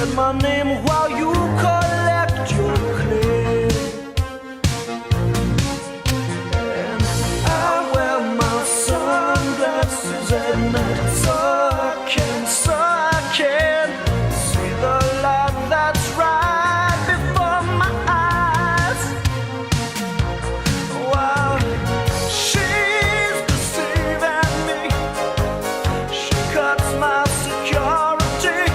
Said my name while you collect your claim. And I wear my sunglasses at night so I can see the light that's right before my eyes. While she's deceiving me, she cuts my security.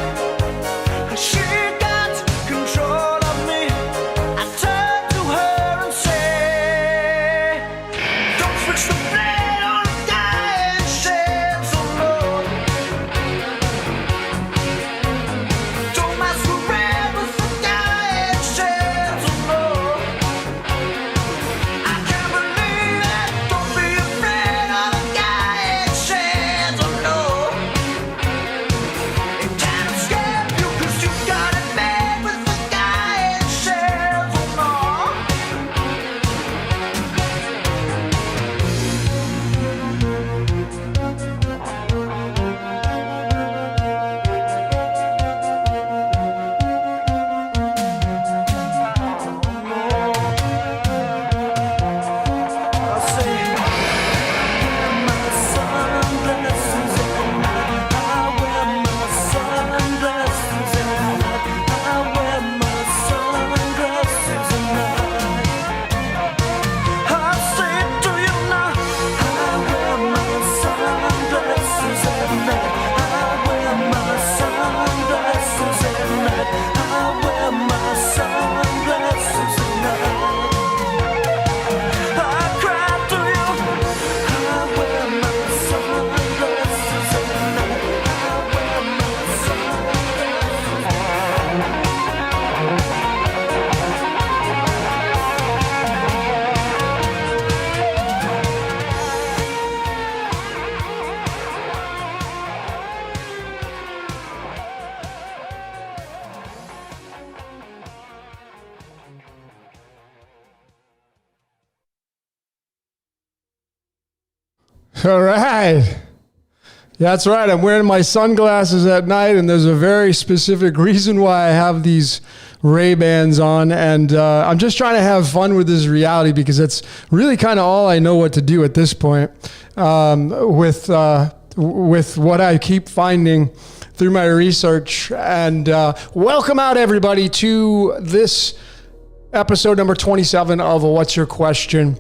She got control of me. I turn to her and say, don't switch the blade on a guy and shed so low. Don't masquerade with the guy and shed so low. I can't believe it. Don't be afraid of the guy and shed so low. It can't escape you 'cause you got it made with the guy and shed so low. I say, my sunglasses at night. I wear my sunglasses at night. I wear my sunglasses at night. I say it to you now. I wear my sunglasses at night. I wear my sunglasses at night. I wear my sunglasses at night. I cry to you. I wear my sunglasses at night. I wear my sunglasses at night. All right. That's right. I'm wearing my sunglasses at night, and there's a very specific reason why I have these Ray-Bans on. And I'm just trying to have fun with this reality because it's really kind of all I know what to do at this point with what I keep finding through my research. And welcome out, everybody, to this episode number 27 of What's Your Question?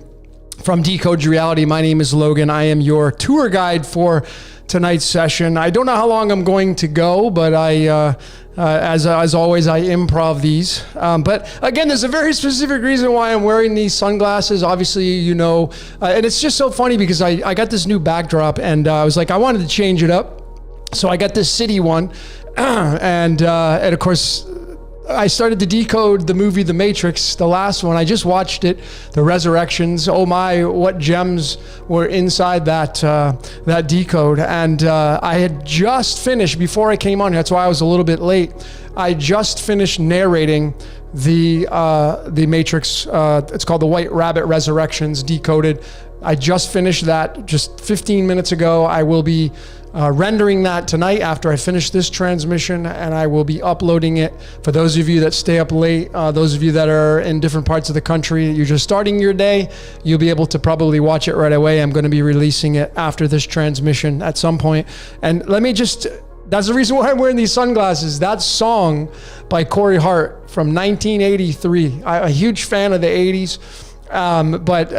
From Decode Your Reality. My name is Logan. I am your tour guide for tonight's session. I don't know how long I'm going to go, but as always, I improv these. But again, there's a very specific reason why I'm wearing these sunglasses. Obviously, you know, and it's just so funny because I got this new backdrop, and I was like, I wanted to change it up. So I got this city one, and of course, I started to decode the movie The Matrix, the last one. I just watched it, The Resurrections. Oh my, what gems were inside that decode. And I had just finished, before I came on here, that's why I was a little bit late, I just finished narrating the Matrix. It's called The White Rabbit Resurrections, decoded. I just finished that just 15 minutes ago. I will be rendering that tonight after I finish this transmission, and I will be uploading it. For those of you that stay up late, those of you that are in different parts of the country, you're just starting your day, you'll be able to probably watch it right away. I'm going to be releasing it after this transmission at some point. And let me just, that's the reason why I'm wearing these sunglasses. That song by Corey Hart from 1983. I'm a huge fan of the 80s. But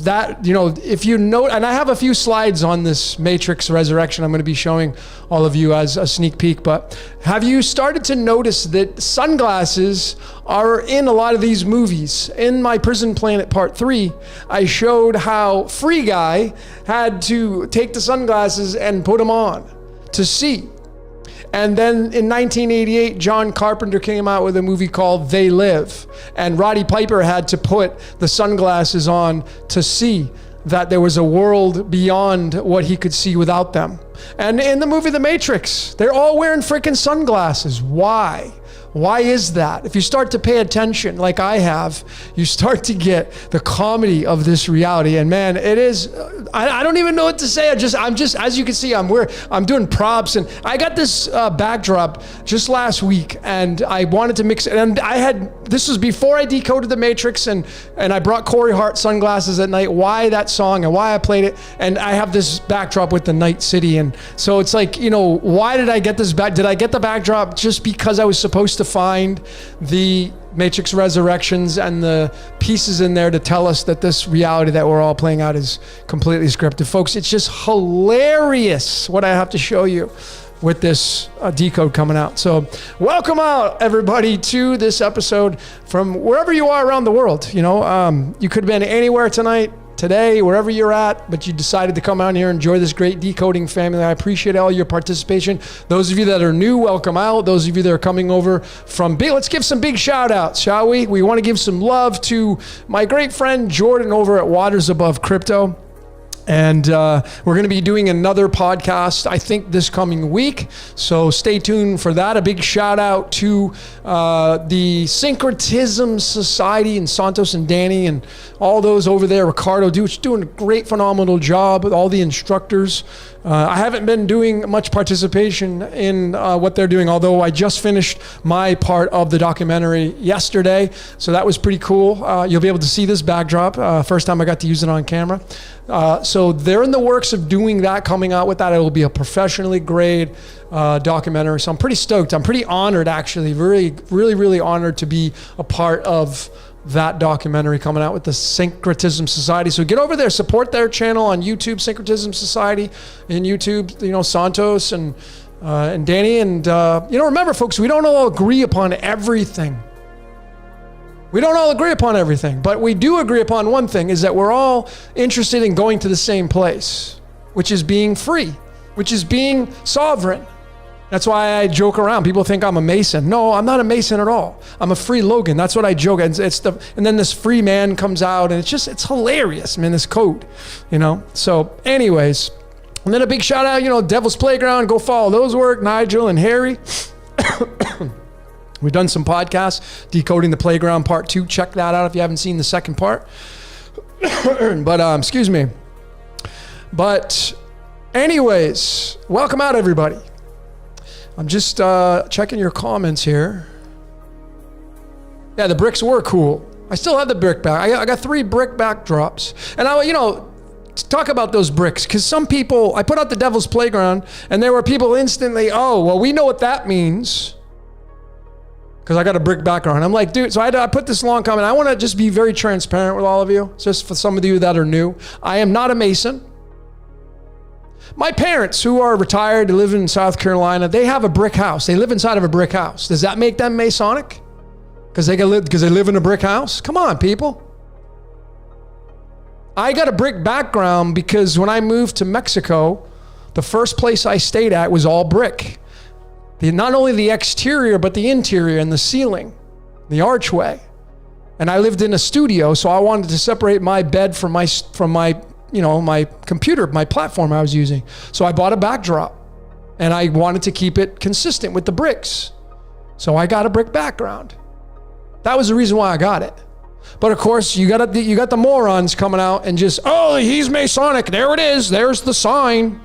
that, you know, if you know, and I have a few slides on this Matrix Resurrection I'm going to be showing all of you as a sneak peek, but have you started to notice that sunglasses are in a lot of these movies? In my Prison Planet Part 3, I showed how Free Guy had to take the sunglasses and put them on to see. And then in 1988, John Carpenter came out with a movie called They Live. And Roddy Piper had to put the sunglasses on to see that there was a world beyond what he could see without them. And in the movie The Matrix, they're all wearing freaking sunglasses. Why? Why is that? If you start to pay attention like I have, you start to get the comedy of this reality. And man, it is, I don't even know what to say. I'm just, as you can see, I'm doing props, and I got this backdrop just last week, and I wanted to mix it. And this was before I decoded the Matrix, and I brought Corey Hart Sunglasses at Night. Why that song and why I played it. And I have this backdrop with the Night City. And so it's like, why did I get this back? Did I get the backdrop just because I was supposed to find the Matrix Resurrections and the pieces in there to tell us that this reality that we're all playing out is completely scripted? Folks, it's just hilarious what I have to show you with this decode coming out. So welcome out, everybody, to this episode from wherever you are around the world. You could have been anywhere tonight, today, wherever you're at, but you decided to come out here and enjoy this great decoding family. I appreciate all your participation. Those of you that are new, welcome out. Those of you that are coming over from big, let's give some big shout outs, shall we? We want to give some love to my great friend Jordan over at Waters Above Crypto. And we're going to be doing another podcast, I think, this coming week. So stay tuned for that. A big shout out to the Syncretism Society and Santos and Danny and all those over there. Ricardo doing a great, phenomenal job with all the instructors. I haven't been doing much participation in what they're doing, although I just finished my part of the documentary yesterday. So that was pretty cool. You'll be able to see this backdrop. First time I got to use it on camera. So they're in the works of doing that, coming out with that. It will be a professionally grade documentary. So I'm pretty stoked. I'm pretty honored, actually. Really, really, really honored to be a part of that documentary coming out with the Syncretism Society. So get over there, support their channel on YouTube, Syncretism Society in YouTube, Santos and Danny. And, remember, folks, we don't all agree upon everything. We don't all agree upon everything, but we do agree upon one thing, is that we're all interested in going to the same place, which is being free, which is being sovereign. That's why I joke around. People think I'm a Mason. No, I'm not a Mason at all. I'm a free Logan. That's what I joke. And then this free man comes out, and it's hilarious, man, this code, So anyways, and then a big shout out, Devil's Playground. Go follow those work, Nigel and Harry. We've done some podcasts, Decoding the Playground Part 2. Check that out if you haven't seen the second part. But, excuse me. But anyways, welcome out, everybody. I'm just checking your comments here. Yeah, the bricks were cool. I still have the brick back. I got 3 brick backdrops. And talk about those bricks, because some people, I put out the Devil's Playground, and there were people instantly, oh, well, we know what that means, because I got a brick background. I'm like, dude, so I put this long comment. I want to just be very transparent with all of you, just for some of you that are new. I am not a Mason. My parents, who are retired, live in South Carolina, they have a brick house. They live inside of a brick house. Does that make them Masonic? Because they live in a brick house? Come on, people. I got a brick background because when I moved to Mexico, the first place I stayed at was all brick. Not only the exterior, but the interior and the ceiling, the archway. And I lived in a studio, so I wanted to separate my bed from my my computer, my platform I was using. So I bought a backdrop, and I wanted to keep it consistent with the bricks. So I got a brick background. That was the reason why I got it. But of course, you got the morons coming out and just, oh, he's Masonic. There it is. There's the sign.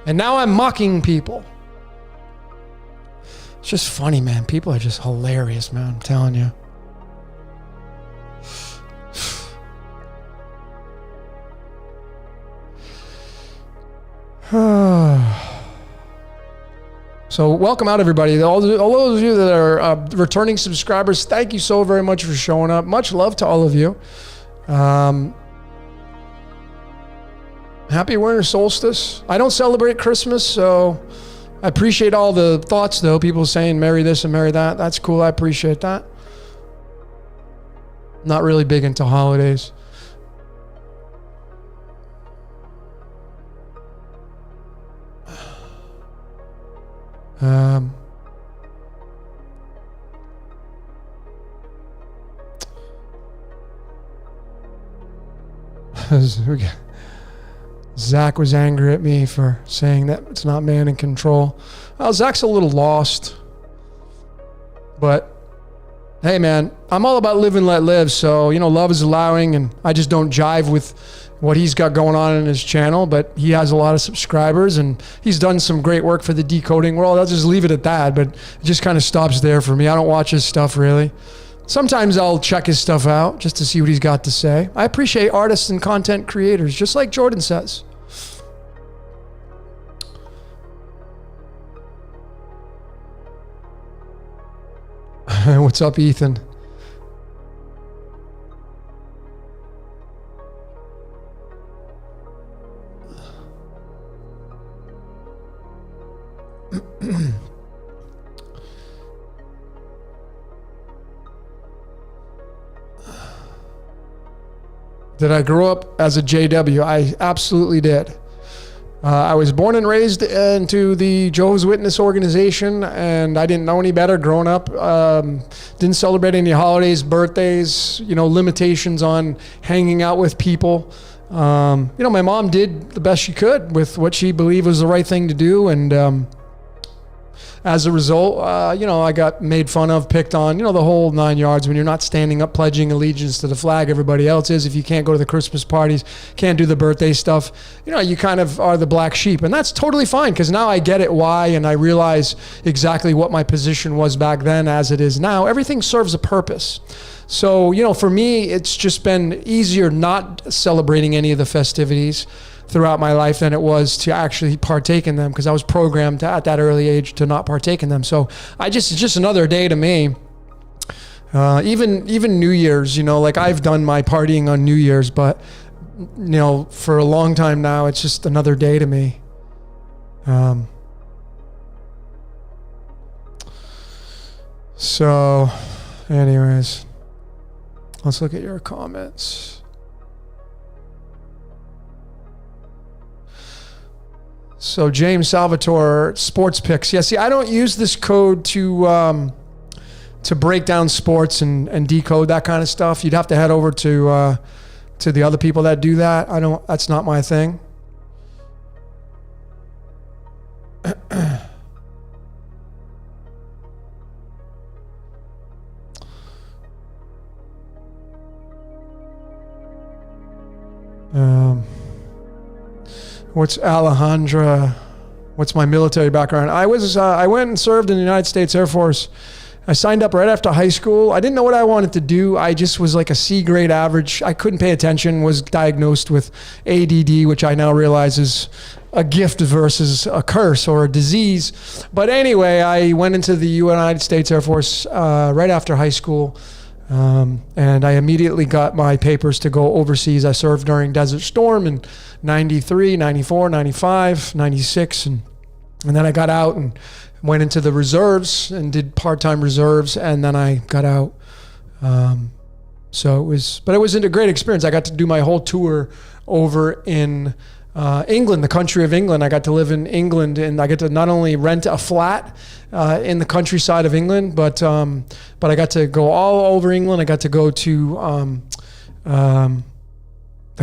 And now I'm mocking people. It's just funny, man. People are just hilarious, man. I'm telling you. So welcome out, everybody. All those of you that are returning subscribers, thank you so very much for showing up. Much love to all of you. Happy winter solstice. I don't celebrate Christmas, so I appreciate all the thoughts, though. People saying marry this and marry that. That's cool. I appreciate that. Not really big into holidays. Zach was angry at me for saying that it's not man in control. Well, Zach's a little lost. But hey, man, I'm all about live and let live. So, love is allowing, and I just don't jive with what he's got going on in his channel. But he has a lot of subscribers, and he's done some great work for the decoding world. I'll just leave it at that. But it just kind of stops there for me. I don't watch his stuff really. Sometimes I'll check his stuff out just to see what he's got to say. I appreciate artists and content creators, just like Jordan says. What's up, Ethan? Did I grow up as a JW? I absolutely did. I was born and raised into the Jehovah's Witness organization, and I didn't know any better growing up. Didn't celebrate any holidays, birthdays, limitations on hanging out with people. My mom did the best she could with what she believed was the right thing to do, and as a result, I got made fun of, picked on, the whole 9 yards when you're not standing up pledging allegiance to the flag everybody else is. If you can't go to the Christmas parties, can't do the birthday stuff, you kind of are the black sheep. And that's totally fine, because now I get it why, and I realize exactly what my position was back then as it is now. Everything serves a purpose. So, for me, it's just been easier not celebrating any of the festivities throughout my life than it was to actually partake in them, because I was programmed at that early age to not partake in them. So it's just another day to me. Even New Year's, like I've done my partying on New Year's, but for a long time now, it's just another day to me. So anyways, let's look at your comments. So James Salvatore, sports picks. Yeah, see, I don't use this code to break down sports and decode that kind of stuff. You'd have to head over to the other people that do that. That's not my thing. What's Alejandra? What's my military background? I went and served in the United States Air Force. I signed up right after high school. I didn't know what I wanted to do. I just was like a C grade average. I couldn't pay attention, was diagnosed with ADD, which I now realize is a gift versus a curse or a disease. But anyway, I went into the United States Air Force right after high school. And I immediately got my papers to go overseas. I served during Desert Storm in 93, 94, 95, 96. And then I got out and went into the reserves and did part-time reserves. And then I got out. So it was a great experience. I got to do my whole tour over in England, the country of England. I got to live in England, and I get to not only rent a flat in the countryside of England, but I got to go all over England. I got to go to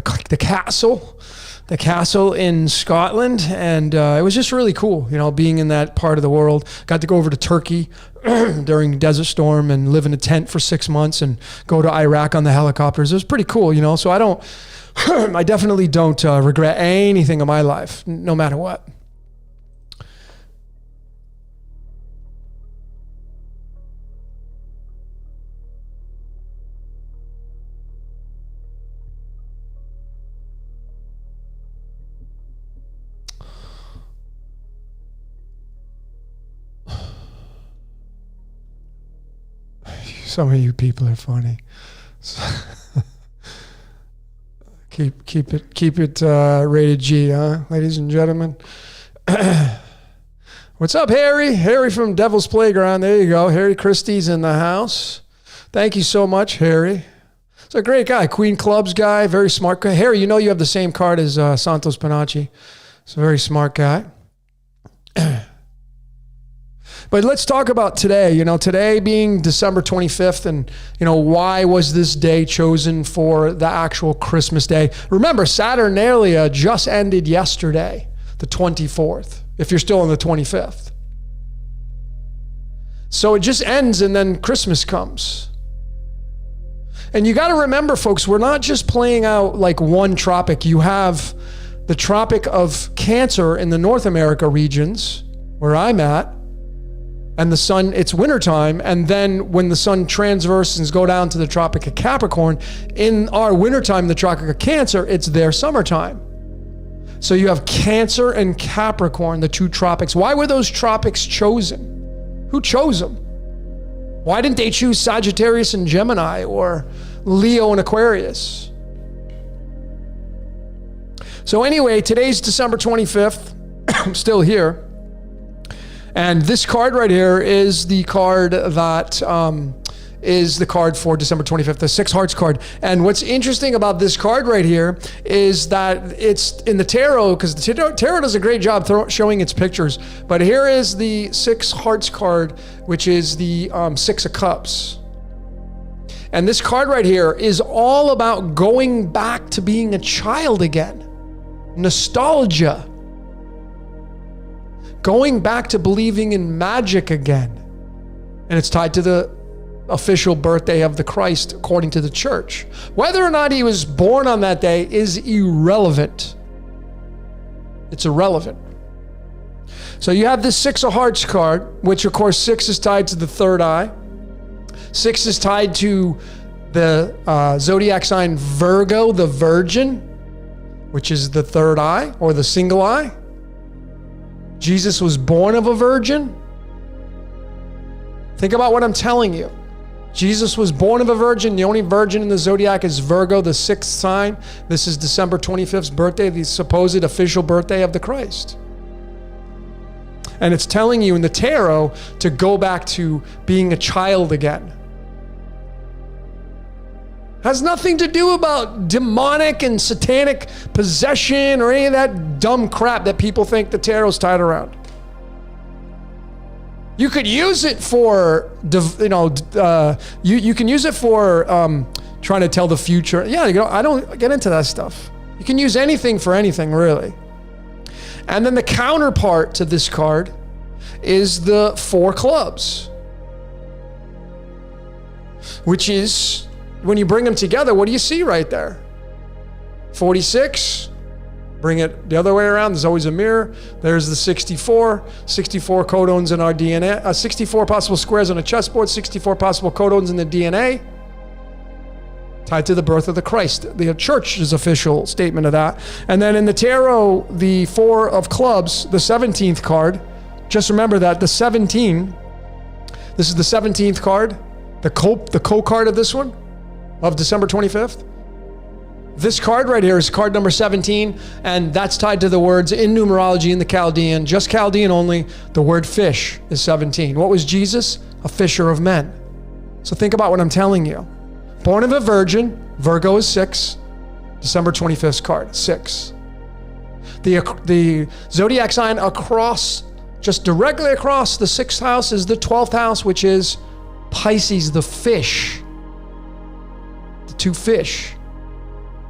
the castle in Scotland, and it was just really cool, being in that part of the world. Got to go over to Turkey during Desert Storm and live in a tent for 6 months and go to Iraq on the helicopters. It was pretty cool, so I definitely don't regret anything in my life, no matter what. Some of you people are funny. Keep it rated G, huh, ladies and gentlemen? What's up, Harry? Harry from Devil's Playground. There you go. Harry Christie's in the house. Thank you so much, Harry. He's a great guy. Queen Clubs guy. Very smart guy. Harry, you have the same card as Santos Panacci. He's a very smart guy. But let's talk about today, today being December 25th, and, why was this day chosen for the actual Christmas day? Remember, Saturnalia just ended yesterday, the 24th, if you're still on the 25th. So it just ends and then Christmas comes. And you got to remember, folks, we're not just playing out like one tropic. You have the Tropic of Cancer in the North America regions, where I'm at, and the sun, it's wintertime. And then when the sun transverses go down to the Tropic of Capricorn, in our wintertime, the Tropic of Cancer, it's their summertime. So you have Cancer and Capricorn, the two tropics. Why were those tropics chosen? Who chose them? Why didn't they choose Sagittarius and Gemini or Leo and Aquarius? So anyway, today's December 25th. I'm still here. And this card right here is the card that is the card for December 25th, the Six Hearts card. And what's interesting about this card right here is that it's in the tarot, because the tarot does a great job showing its pictures. But here is the Six Hearts card, which is the Six of Cups. And this card right here is all about going back to being a child again. Nostalgia. Going back to believing in magic again. And it's tied to the official birthday of the Christ according to the church. Whether or not he was born on that day is irrelevant. It's irrelevant. So you have this Six of Hearts card, which of course 6 is tied to the third eye. 6 is tied to the zodiac sign Virgo, the Virgin, which is the third eye or the single eye. Jesus was born of a virgin. Think about what I'm telling you. Jesus was born of a virgin. The only virgin in the zodiac is Virgo, the sixth sign. This is December 25th's birthday, the supposed official birthday of the Christ. And it's telling you in the tarot to go back to being a child again. Has nothing to do about demonic and satanic possession or any of that dumb crap that people think the tarot's tied around. You could use it for, you can use it for trying to tell the future. Yeah, I don't get into that stuff. You can use anything for anything, really. And then the counterpart to this card is the Four Clubs, which is, when you bring them together, what do you see right there? 46. Bring it the other way around. There's always a mirror. There's the 64. 64 codons in our DNA. 64 possible squares on a chessboard. 64 possible codons in the DNA. Tied to the birth of the Christ. The church's official statement of that. And then in the tarot, the Four of Clubs, the 17th card. Just remember that the 17. This is the 17th card. The co card of this one, of December 25th. This card right here is card number 17, and that's tied to the words in numerology in the Chaldean, just Chaldean only, the word fish is 17. What was Jesus? A fisher of men. So think about what I'm telling you. Born of a virgin, Virgo is 6, December 25th card, 6. The zodiac sign across, just directly across the 6th house is the 12th house, which is Pisces, the fish. The two fish.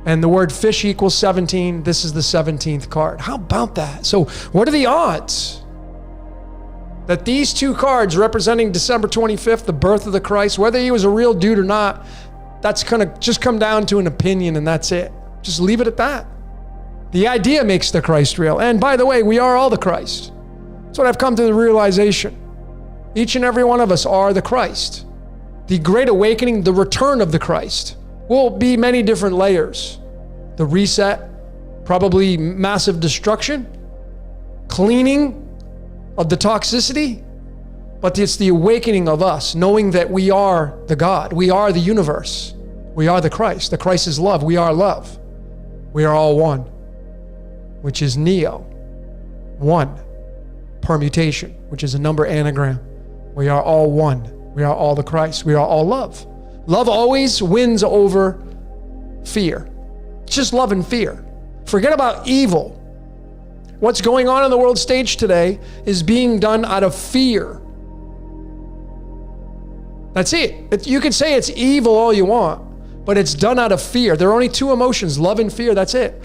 And the word fish equals 17. This is the 17th card. How about that? So what are the odds that these two cards representing December 25th, the birth of the Christ, whether he was a real dude or not, that's going to just come down to an opinion, and that's it. Just leave it at that. The idea makes the Christ real. And by the way, we are all the Christ. That's what I've come to the realization. Each and every one of us are the Christ. The Great Awakening, the return of the Christ, will be many different layers. The reset, probably massive destruction, cleaning of the toxicity, but it's the awakening of us, knowing that we are the God, we are the universe, we are the Christ. The Christ is love, we are love. We are all one, which is Neo, one. Permutation, which is a number anagram. We are all one. We are all the Christ. We are all love. Love always wins over fear. It's just love and fear. Forget about evil. What's going on in the world stage today is being done out of fear. That's it. You can say it's evil all you want, but it's done out of fear. There are only two emotions, love and fear. That's it.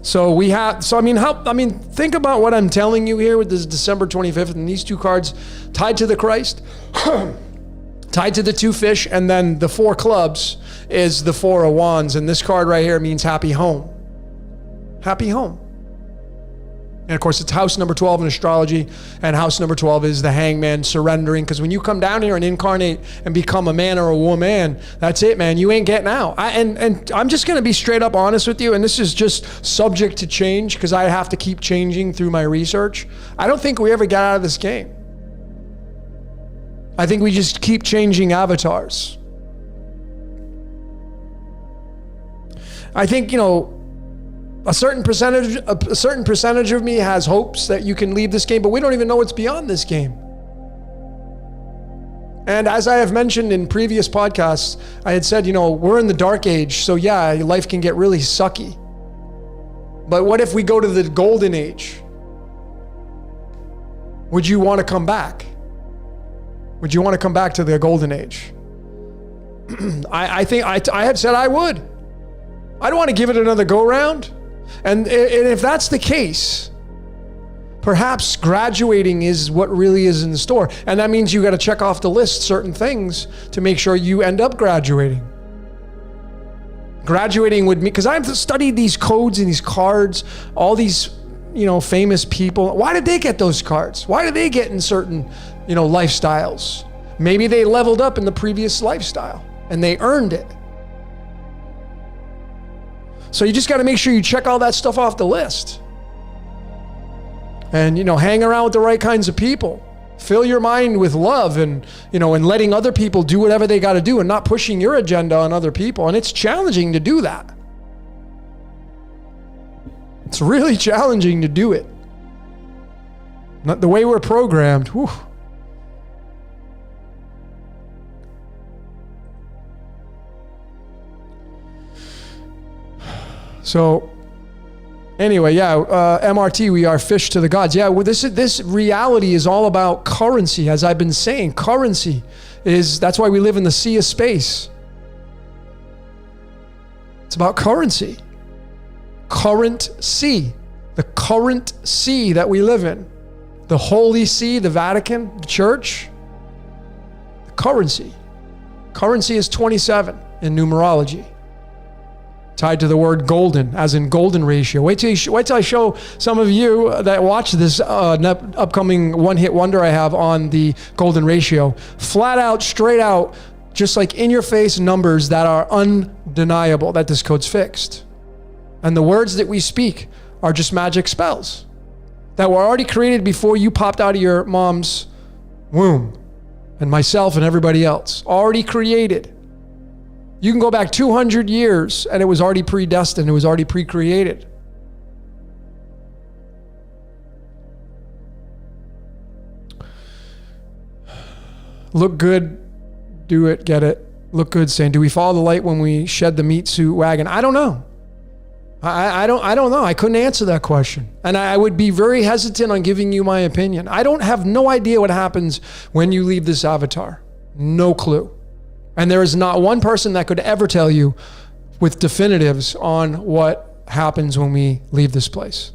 So think about what I'm telling you here with this December 25th and these two cards tied to the Christ, tied to the two fish, and then the four clubs is the four of wands. And this card right here means happy home. Happy home. And of course, it's house number 12 in astrology, and house number 12 is the hangman, surrendering. Because when you come down here and incarnate and become a man or a woman, that's it, man. You ain't getting out. And I'm just going to be straight up honest with you, and this is just subject to change because I have to keep changing through my research. I don't think we ever get out of this game. I think we just keep changing avatars. I think, a certain percentage of me has hopes that you can leave this game, but we don't even know what's beyond this game. And as I have mentioned in previous podcasts, I had said, we're in the dark age, so yeah, life can get really sucky. But what if we go to the golden age? Would you want to come back? Would you want to come back to the golden age? I think I have said I would. I don't want to give it another go round. And if that's the case, perhaps graduating is what really is in the store. And that means you got to check off the list certain things to make sure you end up graduating. Graduating would mean, because I've studied these codes and these cards, all these, famous people. Why did they get those cards? Why did they get in certain, lifestyles? Maybe they leveled up in the previous lifestyle and they earned it. So you just got to make sure you check all that stuff off the list. And, hang around with the right kinds of people. Fill your mind with love and, and letting other people do whatever they got to do and not pushing your agenda on other people. And it's challenging to do that. It's really challenging to do it. Not the way we're programmed. Whew. So anyway, MRT, we are fish to the gods. Yeah, well, this reality is all about currency. As I've been saying, currency that's why we live in the sea of space. It's about currency. Current sea. The current sea that we live in. The Holy See, the Vatican, the Church. The currency. Currency is 27 in numerology. Tied to the word golden, as in golden ratio. Wait till I show some of you that watch this upcoming one-hit wonder I have on the golden ratio. Flat out, straight out, just like in your face numbers that are undeniable that this code's fixed. And the words that we speak are just magic spells that were already created before you popped out of your mom's womb, and myself and everybody else. Already created. You can go back 200 years and it was already predestined. It was already pre-created. Look good, do it, get it. Look good, saying, do we follow the light when we shed the meat suit wagon? I don't know. I don't know. I couldn't answer that question. And I would be very hesitant on giving you my opinion. I don't have no idea what happens when you leave this avatar. No clue. And there is not one person that could ever tell you with definitives on what happens when we leave this place.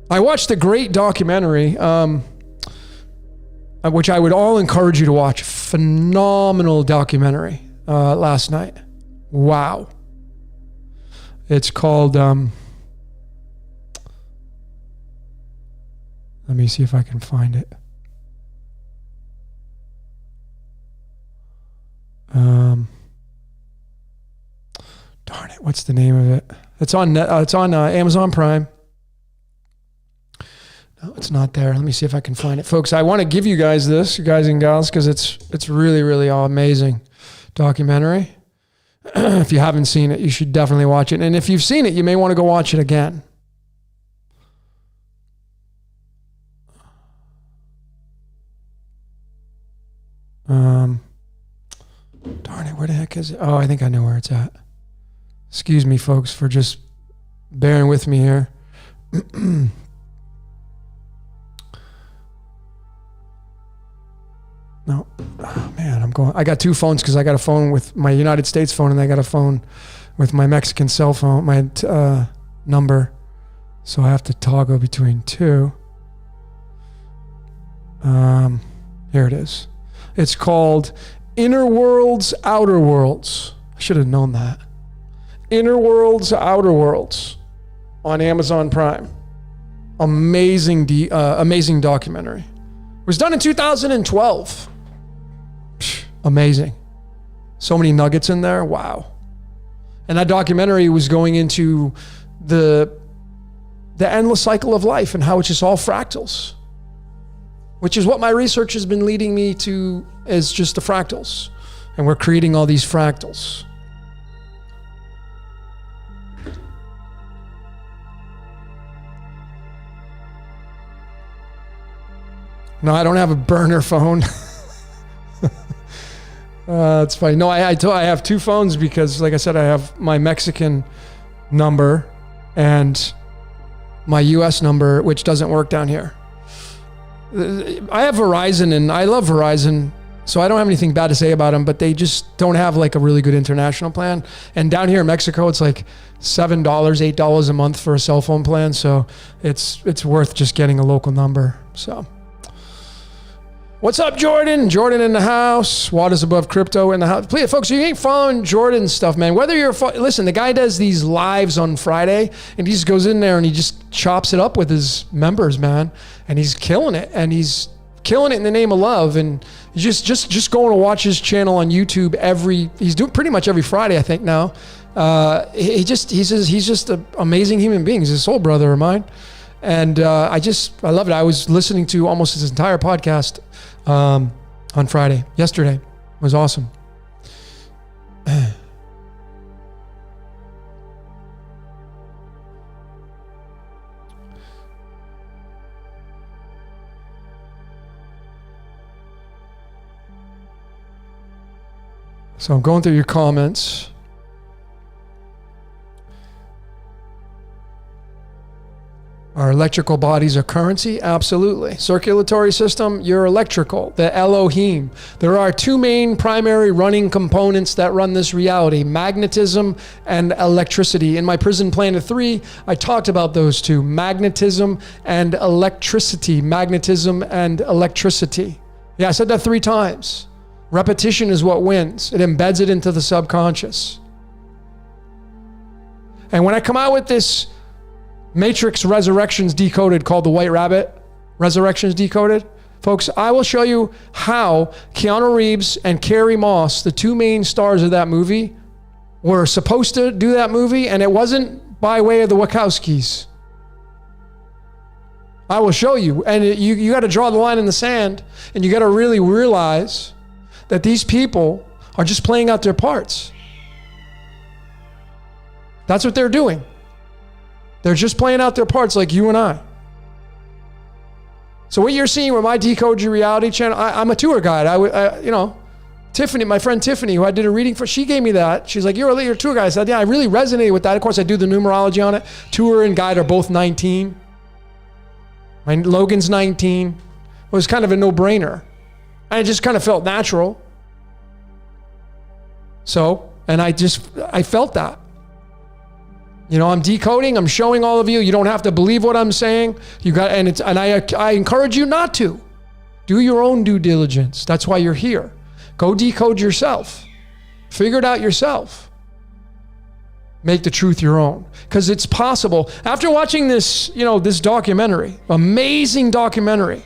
I watched a great documentary, which I would all encourage you to watch. Phenomenal documentary last night. Wow. It's called, let me see if I can find it. Darn it, what's the name of it? It's on Amazon Prime. No, it's not there. Let me see if I can find it. Folks, I want to give you guys this, guys and gals, because it's really, really amazing documentary. If you haven't seen it, you should definitely watch it. And if you've seen it, you may want to go watch it again. Darn it, where the heck is it? Oh, I think I know where it's at. Excuse me, folks, for just bearing with me here. No, oh man, I got two phones because I got a phone with my United States phone and I got a phone with my Mexican cell phone, my number. So I have to toggle between two. Here it is. It's called Inner Worlds, Outer Worlds. I should have known that. Inner Worlds, Outer Worlds on Amazon Prime. Amazing documentary. It was done in 2012. Amazing. So many nuggets in there. Wow. And that documentary was going into the endless cycle of life and how it's just all fractals, which is what my research has been leading me to, is just the fractals. And we're creating all these fractals. No, I don't have a burner phone. It's funny. No, I have two phones because, like I said, I have my Mexican number and my US number, which doesn't work down here. I have Verizon and I love Verizon, so I don't have anything bad to say about them, but they just don't have like a really good international plan. And down here in Mexico, it's like $7, $8 a month for a cell phone plan. So it's worth just getting a local number. So what's up, Jordan? Jordan in the house. Waters Above Crypto in the house. Please, folks, you ain't following Jordan's stuff, man. Whether you're listen, the guy does these lives on Friday, and he just goes in there and he just chops it up with his members, man. And he's killing it. And he's killing it in the name of love. And just going to watch his channel on YouTube he's doing pretty much every Friday, I think now. He's just an amazing human being. He's a soul brother of mine. And I love it. I was listening to almost his entire podcast on Friday. Yesterday. It was awesome. So I'm going through your comments. Are electrical bodies a currency? Absolutely. Circulatory system, you're electrical, the Elohim. There are two main primary running components that run this reality, magnetism and electricity. In my Prison Planet 3, I talked about those two, magnetism and electricity. Magnetism and electricity. Yeah, I said that 3 times. Repetition is what wins. It embeds it into the subconscious. And when I come out with this Matrix Resurrections Decoded called The White Rabbit Resurrections Decoded, folks, I will show you how Keanu Reeves and Carrie Moss, the two main stars of that movie, were supposed to do that movie, and it wasn't by way of the Wachowskis. I will show you. And you got to draw the line in the sand, and you got to really realize that these people are just playing out their parts. That's what they're doing. They're just playing out their parts like you and I. So what you're seeing with my Decode Your Reality channel, I'm a tour guide. Tiffany, my friend Tiffany, who I did a reading for, she gave me that. She's like, you're a tour guide. I said, yeah, I really resonated with that. Of course, I do the numerology on it. Tour and guide are both 19. Logan's 19. It was kind of a no-brainer. And it just kind of felt natural. So, and I felt that. I'm decoding, I'm showing all of you. You don't have to believe what I'm saying. I encourage you not to. Do your own due diligence. That's why you're here. Go decode yourself. Figure it out yourself. Make the truth your own. Because it's possible. After watching this, this documentary, amazing documentary,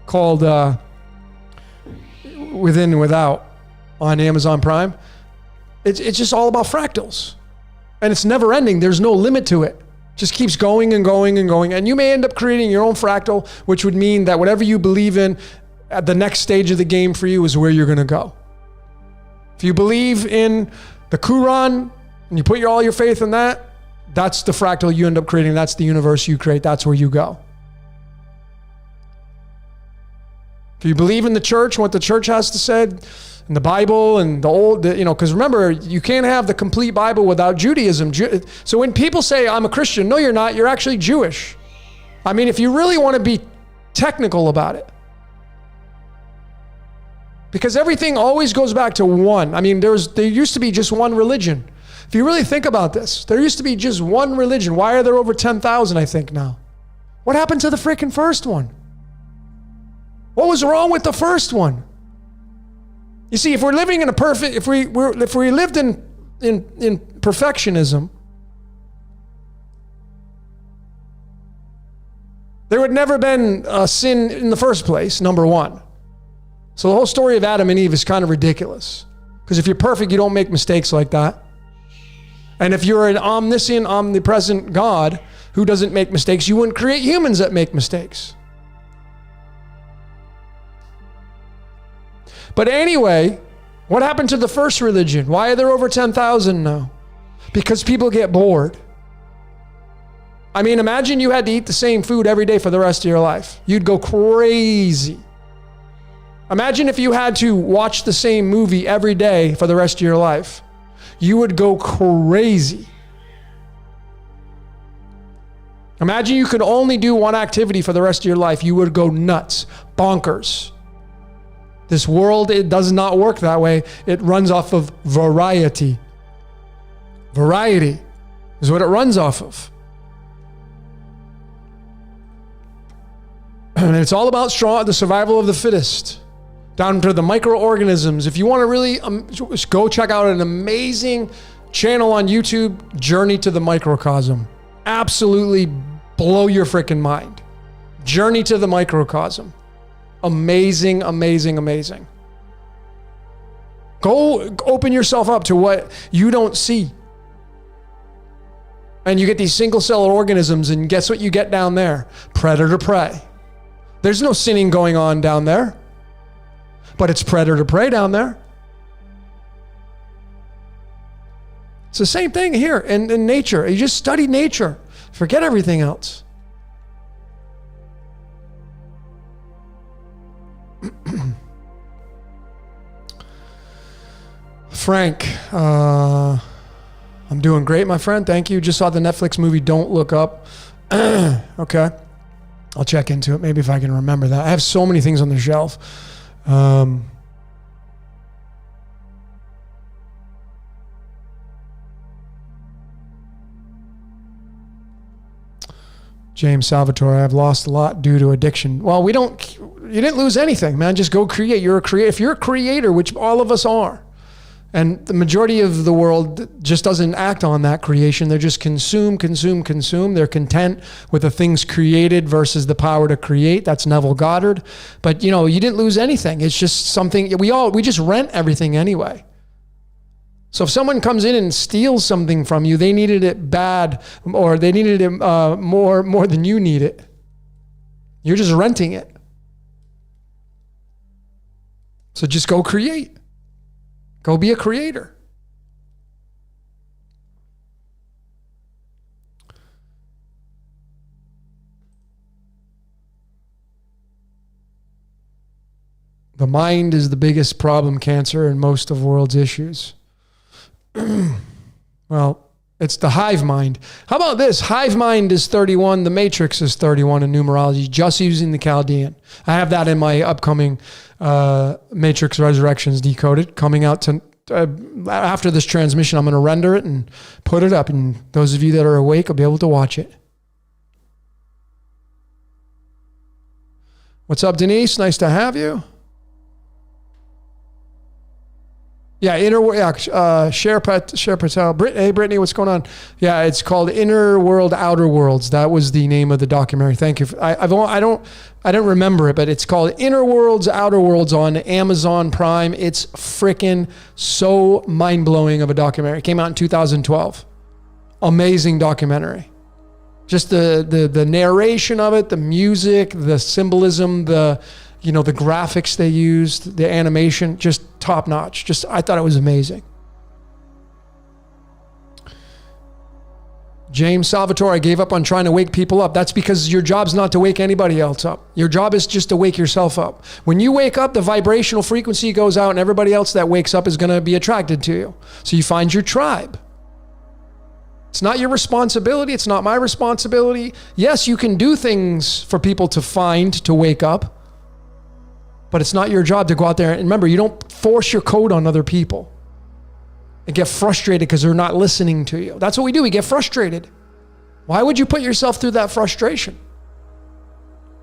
called Within and Without on Amazon Prime, it's just all about fractals. And it's never ending. There's no limit to it. Just keeps going and going and going. And you may end up creating your own fractal, which would mean that whatever you believe in at the next stage of the game for you is where you're going to go. If you believe in the Quran and you put all your faith in that, that's the fractal you end up creating. That's the universe you create. That's where you go. If you believe in the church, what the church has to say, and the Bible and the old, because remember, you can't have the complete Bible without Judaism. So when people say, I'm a Christian, no, you're not. You're actually Jewish. I mean, if you really want to be technical about it. Because everything always goes back to one. I mean, there used to be just one religion. If you really think about this, there used to be just one religion. Why are there over 10,000, I think, now? What happened to the freaking first one? What was wrong with the first one? You see, if we're living in if we lived in perfectionism, there would never been a sin in the first place, number one. So the whole story of Adam and Eve is kind of ridiculous. Because if you're perfect, you don't make mistakes like that. And if you're an omniscient, omnipresent God who doesn't make mistakes, you wouldn't create humans that make mistakes. But anyway, what happened to the first religion? Why are there over 10,000 now? Because people get bored. I mean, imagine you had to eat the same food every day for the rest of your life. You'd go crazy. Imagine if you had to watch the same movie every day for the rest of your life. You would go crazy. Imagine you could only do one activity for the rest of your life. You would go nuts, bonkers. This world, it does not work that way. It runs off of variety. Variety is what it runs off of. And it's all about the survival of the fittest, down to the microorganisms. If you want to really just go check out an amazing channel on YouTube, Journey to the Microcosm. Absolutely blow your freaking mind. Journey to the Microcosm. Amazing, amazing, amazing. Go open yourself up to what you don't see. And you get these single cell organisms, and guess what you get down there? Predator prey. There's no sinning going on down there, but it's predator prey down there. It's the same thing here in nature. You just study nature. Forget everything else. Frank, I'm doing great, my friend. Thank you. Just saw the Netflix movie Don't Look Up. Okay. I'll check into it. Maybe if I can remember that. I have so many things on the shelf. James Salvatore, I've lost a lot due to addiction. Well, you didn't lose anything, man. Just go create. You're a creator. If you're a creator, which all of us are, and the majority of the world just doesn't act on that creation. They're just consume. They're content with the things created versus the power to create. That's Neville Goddard. But you didn't lose anything. It's just something we just rent everything anyway. So if someone comes in and steals something from you, they needed it bad, or they needed it more than you need it. You're just renting it. So just go create. Go be a creator. The mind is the biggest problem cancer in most of the world's issues. Well, it's the hive mind. How about this? Hive mind is 31. The matrix is 31 in numerology, just using the Chaldean. I have that in my upcoming Matrix Resurrections Decoded coming out to after this transmission. I'm going to render it and put it up, and those of you that are awake will be able to watch it. What's up, Denise? Nice to have you. Yeah, Cher Patel. Hey, Brittany, what's going on? Yeah, it's called Inner World, Outer Worlds. That was the name of the documentary. Thank you. I don't remember it, but it's called Inner Worlds, Outer Worlds on Amazon Prime. It's freaking so mind-blowing of a documentary. It came out in 2012. Amazing documentary. Just the narration of it, the music, the symbolism, the graphics they used, the animation, just top notch. I thought it was amazing. James Salvatore, I gave up on trying to wake people up. That's because your job's not to wake anybody else up. Your job is just to wake yourself up. When you wake up, the vibrational frequency goes out and everybody else that wakes up is going to be attracted to you. So you find your tribe. It's not your responsibility. It's not my responsibility. Yes, you can do things for people to find to wake up, but it's not your job to go out there. And remember, you don't force your code on other people and get frustrated because they're not listening to you. That's what we do. We get frustrated. Why would you put yourself through that frustration?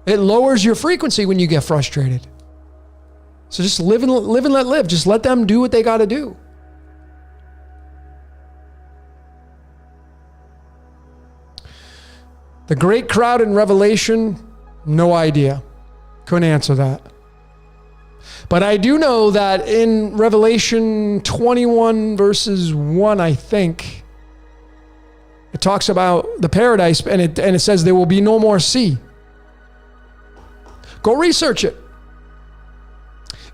It lowers your frequency when you get frustrated. So just live and let live. Just let them do what they got to do. The great crowd in Revelation, no idea. Couldn't answer that. But I do know that in Revelation 21 verses 1, I think, it talks about the paradise and it says there will be no more sea. Go research it.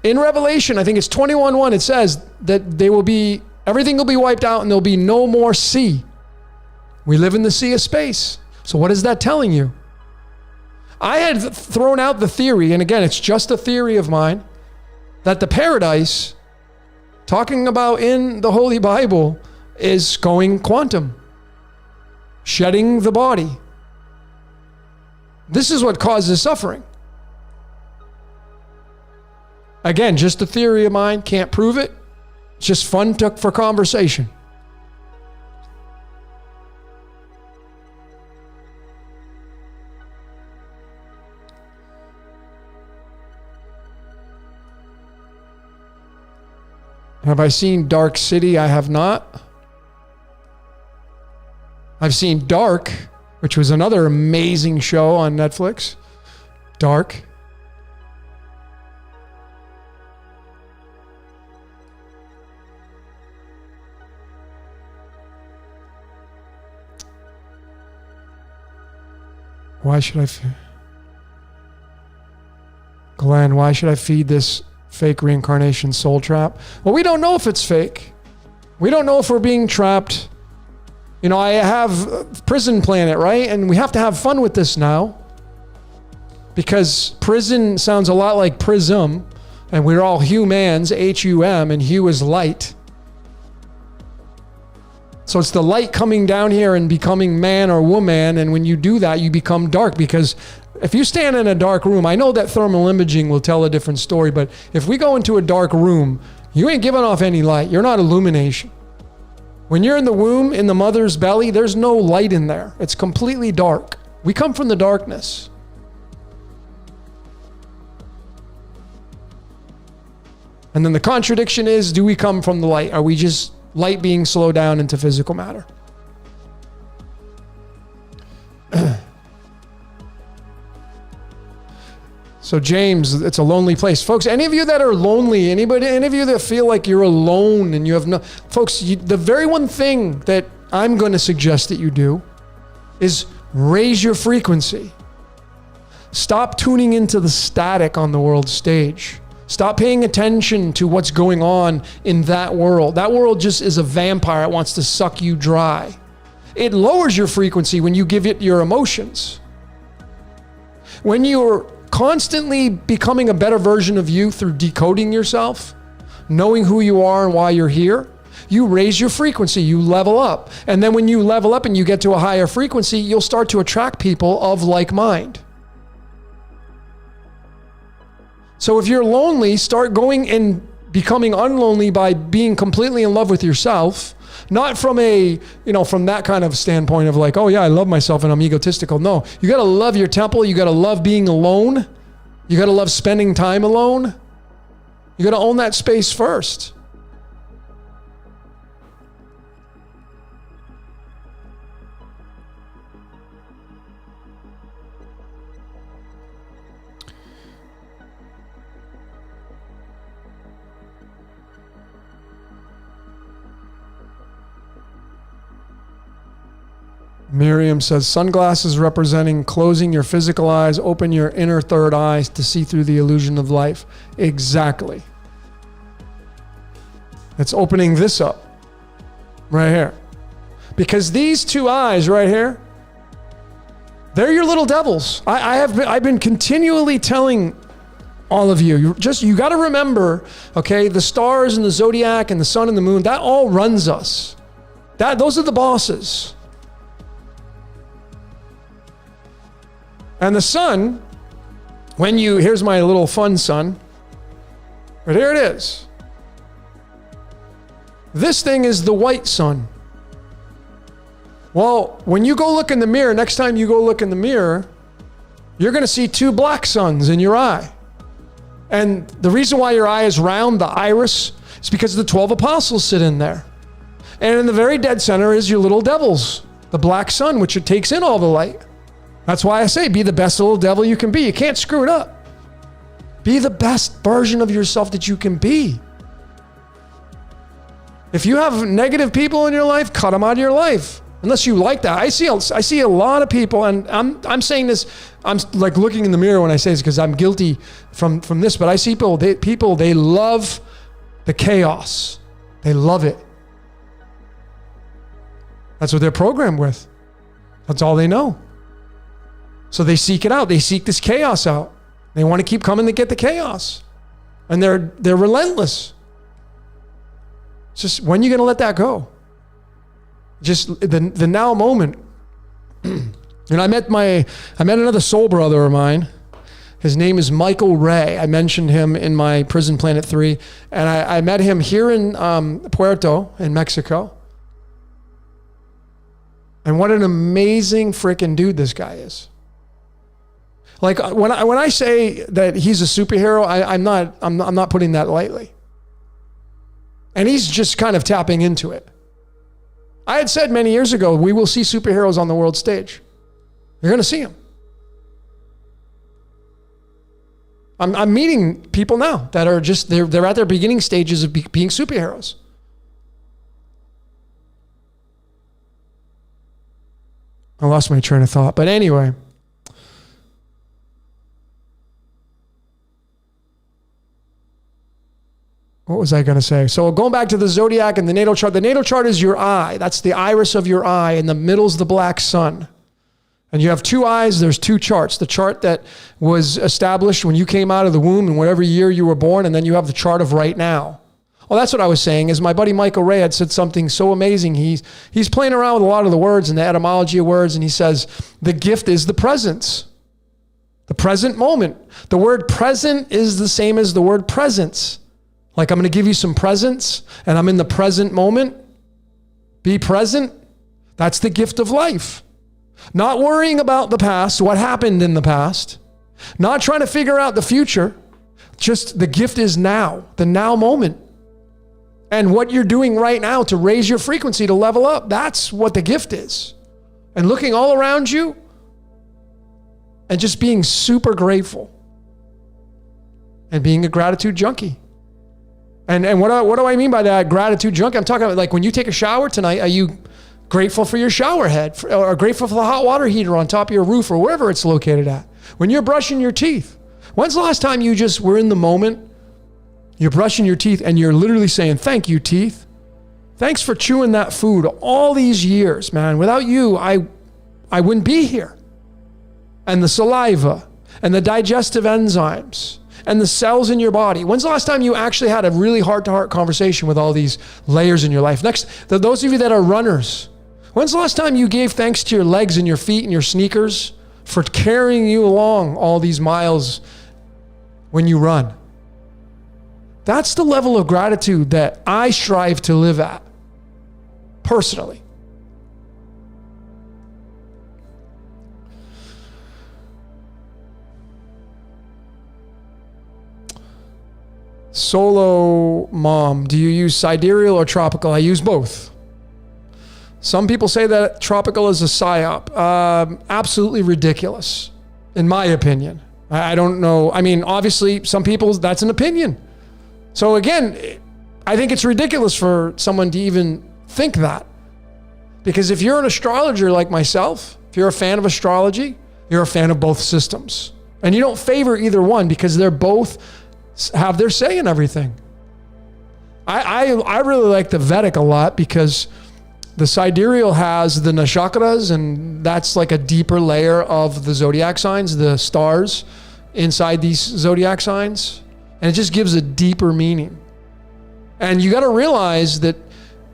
In Revelation, I think it's 21:1, it says that everything will be wiped out and there'll be no more sea. We live in the sea of space. So what is that telling you? I had thrown out the theory, and again, it's just a theory of mine, that the paradise, talking about in the Holy Bible, is going quantum, shedding the body. This is what causes suffering. Again, just a theory of mine, can't prove it. It's just fun for conversation. Have I seen Dark City? I have not. I've seen Dark, which was another amazing show on Netflix. Dark. Why should Glenn, why should I feed this fake reincarnation soul trap? Well, we don't know if it's fake. We don't know if we're being trapped. You know, I have Prison Planet, right? And we have to have fun with this now. Because prison sounds a lot like prism. And we're all humans, H-U-M, and hue is light. So it's the light coming down here and becoming man or woman. And when you do that, you become dark. Because if you stand in a dark room, I know that thermal imaging will tell a different story, but if we go into a dark room, you ain't giving off any light. You're not illumination. When you're in the womb, in the mother's belly, there's no light in there. It's completely dark. We come from the darkness. And then the contradiction is, do we come from the light? Are we just light being slowed down into physical matter? So James, it's a lonely place. Folks, any of you that are lonely, any of you that feel like you're alone and you have no, folks, the very one thing that I'm going to suggest that you do is raise your frequency. Stop tuning into the static on the world stage. Stop paying attention to what's going on in that world. That world just is a vampire. It wants to suck you dry. It lowers your frequency when you give it your emotions. When you're constantly becoming a better version of you through decoding yourself, knowing who you are and why you're here, you raise your frequency, you level up. And then when you level up and you get to a higher frequency, you'll start to attract people of like mind. So if you're lonely, start going and becoming unlonely by being completely in love with yourself. Not from from that kind of standpoint of like, oh yeah, I love myself and I'm egotistical. No, you got to love your temple. You got to love being alone. You got to love spending time alone. You got to own that space first. Miriam says, sunglasses representing closing your physical eyes, open your inner third eyes to see through the illusion of life. Exactly. It's opening this up right here. Because these two eyes right here, they're your little devils. I've been continually telling all of you, you got to remember, okay, the stars and the zodiac and the sun and the moon, that all runs us. Those are the bosses. And the sun, here's my little fun sun, but here it is. This thing is the white sun. Well, when you go look in the mirror, next time you go look in the mirror, you're going to see two black suns in your eye. And the reason why your eye is round, the iris, is because the 12 apostles sit in there. And in the very dead center is your little devils, the black sun, which it takes in all the light. That's why I say, be the best little devil you can be. You can't screw it up. Be the best version of yourself that you can be. If you have negative people in your life, cut them out of your life. Unless you like that. I see a lot of people, and I'm saying this, I'm like looking in the mirror when I say this because I'm guilty from this, but I see people, they love the chaos. They love it. That's what they're programmed with. That's all they know. So they seek it out. They seek this chaos out. They want to keep coming to get the chaos. And they're relentless. It's just, when are you going to let that go? Just the now moment. And I met another soul brother of mine. His name is Michael Ray. I mentioned him in my Prison Planet 3. And I met him here in Puerto, in Mexico. And what an amazing freaking dude this guy is. Like when I say that he's a superhero, I'm not putting that lightly. And he's just kind of tapping into it. I had said many years ago, we will see superheroes on the world stage. You're going to see them. I'm meeting people now that are just, they're at their beginning stages of being superheroes. I lost my train of thought, but anyway. What was I going to say? So going back to the zodiac and the natal chart. The natal chart is your eye. That's the iris of your eye. In the middle's the black sun. And you have two eyes. There's two charts. The chart that was established when you came out of the womb and whatever year you were born. And then you have the chart of right now. Well, that's what I was saying is my buddy Michael Ray had said something so amazing. He's playing around with a lot of the words and the etymology of words. And he says, the gift is the presence. The present moment. The word present is the same as the word presence. Like I'm going to give you some presents and I'm in the present moment. Be present. That's the gift of life. Not worrying about the past, what happened in the past. Not trying to figure out the future. Just the gift is now, the now moment. And what you're doing right now to raise your frequency, to level up, that's what the gift is. And looking all around you and just being super grateful and being a gratitude junkie. And what do I mean by that gratitude junkie? I'm talking about like when you take a shower tonight, are you grateful for your shower head or grateful for the hot water heater on top of your roof or wherever it's located at? When you're brushing your teeth, when's the last time you just were in the moment? You're brushing your teeth and you're literally saying, thank you, teeth. Thanks for chewing that food all these years, man. Without you, I wouldn't be here. And the saliva and the digestive enzymes and the cells in your body. When's the last time you actually had a really heart-to-heart conversation with all these layers in your life? Next, those of you that are runners, when's the last time you gave thanks to your legs and your feet and your sneakers for carrying you along all these miles when you run? That's the level of gratitude that I strive to live at, personally. Solo mom, do you use sidereal or tropical? I use both. Some people say that tropical is a psyop. Absolutely ridiculous, in my opinion. I don't know. I mean, obviously, some people, that's an opinion. So again, I think it's ridiculous for someone to even think that. Because if you're an astrologer like myself, if you're a fan of astrology, you're a fan of both systems. And you don't favor either one because they're both have their say in everything. I really like the Vedic a lot because The sidereal has the nakshatras, and that's like a deeper layer of the zodiac signs, the stars inside these zodiac signs. And it just gives a deeper meaning. And you got to realize that,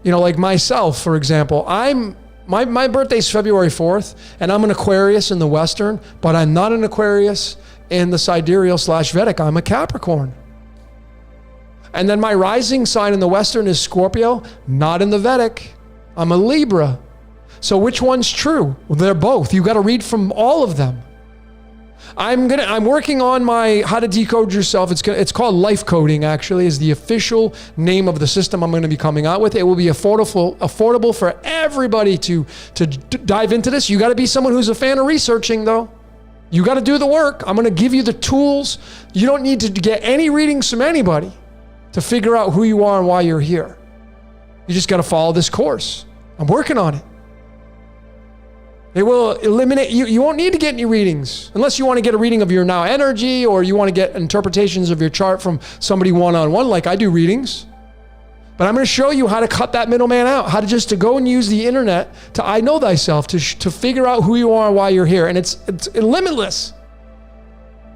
like myself, for example, my birthday's February 4th, and I'm an Aquarius in the Western, but I'm not an Aquarius in the sidereal/Vedic. I'm a Capricorn. And then my rising sign in the Western is Scorpio, not in the Vedic. I'm a Libra. So which one's true? Well, they're both. You got to read from all of them. I'm working on my How to Decode Yourself. It's called Life Coding, actually, is the official name of the system I'm going to be coming out with. It will be affordable for everybody to dive into this. You got to be someone who's a fan of researching, though. You got to do the work. I'm going to give you the tools. You don't need to get any readings from anybody to figure out who you are and why you're here. You just got to follow this course. I'm working on it. It will eliminate, you won't need to get any readings unless you want to get a reading of your now energy, or you want to get interpretations of your chart from somebody one-on-one, like I do readings. But I'm going to show you how to cut that middleman out, how to go and use the internet to I know thyself, to figure out who you are and why you're here. And it's limitless.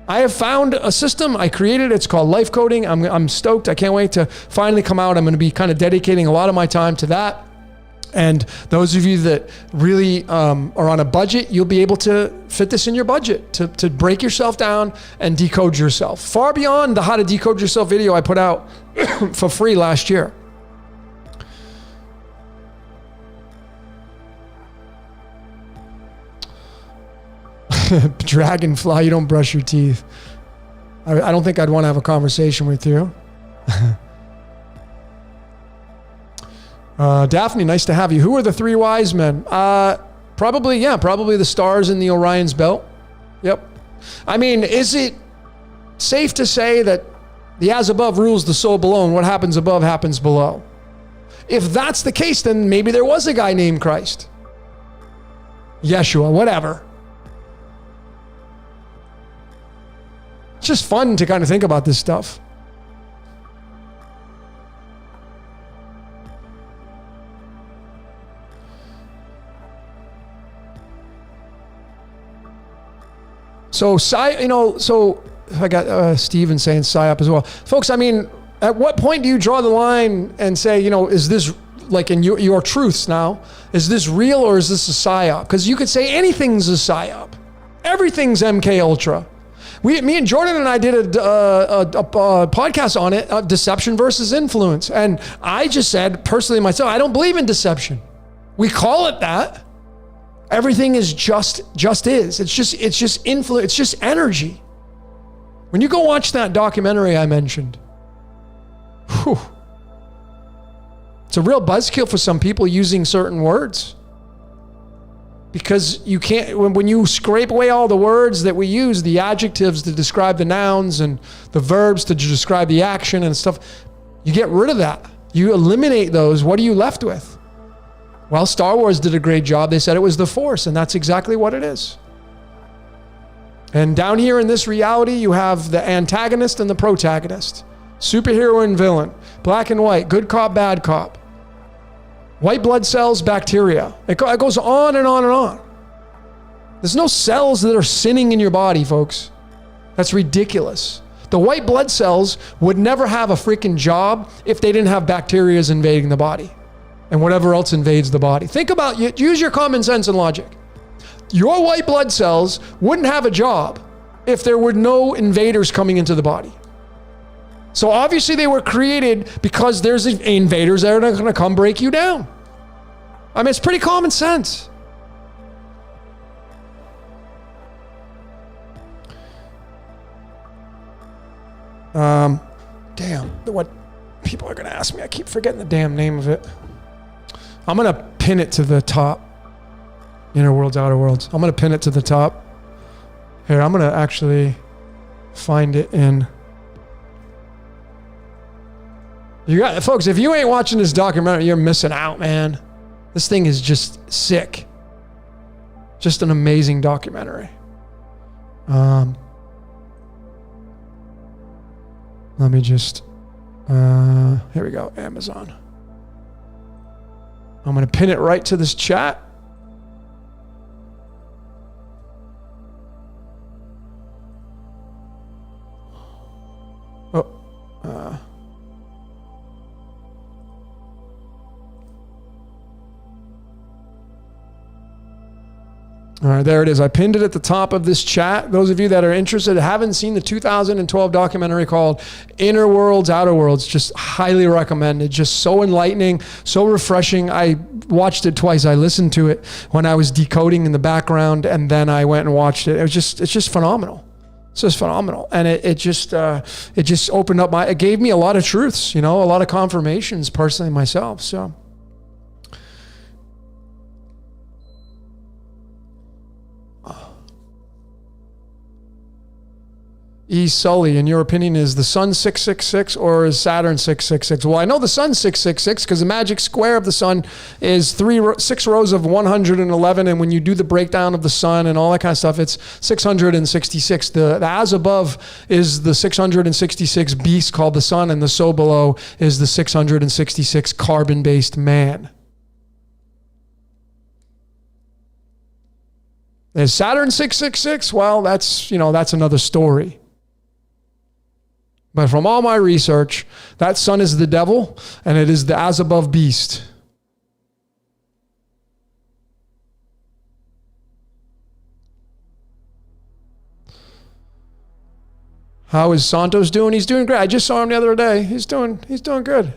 I have found a system. I created it. It's called Life Coding. I'm stoked. I can't wait to finally come out. I'm going to be kind of dedicating a lot of my time to that. And those of you that really are on a budget, you'll be able to fit this in your budget, to break yourself down and decode yourself. Far beyond the How to Decode Yourself video I put out for free last year. Dragonfly, you don't brush your teeth. I don't think I'd want to have a conversation with you. Daphne, nice to have you. Who are the three wise men? Probably the stars in the Orion's belt. Yep. I mean, is it safe to say that the as above rules the soul below, and what happens above happens below? If that's the case, then maybe there was a guy named Christ. Yeshua, whatever. It's just fun to kind of think about this stuff. So, I got Steven saying PSYOP as well. Folks, I mean, at what point do you draw the line and say, is this, like in your truths now, is this real or is this a PSYOP? Because you could say anything's a PSYOP. Everything's MK Ultra. Me and Jordan and I did a podcast on it, deception versus influence. And I just said, personally myself, I don't believe in deception. We call it that. Everything is just is. It's just influence. It's just energy. When you go watch that documentary I mentioned, whew, it's a real buzzkill for some people using certain words. Because you can't, when you scrape away all the words that we use, the adjectives to describe the nouns and the verbs to describe the action and stuff, you get rid of that. You eliminate those. What are you left with? Well, Star Wars did a great job. They said it was the Force, and that's exactly what it is. And down here in this reality, you have the antagonist and the protagonist, superhero and villain, black and white, good cop, bad cop. White blood cells, bacteria. It goes on and on and on. There's no cells that are sinning in your body, folks. That's ridiculous. The white blood cells would never have a freaking job if they didn't have bacteria invading the body and whatever else invades the body. Think about it. Use your common sense and logic. Your white blood cells wouldn't have a job if there were no invaders coming into the body. So obviously they were created because there's invaders that are going to come break you down. I mean, it's pretty common sense. Damn, what people are going to ask me. I keep forgetting the damn name of it. I'm going to pin it to the top. Inner worlds, outer worlds. I'm going to pin it to the top. Here, I'm going to actually find it in... folks, if you ain't watching this documentary, you're missing out, man. This thing is just sick. Just an amazing documentary. Let me just, here we go, Amazon. I'm going to pin it right to this chat. All right, there it is. I pinned it at the top of this chat. Those of you that are interested, haven't seen the 2012 documentary called Inner Worlds, Outer Worlds, just highly recommended. Just so enlightening, so refreshing. I watched it twice. I listened to it when I was decoding in the background, and then I went and watched it. It's just phenomenal. It's just phenomenal. And it just opened up it gave me a lot of truths, a lot of confirmations personally myself. So. E. Sully, in your opinion, is the sun 666 or is Saturn 666? Well, I know the sun's 666 because the magic square of the sun is 6 rows of 111. And when you do the breakdown of the sun and all that kind of stuff, it's 666. The as above is the 666 beast called the sun, and the so below is the 666 carbon-based man. Is Saturn 666? Well, that's another story. But from all my research, that sun is the devil, and it is the as above beast. How is Santos doing? He's doing great. I just saw him the other day. He's doing good.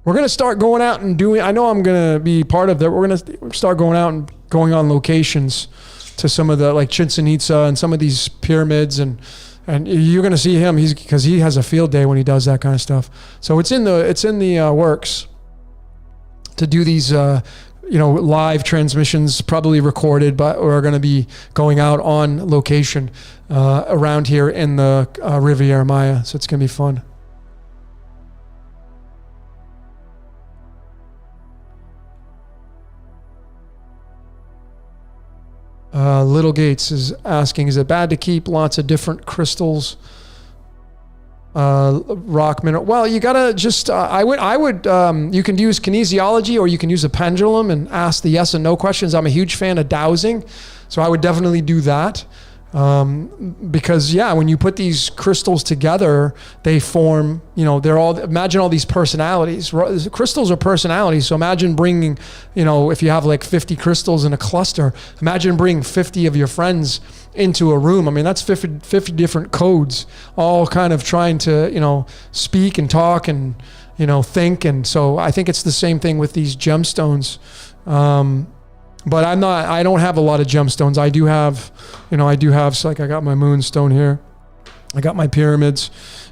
We're going to start going out and I know I'm going to be part of that. We're going to start going out and going on locations to some of the, like Chichen Itza and some of these pyramids, and you're going to see him. Because he has a field day when he does that kind of stuff. So it's in the works to do these, live transmissions, probably recorded, but we're going to be going out on location around here in the Riviera Maya. So it's going to be fun. Little Gates is asking, is it bad to keep lots of different crystals, rock mineral? Well, you gotta just, I would, you can use kinesiology, or you can use a pendulum and ask the yes and no questions. I'm a huge fan of dowsing, so I would definitely do that. Because when you put these crystals together, they form, imagine all these personalities. Crystals are personalities. So imagine bringing, if you have like 50 crystals in a cluster, imagine bringing 50 of your friends into a room. I mean, that's 50 different codes, all kind of trying to, speak and talk and, think. And so I think it's the same thing with these gemstones. But I don't have a lot of gemstones. I do have, so like I got my moonstone here. I got my pyramids.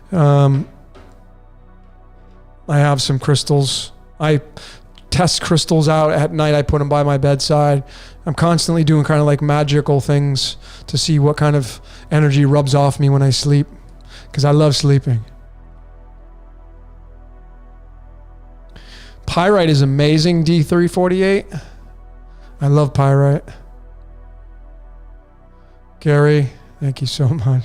I have some crystals. I test crystals out at night. I put them by my bedside. I'm constantly doing kind of like magical things to see what kind of energy rubs off me when I sleep, because I love sleeping. Pyrite is amazing, D348. I love pyrite. Gary, thank you so much.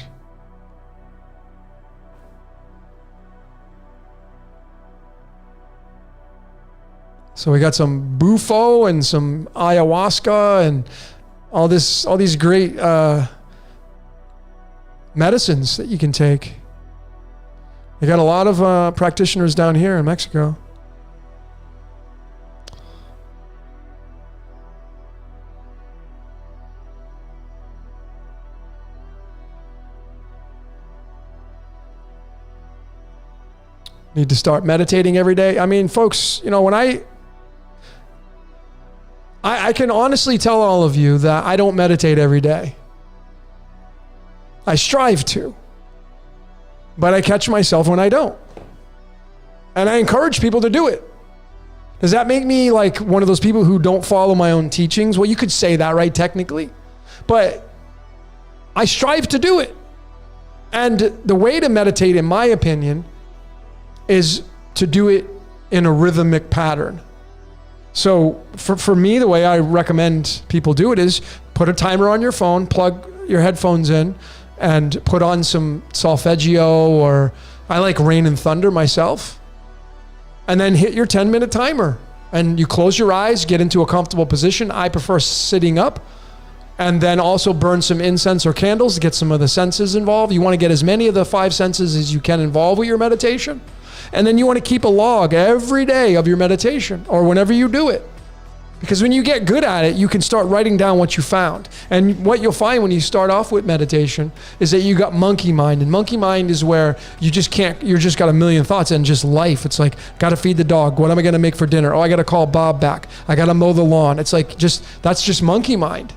So we got some bufo and some ayahuasca and all these great medicines that you can take. They got a lot of practitioners down here in Mexico. Need to start meditating every day. I mean, folks, when I can honestly tell all of you that I don't meditate every day. I strive to, but I catch myself when I don't. And I encourage people to do it. Does that make me like one of those people who don't follow my own teachings? Well, you could say that, right, technically. But I strive to do it. And the way to meditate, in my opinion, is to do it in a rhythmic pattern. So for me, the way I recommend people do it is put a timer on your phone, plug your headphones in, and put on some solfeggio, or I like Rain and Thunder myself. and then hit your 10-minute timer. And you close your eyes, get into a comfortable position. I prefer sitting up. And then also burn some incense or candles to get some of the senses involved. You want to get as many of the 5 senses as you can involved with your meditation. And then you want to keep a log every day of your meditation or whenever you do it. Because when you get good at it, you can start writing down what you found. And what you'll find when you start off with meditation is that you got monkey mind. And monkey mind is where you just got a million thoughts and just life. It's like, got to feed the dog. What am I going to make for dinner? Oh, I got to call Bob back. I got to mow the lawn. It's like that's just monkey mind.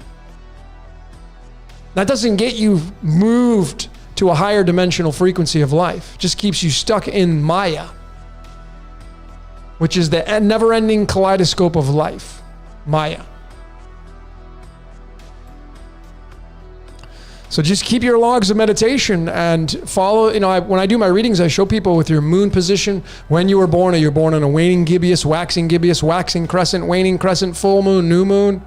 That doesn't get you moved to a higher dimensional frequency of life. It just keeps you stuck in Maya, which is the never-ending kaleidoscope of life. Maya. So just keep your logs of meditation and follow. When I do my readings, I show people with your moon position, when you were born. Are you born on a waning gibbous, waxing crescent, waning crescent, full moon, new moon?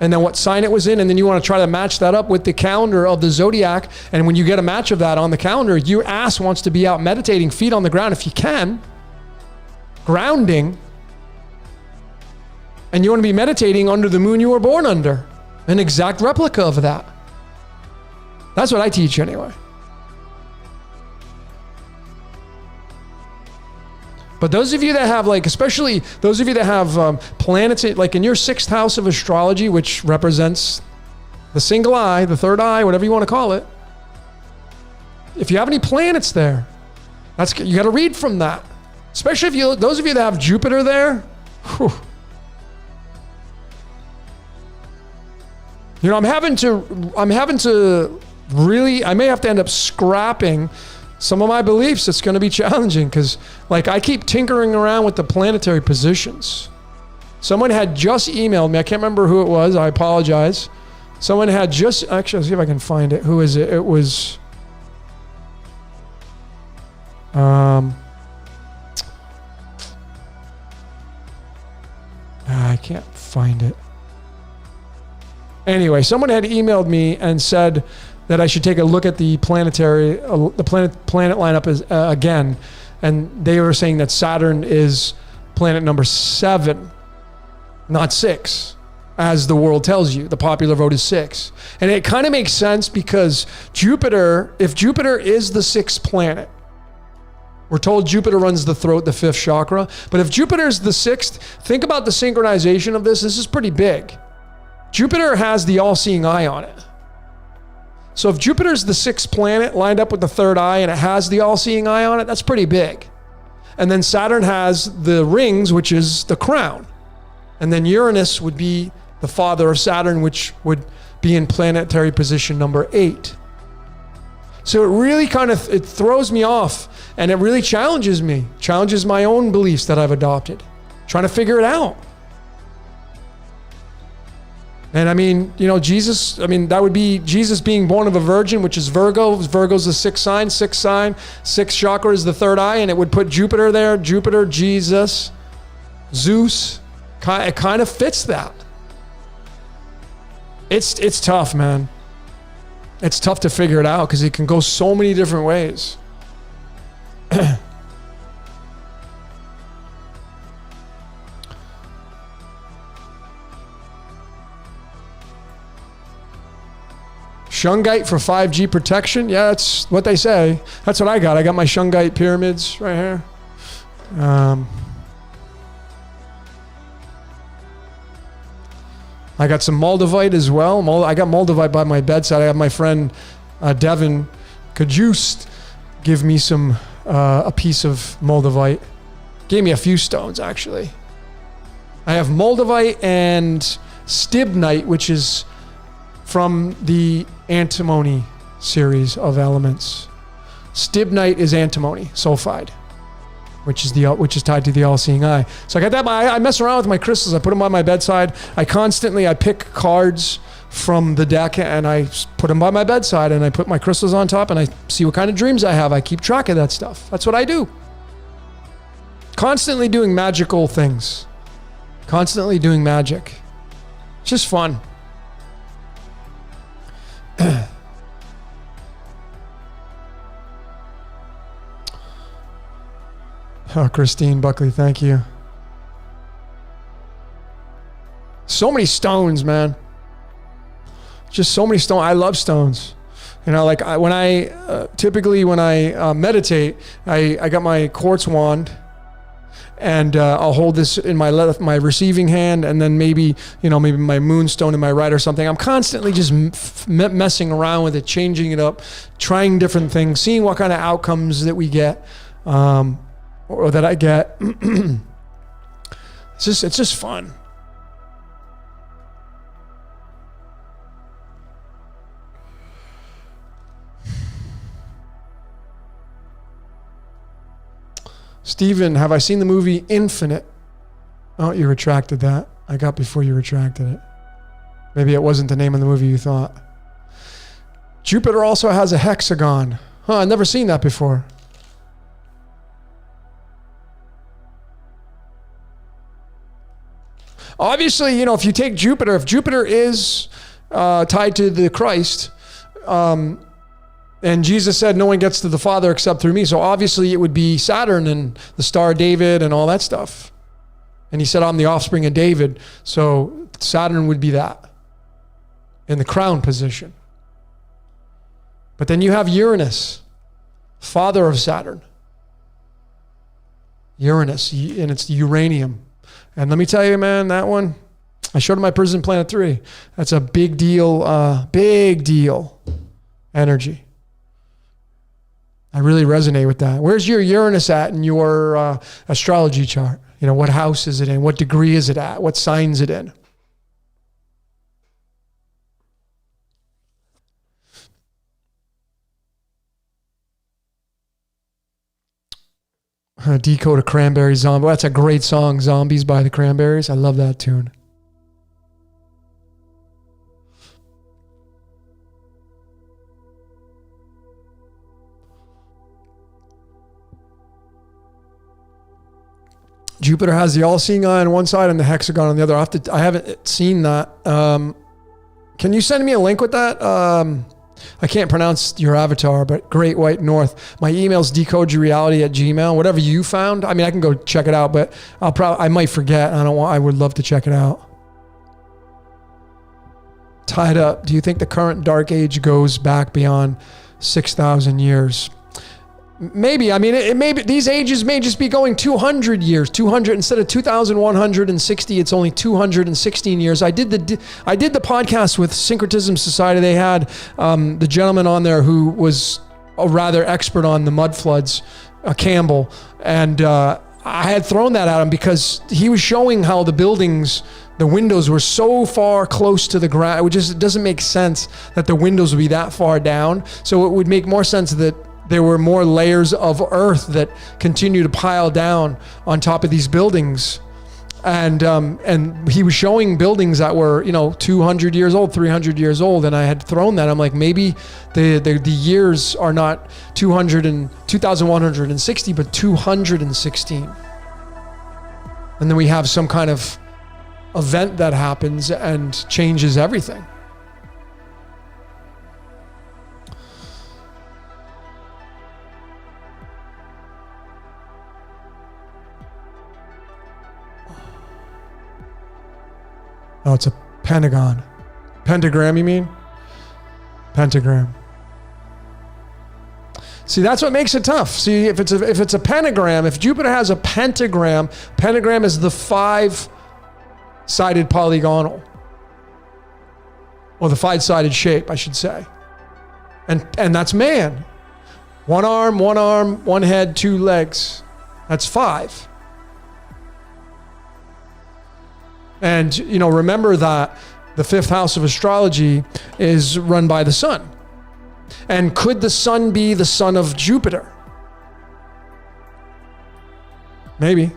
And then what sign it was in, and then you want to try to match that up with the calendar of the zodiac. And when you get a match of that on the calendar, your ass wants to be out meditating, feet on the ground if you can, grounding, and you want to be meditating under the moon you were born under, an exact replica of that. That's what I teach anyway. But those of you that have, especially those of you that have planets, like in your 6th house of astrology, which represents the single eye, the third eye, whatever you want to call it. If you have any planets there, you got to read from that. Especially those of you that have Jupiter there. Whew. I'm having to really, I may have to end up scrapping some of my beliefs. It's going to be challenging because I keep tinkering around with the planetary positions. Someone had just emailed me. I can't remember who it was. I apologize. Someone had just, actually, let's see if I can find it. Who is it? It was, I can't find it. Anyway, someone had emailed me and said that I should take a look at the planet lineup again, and they were saying that Saturn is planet number 7, not 6, as the world tells you. The popular vote is 6, and it kind of makes sense because if Jupiter is the 6th planet, we're told Jupiter runs the throat, the 5th chakra, but if Jupiter is the 6th, think about the synchronization of this. This is pretty big. Jupiter has the all-seeing eye on it. So if Jupiter's the 6th planet lined up with the 3rd eye and it has the all-seeing eye on it, that's pretty big. And then Saturn has the rings, which is the crown. And then Uranus would be the father of Saturn, which would be in planetary position number 8. So it really it throws me off, and it really challenges my own beliefs that I've adopted, trying to figure it out. And Jesus, that would be Jesus being born of a virgin, which is Virgo. Virgo's the 6th sign, 6th chakra is the 3rd eye, and it would put Jupiter there. Jupiter, Jesus, Zeus. It kind of fits that. It's tough, man. It's tough to figure it out because it can go so many different ways. Shungite for 5G protection. Yeah, that's what they say. That's what I got. I got my Shungite pyramids right here. I got some Moldavite as well. I got Moldavite by my bedside. I have my friend Devin Kajust give me a piece of Moldavite. Gave me a few stones, actually. I have Moldavite and Stibnite, which is from the antimony series of elements. Stibnite is antimony sulfide, which is tied to the all-seeing eye. So I got that. I mess around with my crystals. I put them by my bedside. I pick cards from the deck and I put them by my bedside, and I put my crystals on top, and I see what kind of dreams I have. I keep track of that stuff. That's what I do. Constantly doing magical things. Constantly doing magic. It's just fun. Oh, Christine Buckley, thank you. So many stones, man. Just so many stones. I love stones. You know, like when I typically when I meditate, I got my quartz wand, and I'll hold this in my receiving hand, and then maybe my moonstone in my right or something. I'm constantly just messing around with it, changing it up, trying different things, seeing what kind of outcomes that we get, or that I get. It's just fun. Steven, have I seen the movie Infinite? Oh, you retracted that. I got before you retracted it. Maybe it wasn't the name of the movie you thought. Jupiter also has a hexagon. Huh, I've never seen that before. Obviously, if you take Jupiter, if Jupiter is tied to the Christ, and Jesus said, no one gets to the Father except through me. So obviously it would be Saturn and the Star of David and all that stuff. And he said, I'm the offspring of David. So Saturn would be that in the crown position. But then you have Uranus, father of Saturn. Uranus, and it's uranium. And let me tell you, man, that one, I showed him my Prison Planet 3. That's a big deal energy. I really resonate with that. Where's your Uranus at in your astrology chart? What house is it in? What degree is it at? What sign is it in? Decode a Cranberry Zombie. That's a great song, Zombies by the Cranberries. I love that tune. Jupiter has the all-seeing eye on one side and the hexagon on the other. I haven't seen that. Can you send me a link with that? I can't pronounce your avatar, but Great White North. My email's decodeyourreality@gmail. Whatever you found. I mean, I can go check it out, but I might forget. I would love to check it out. Tied up. Do you think the current dark age goes back beyond 6,000 years? Maybe. I mean, it may be, these ages may just be going 200 years. 200 instead of 2,160, it's only 216 years. I did the podcast with Syncretism Society. They had the gentleman on there who was a rather expert on the mud floods, Campbell, and I had thrown that at him because he was showing how the buildings, the windows were so far close to the ground. It doesn't make sense that the windows would be that far down. So it would make more sense that there were more layers of earth that continue to pile down on top of these buildings. And he was showing buildings that were, 200 years old, 300 years old. And I had thrown that. I'm like, maybe the years are not 2,160, but 216. And then we have some kind of event that happens and changes everything. Oh, it's a pentagon. Pentagram, you mean? Pentagram. See, that's what makes it tough. See, if it's a pentagram, if Jupiter has a pentagram is the 5-sided polygonal. Or the 5-sided shape, I should say. And that's man. One arm, one head, 2 legs. That's 5. And, remember that the 5th house of astrology is run by the sun. And could the sun be the son of Jupiter? Maybe.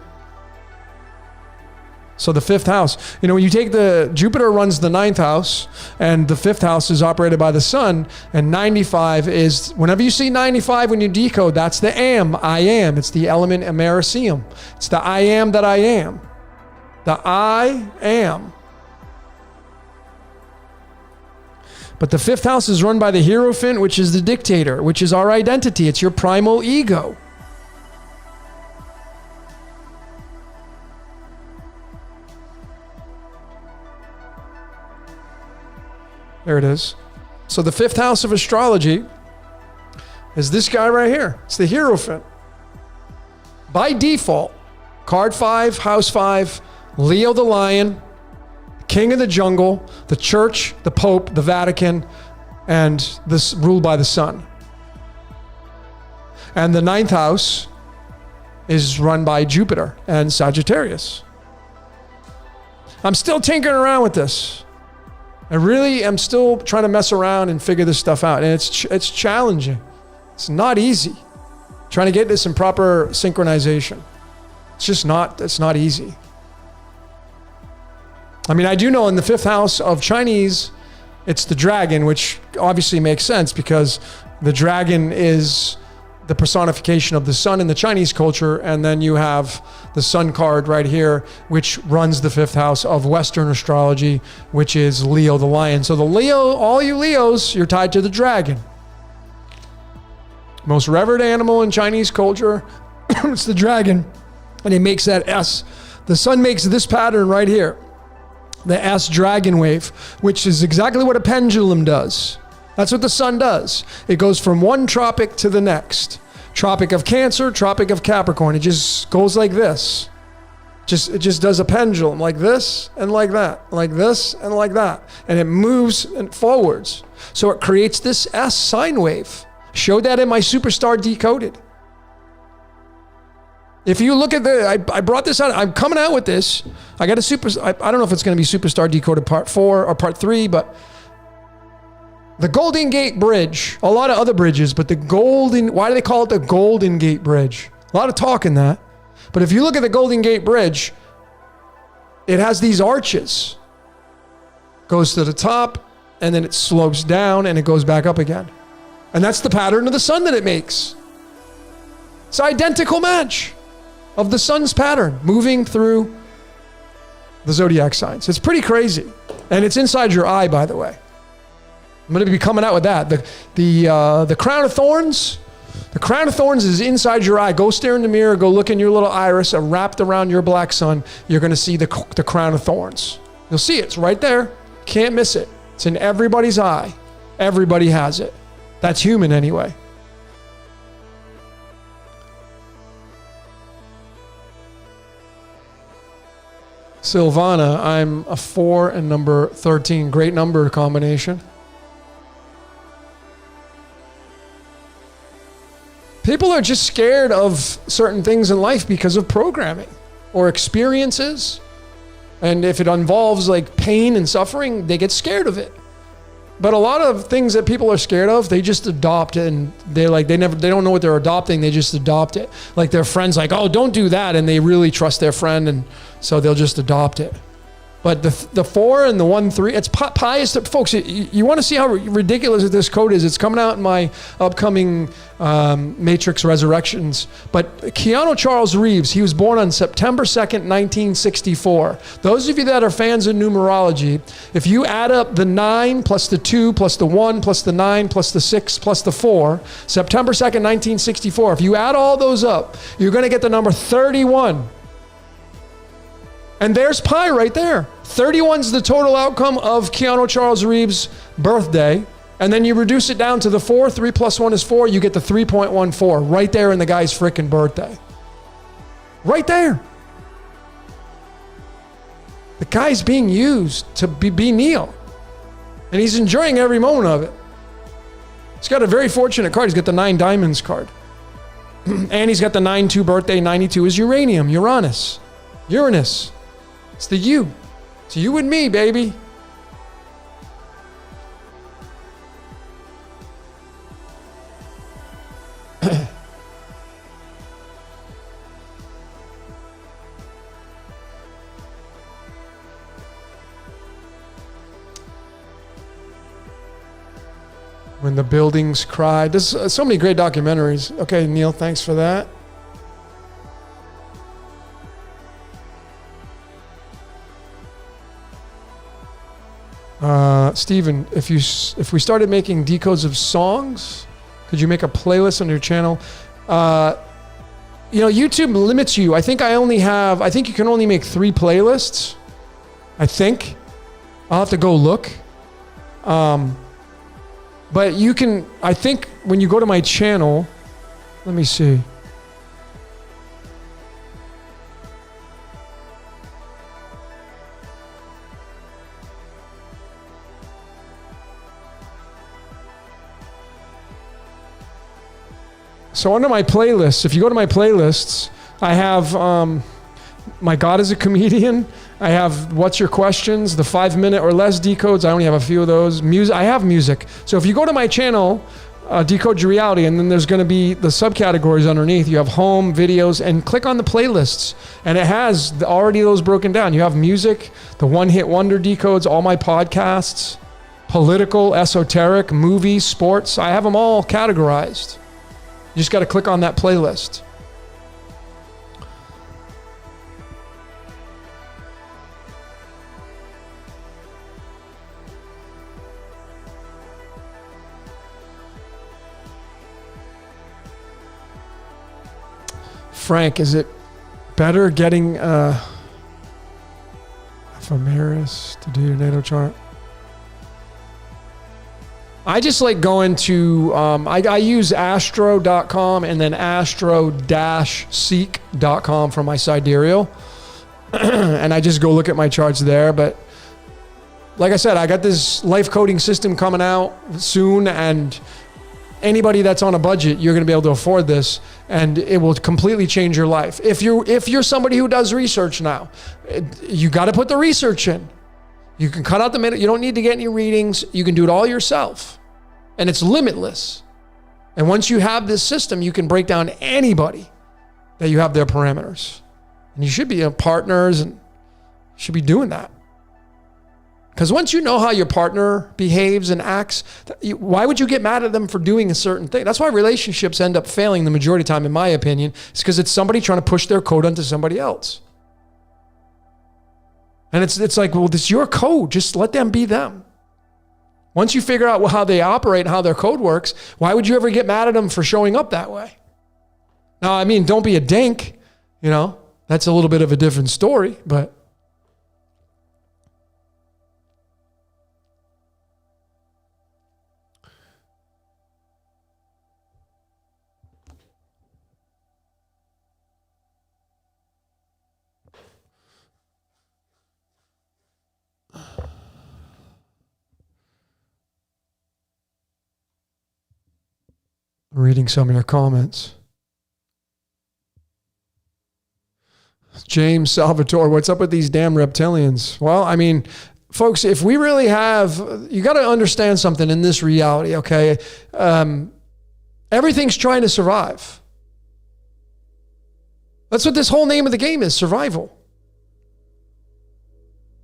So the 5th house, when you take Jupiter runs the 9th house and the 5th house is operated by the sun, and 95 is, whenever you see 95 when you decode, that's the I am. It's the element Americium. It's the I am that I am. The I am. But the 5th house is run by the Hierophant, which is the dictator, which is our identity. It's your primal ego. There it is. So the fifth house of astrology is this guy right here. It's the Hierophant. By default, card 5, house 5, Leo the Lion, King of the Jungle, the Church, the Pope, the Vatican, and this ruled by the Sun. And the ninth house is run by Jupiter and Sagittarius. I'm still tinkering around with this. I really am still trying to mess around and figure this stuff out. And it's challenging. It's not easy. Trying to get this in proper synchronization. It's not easy. I mean, I do know in the fifth house of Chinese, it's the dragon, which obviously makes sense because the dragon is the personification of the sun in the Chinese culture. And then you have the sun card right here, which runs the fifth house of Western astrology, which is Leo the Lion. So the Leo, all you Leos, you're tied to the dragon. Most revered animal in Chinese culture, it's the dragon. And it makes that S. The sun makes this pattern right here. The S dragon wave, which is exactly what a pendulum does. That's what the sun does. It goes from one tropic to the next. Tropic of Cancer, Tropic of Capricorn. It just goes like this. It just does a pendulum like this and like that, like this and like that. And it moves forwards. So it creates this S sine wave. Showed that in my Superstar Decoded. If you look at I brought this out. I'm coming out with this. I got I don't know if it's going to be Superstar Decoded Part 4 or Part 3, but the Golden Gate Bridge, a lot of other bridges, but why do they call it the Golden Gate Bridge? A lot of talk in that. But if you look at the Golden Gate Bridge, it has these arches. Goes to the top, and then it slopes down, and it goes back up again. And that's the pattern of the sun that it makes. It's an identical match of the sun's pattern moving through the zodiac signs. It's pretty crazy. And it's inside your eye, by the way. I'm going to be coming out with that. The crown of thorns. The crown of thorns is inside your eye. Go stare in the mirror. Go look in your little iris wrapped around your black sun. You're going to see the crown of thorns. You'll see it. It's right there. Can't miss it. It's in everybody's eye. Everybody has it. That's human anyway. Silvana, I'm a 4 and number 13. Great number combination. People are just scared of certain things in life because of programming or experiences. And if it involves like pain and suffering, they get scared of it. But a lot of things that people are scared of, they just adopt it, and they don't know what they're adopting. They just adopt it. Like their friend's like, oh, don't do that. And they really trust their friend. And so they'll just adopt it. But the 4 and the 1, 3, it's pious. Folks, you want to see how ridiculous this code is. It's coming out in my upcoming Matrix Resurrections. But Keanu Charles Reeves, he was born on September 2nd, 1964. Those of you that are fans of numerology, if you add up the 9 plus the 2 plus the 1 plus the 9 plus the 6 plus the 4, September 2nd, 1964, if you add all those up, you're going to get the number 31. And there's pi right there. 31's the total outcome of Keanu Charles Reeves' birthday. And then you reduce it down to the 4. 3 plus 1 is 4. You get the 3.14 right there in the guy's freaking birthday. Right there. The guy's being used to be Neo. And he's enjoying every moment of it. He's got a very fortunate card. He's got the 9 diamonds card. And he's got the 9-2 birthday. 92 is uranium, Uranus. It's the you. It's you and me, baby. When the buildings cried. There's so many great documentaries. Okay, Neil, thanks for that. Steven, if we started making decodes of songs, could you make a playlist on your channel? YouTube limits you. I think you can only make 3 playlists. I think. I'll have to go look. But you can, I think when you go to my channel, let me see. So under my playlists, if you go to my playlists, I have My God is a Comedian. I have What's Your Questions, the 5-minute or less decodes. I only have a few of those. Music. I have music. So if you go to my channel, Decode Your Reality, and then there's going to be the subcategories underneath. You have home, videos, and click on the playlists. And it has already those broken down. You have music, the one-hit wonder decodes, all my podcasts, political, esoteric, movies, sports. I have them all categorized. You just got to click on that playlist. Frank, is it better getting Ephemeris to do your natal chart? I just like going to, I use astro.com and then astro-seek.com for my sidereal. And I just go look at my charts there. But like I said, I got this life coding system coming out soon, and anybody that's on a budget, you're going to be able to afford this, and it will completely change your life. If you're somebody who does research now, you got to put the research in. You can cut out the minute. You don't need to get any readings. You can do it all yourself, and it's limitless. And once you have this system, you can break down anybody that you have their parameters, and you should be partners, and you should be doing that. Because once you know how your partner behaves and acts, why would you get mad at them for doing a certain thing? That's why relationships end up failing the majority of the time, in my opinion. It's because it's somebody trying to push their code onto somebody else. And it's like, well, this is your code. Just let them be them. Once you figure out how they operate and how their code works, why would you ever get mad at them for showing up that way? Now, I mean, don't be a dink. You know, that's a little bit of a different story, but... reading some of your comments. James Salvatore, what's up with these damn reptilians? Well, I mean, folks, if we really have, you got to understand something in this reality, okay? Everything's trying to survive. That's what this whole name of the game is, survival.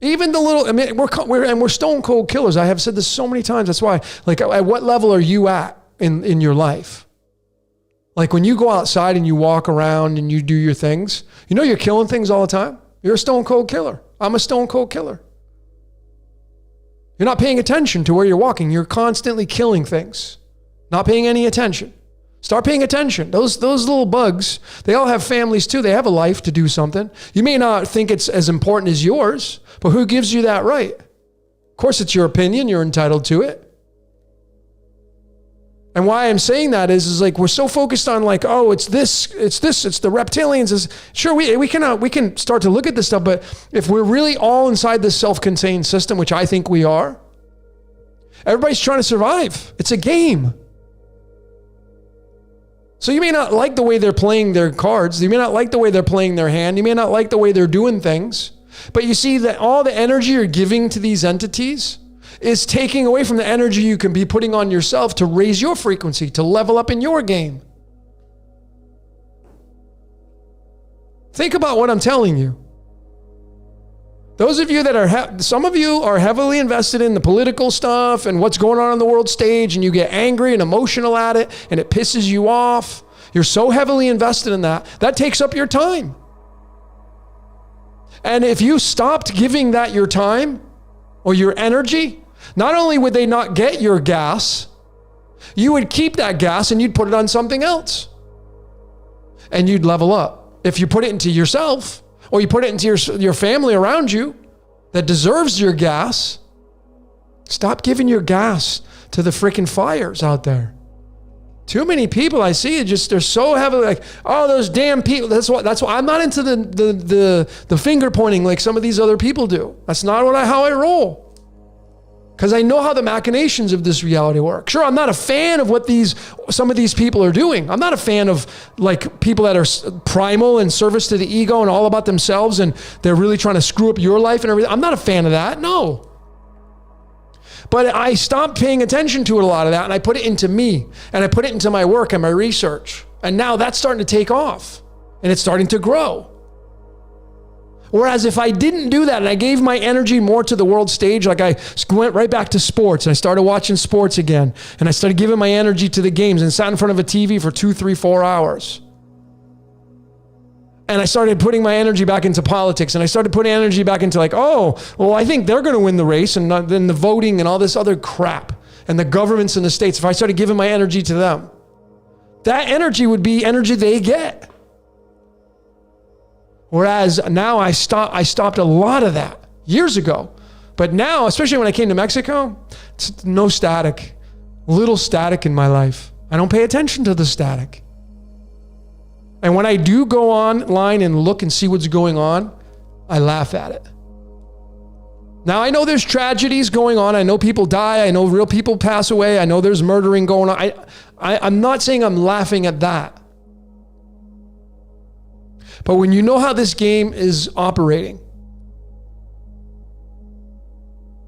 Even the little, I mean, we're stone cold killers. I have said this so many times. That's why, like, at what level are you at in your life? Like when you go outside and you walk around and you do your things, you know you're killing things all the time. You're a stone cold killer. I'm a stone cold killer. You're not paying attention to where you're walking. You're constantly killing things, not paying any attention. Start paying attention. Those little bugs, they all have families too. They have a life to do something. You may not think it's as important as yours, but who gives you that right? Of course, it's your opinion. You're entitled to it. And why I'm saying that is like we're so focused on like, oh, it's the reptilians. Sure, we can start to look at this stuff, but if we're really all inside this self-contained system, which I think we are, everybody's trying to survive. It's a game. So you may not like the way they're playing their cards. You may not like the way they're playing their hand. You may not like the way they're doing things. But you see that all the energy you're giving to these entities is taking away from the energy you can be putting on yourself to raise your frequency, to level up in your game. Think about what I'm telling you. Those of you that are, some of you are heavily invested in the political stuff and what's going on the world stage, and you get angry and emotional at it and it pisses you off. You're so heavily invested in that. That takes up your time. And if you stopped giving that your time or your energy, not only would they not get your gas, you would keep that gas and you'd put it on something else. And you'd level up. If you put it into yourself, or you put it into your family around you that deserves your gas, Stop giving your gas to the freaking fires out there. Too many people I see they're so heavily like, oh, those damn people. That's why I'm not into the finger pointing like some of these other people do. That's not how I roll. Because I know how the machinations of this reality work. Sure, I'm not a fan of what some of these people are doing. I'm not a fan of like people that are primal and service to the ego and all about themselves and they're really trying to screw up your life and everything. I'm not a fan of that, no. But I stopped paying attention to it, a lot of that, and I put it into me, and I put it into my work and my research. And now that's starting to take off, and it's starting to grow. Whereas if I didn't do that and I gave my energy more to the world stage, like I went right back to sports and I started watching sports again and I started giving my energy to the games and sat in front of a TV for 2, 3, 4 hours. And I started putting my energy back into politics and I started putting energy back into like, oh, well, I think they're going to win the race and then the voting and all this other crap and the governments in the states. If I started giving my energy to them, that energy would be energy they get. Whereas now I stopped a lot of that years ago. But now, especially when I came to Mexico, it's no static, little static in my life. I don't pay attention to the static. And when I do go online and look and see what's going on, I laugh at it. Now, I know there's tragedies going on. I know people die. I know real people pass away. I know there's murdering going on. I'm not saying I'm laughing at that. But when you know how this game is operating,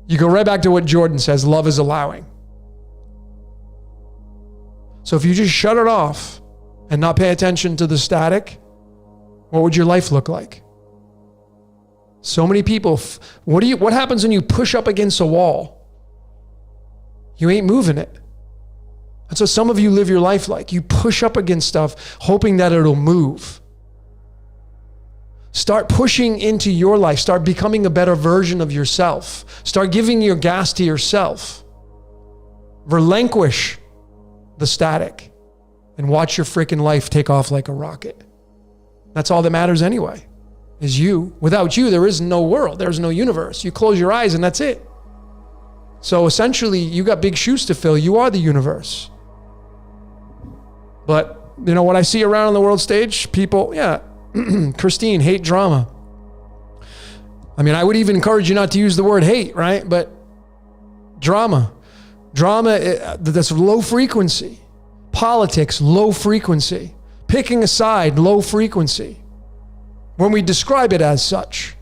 you go right back to what Jordan says, love is allowing. So if you just shut it off and not pay attention to the static, what would your life look like? So many people, what happens when you push up against a wall? You ain't moving it. That's what some of you live your life like. You push up against stuff hoping that it'll move. Start pushing into your life. Start becoming a better version of yourself. Start giving your gas to yourself. Relinquish the static and watch your freaking life take off like a rocket. That's all that matters anyway, is you. Without you, there is no world. There's no universe. You close your eyes and that's it. So essentially, you got big shoes to fill. You are the universe. But, you know, what I see around on the world stage, people, Christine, hate drama. I mean, I would even encourage you not to use the word hate, right? But drama, that's low frequency. Politics, low frequency. Picking a side, low frequency. When we describe it as such.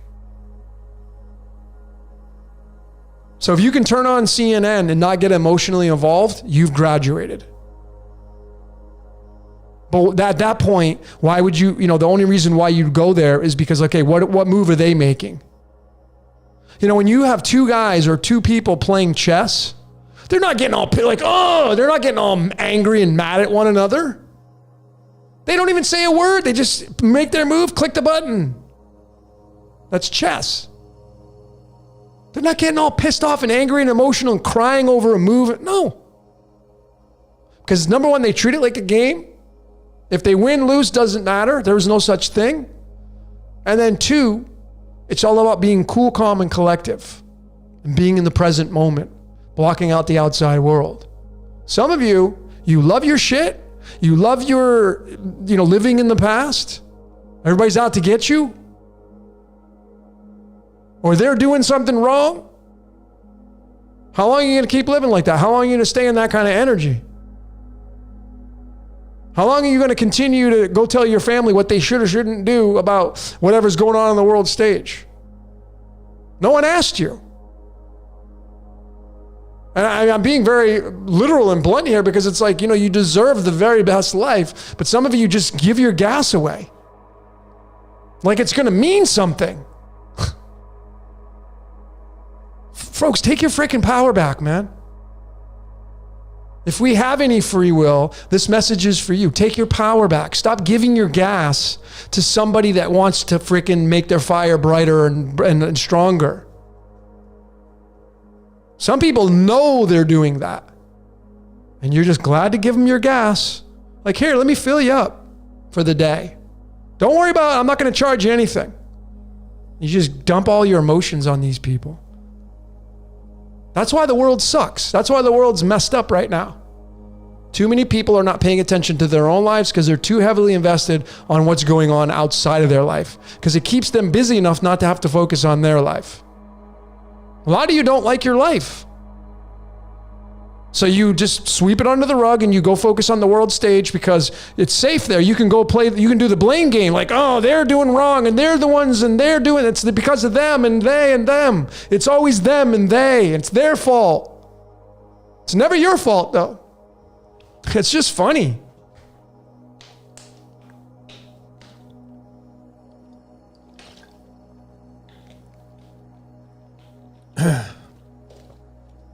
So if you can turn on CNN and not get emotionally involved, you've graduated. But at that point, why would you, the only reason why you'd go there is because, okay, what move are they making? When you have two guys or two people playing chess, they're not getting all they're not getting all angry and mad at one another. They don't even say a word. They just make their move, click the button. That's chess. They're not getting all pissed off and angry and emotional and crying over a move. No. Because number one, they treat it like a game. If they win, lose, doesn't matter. There's no such thing. And then two, it's all about being cool, calm, and collective and being in the present moment, blocking out the outside world. Some of you love your shit. You love your, living in the past. Everybody's out to get you. Or they're doing something wrong. How long are you going to keep living like that? How long are you going to stay in that kind of energy? How long are you going to continue to go tell your family what they should or shouldn't do about whatever's going on the world stage? No one asked you. And I'm being very literal and blunt here because it's like, you deserve the very best life, but some of you just give your gas away. Like it's going to mean something. Folks, take your freaking power back, man. If we have any free will, this message is for you. Take your power back. Stop giving your gas to somebody that wants to freaking make their fire brighter and stronger. Some people know they're doing that. And you're just glad to give them your gas. Like, here, let me fill you up for the day. Don't worry about it. I'm not going to charge you anything. You just dump all your emotions on these people. That's why the world sucks. That's why the world's messed up right now. Too many people are not paying attention to their own lives because they're too heavily invested on what's going on outside of their life, because it keeps them busy enough not to have to focus on their life. A lot of you don't like your life. So you just sweep it under the rug and you go focus on the world stage because it's safe there. You can go play, you can do the blame game, like, oh, they're doing wrong and they're the ones and they're doing it's because of them and they and them. It's always them and they. It's their fault. It's never your fault though. It's just funny.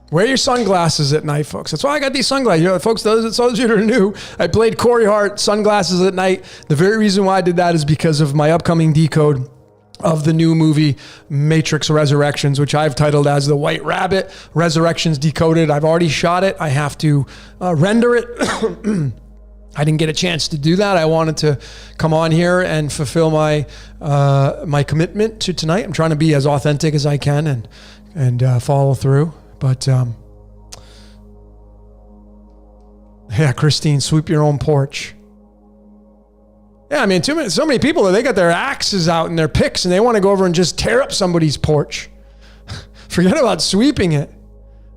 Wear your sunglasses at night, folks. That's why I got these sunglasses. You know, folks, those of you that are new, I played Corey Hart, sunglasses at night. The very reason why I did that is because of my upcoming decode of the new movie Matrix Resurrections, which I've titled as The White Rabbit. Resurrections Decoded. I've already shot it. I have to render it. I didn't get a chance to do that. I wanted to come on here and fulfill my my commitment to tonight. I'm trying to be as authentic as I can and follow through. But yeah, Christine, sweep your own porch. Yeah, I mean, so many people, they got their axes out and their picks and they want to go over and just tear up somebody's porch. Forget about sweeping it.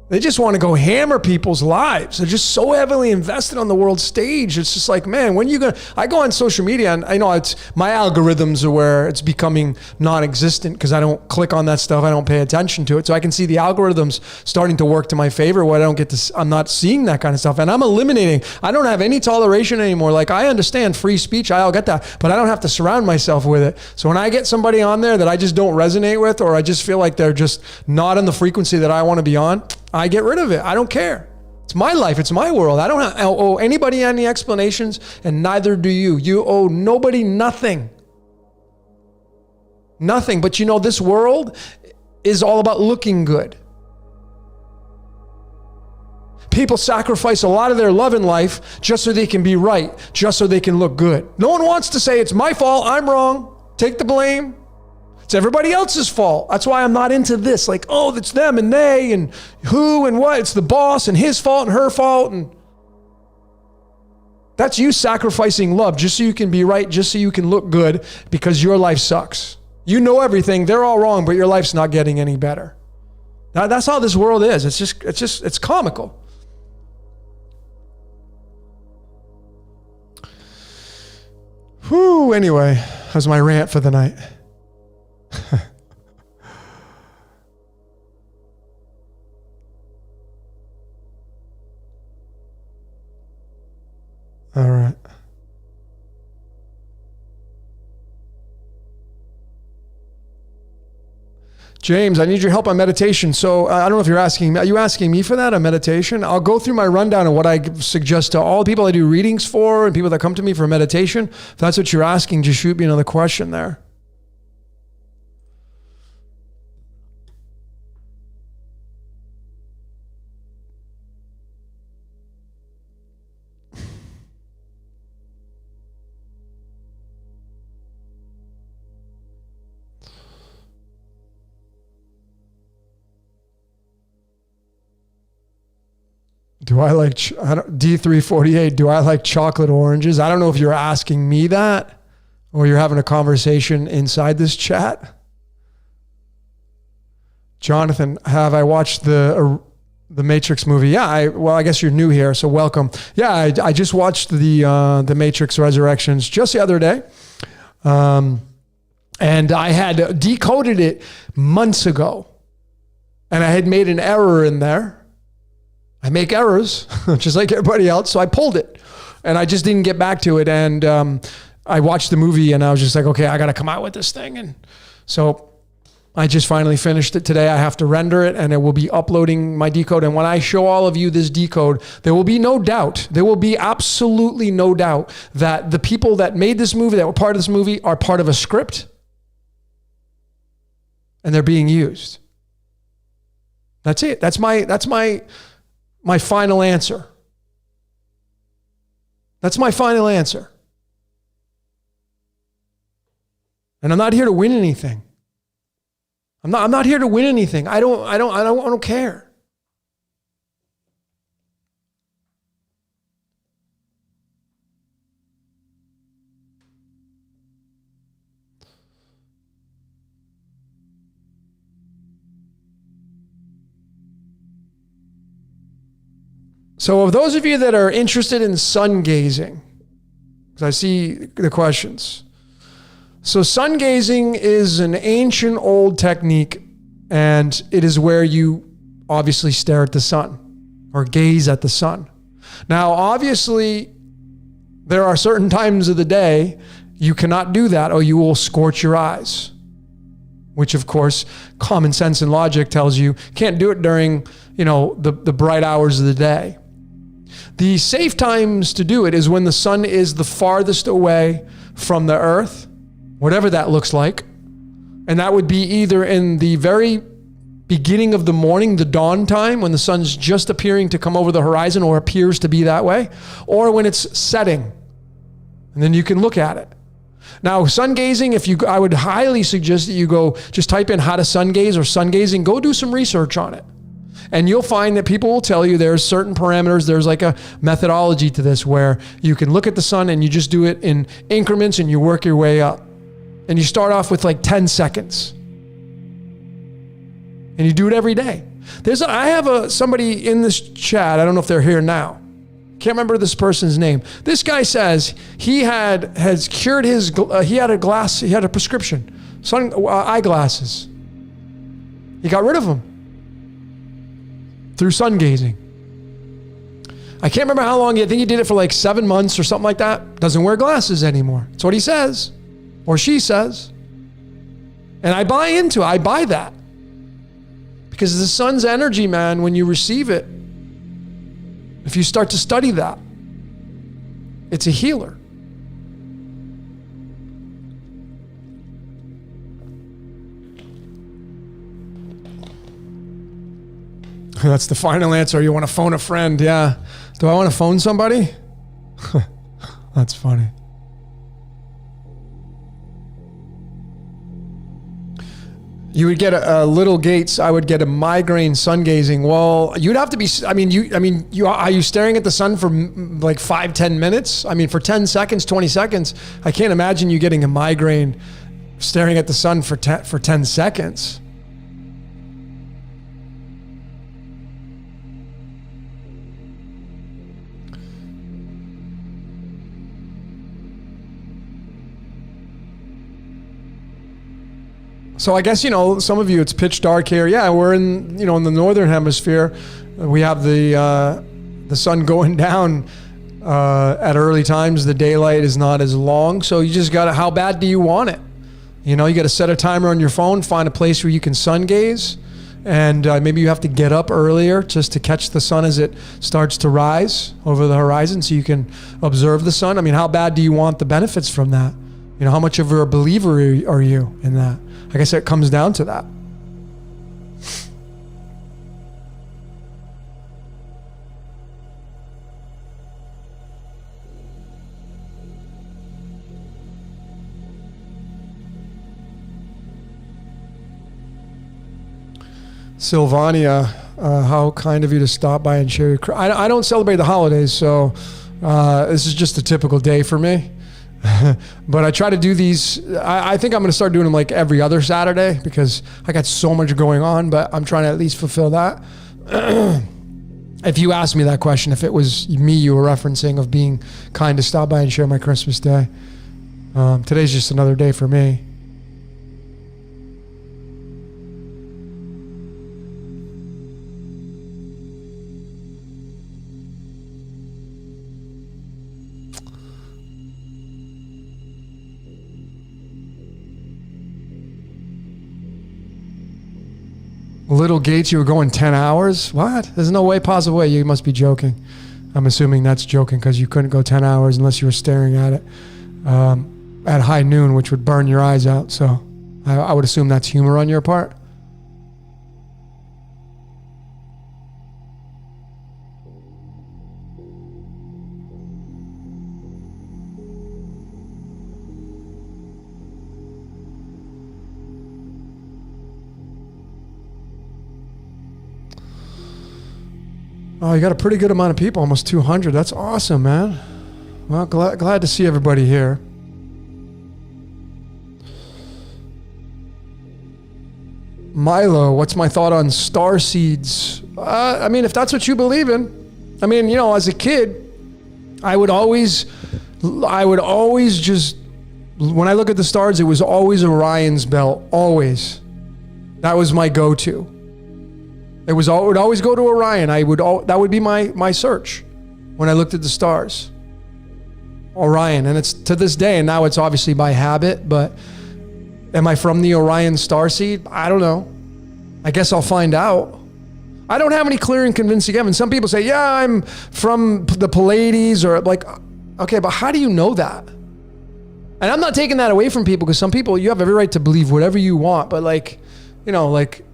They just want to go hammer people's lives. They're just so heavily invested on the world stage. It's just like, man, when you I go on social media and I know it's my algorithms are where it's becoming non-existent because I don't click on that stuff. I don't pay attention to it. So I can see the algorithms starting to work to my favor where I'm not seeing that kind of stuff. And I'm eliminating. I don't have any toleration anymore. Like, I understand free speech. I'll get that, but I don't have to surround myself with it. So when I get somebody on there that I just don't resonate with, or I just feel like they're just not on the frequency that I want to be on, I get rid of it. I don't care. It's my life. It's my world. I don't owe anybody any explanations, and neither do you. You owe nobody nothing. Nothing. But you know, this world is all about looking good. People sacrifice a lot of their love in life just so they can be right, just so they can look good. No one wants to say, it's my fault, I'm wrong, take the blame. It's everybody else's fault. That's why I'm not into this. Like, oh, it's them and they and who and what. It's the boss and his fault and her fault. And that's you sacrificing love just so you can be right, just so you can look good because your life sucks. You know everything. They're all wrong, but your life's not getting any better. Now, that's how this world is. It's comical. Whew, anyway, that was my rant for the night. All right. James, I need your help on meditation. So I don't know if are you asking me for that, a meditation? I'll go through my rundown of what I suggest to all the people I do readings for and people that come to me for meditation. If that's what you're asking, just shoot me another question there. Do I like, D348, do I like chocolate oranges? I don't know if you're asking me that or you're having a conversation inside this chat. Jonathan, have I watched the Matrix movie? Yeah, I guess you're new here, so welcome. Yeah, I just watched the Matrix Resurrections just the other day. And I had decoded it months ago. And I had made an error in there. I make errors, just like everybody else. So I pulled it and I just didn't get back to it. And I watched the movie and I was just like, okay, I got to come out with this thing. And so I just finally finished it today. I have to render it and it will be uploading my decode. And when I show all of you this decode, there will be no doubt, there will be absolutely no doubt that the people that made this movie, that were part of this movie, are part of a script and they're being used. That's it. That's my final answer. That's my final answer. And I'm not here to win anything. I'm not here to win anything. I don't care. So of those of you that are interested in sun gazing, because I see the questions. So sun gazing is an ancient old technique, and it is where you obviously stare at the sun or gaze at the sun. Now, obviously, there are certain times of the day you cannot do that or you will scorch your eyes, which of course, common sense and logic tells you can't do it during, the bright hours of the day. The safe times to do it is when the sun is the farthest away from the earth, whatever that looks like. And that would be either in the very beginning of the morning, the dawn time, when the sun's just appearing to come over the horizon or appears to be that way, or when it's setting. And then you can look at it. Now, sun gazing, I would highly suggest that you go just type in how to sun gaze or sun gazing, go do some research on it. And you'll find that people will tell you there's certain parameters. There's like a methodology to this where you can look at the sun and you just do it in increments and you work your way up. And you start off with like 10 seconds. And you do it every day. I have somebody in this chat. I don't know if they're here now. Can't remember this person's name. This guy says he has cured he had a prescription, eyeglasses. He got rid of them through sun gazing. I can't remember how long. I think he did it for like 7 months or something like that. Doesn't wear glasses anymore. That's what he says, or she says. And I buy into it. I buy that. Because the sun's energy, man, when you receive it, if you start to study that, it's a healer. That's the final answer. You want to phone a friend? Yeah. Do I want to phone somebody? That's funny. You would get a little Gates. I would get a migraine sun gazing. Well, you'd have to be. Are you staring at the sun for like 5-10 minutes? I mean, for 10 seconds, 20 seconds. I can't imagine you getting a migraine staring at the sun for 10 seconds. So I guess, some of you, it's pitch dark here. Yeah, we're in the northern hemisphere. We have the sun going down at early times. The daylight is not as long. So you just how bad do you want it? You got to set a timer on your phone, find a place where you can sun gaze. And maybe you have to get up earlier just to catch the sun as it starts to rise over the horizon so you can observe the sun. I mean, how bad do you want the benefits from that? How much of a believer are you in that? I guess it comes down to that. Sylvania, how kind of you to stop by and share your... I don't celebrate the holidays, so this is just a typical day for me. But I try to do these. I think I'm going to start doing them like every other Saturday because I got so much going on, but I'm trying to at least fulfill that. If you asked me that question, if it was me you were referencing of being kind to stop by and share my Christmas day, today's just another day for me. Little Gates, you were going 10 hours? What? There's no possible way. You must be joking. I'm assuming that's joking because you couldn't go 10 hours unless you were staring at it at high noon, which would burn your eyes out. So I would assume that's humor on your part. Oh, you got a pretty good amount of people, almost 200. That's awesome, man. Well, glad to see everybody here. Milo, what's my thought on star seeds? I mean, if that's what you believe in, I mean, you know, as a kid, I would always just, when I look at the stars, it was always Orion's belt, always. That was my go-to. It would always go to Orion. That would be my search when I looked at the stars. Orion, and it's to this day, and now it's obviously by habit, but am I from the Orion starseed? I don't know. I guess I'll find out. I don't have any clear and convincing evidence. Some people say, yeah, I'm from the Pleiades, or like, okay, but how do you know that? And I'm not taking that away from people, because some people, you have every right to believe whatever you want, but like, you know, like,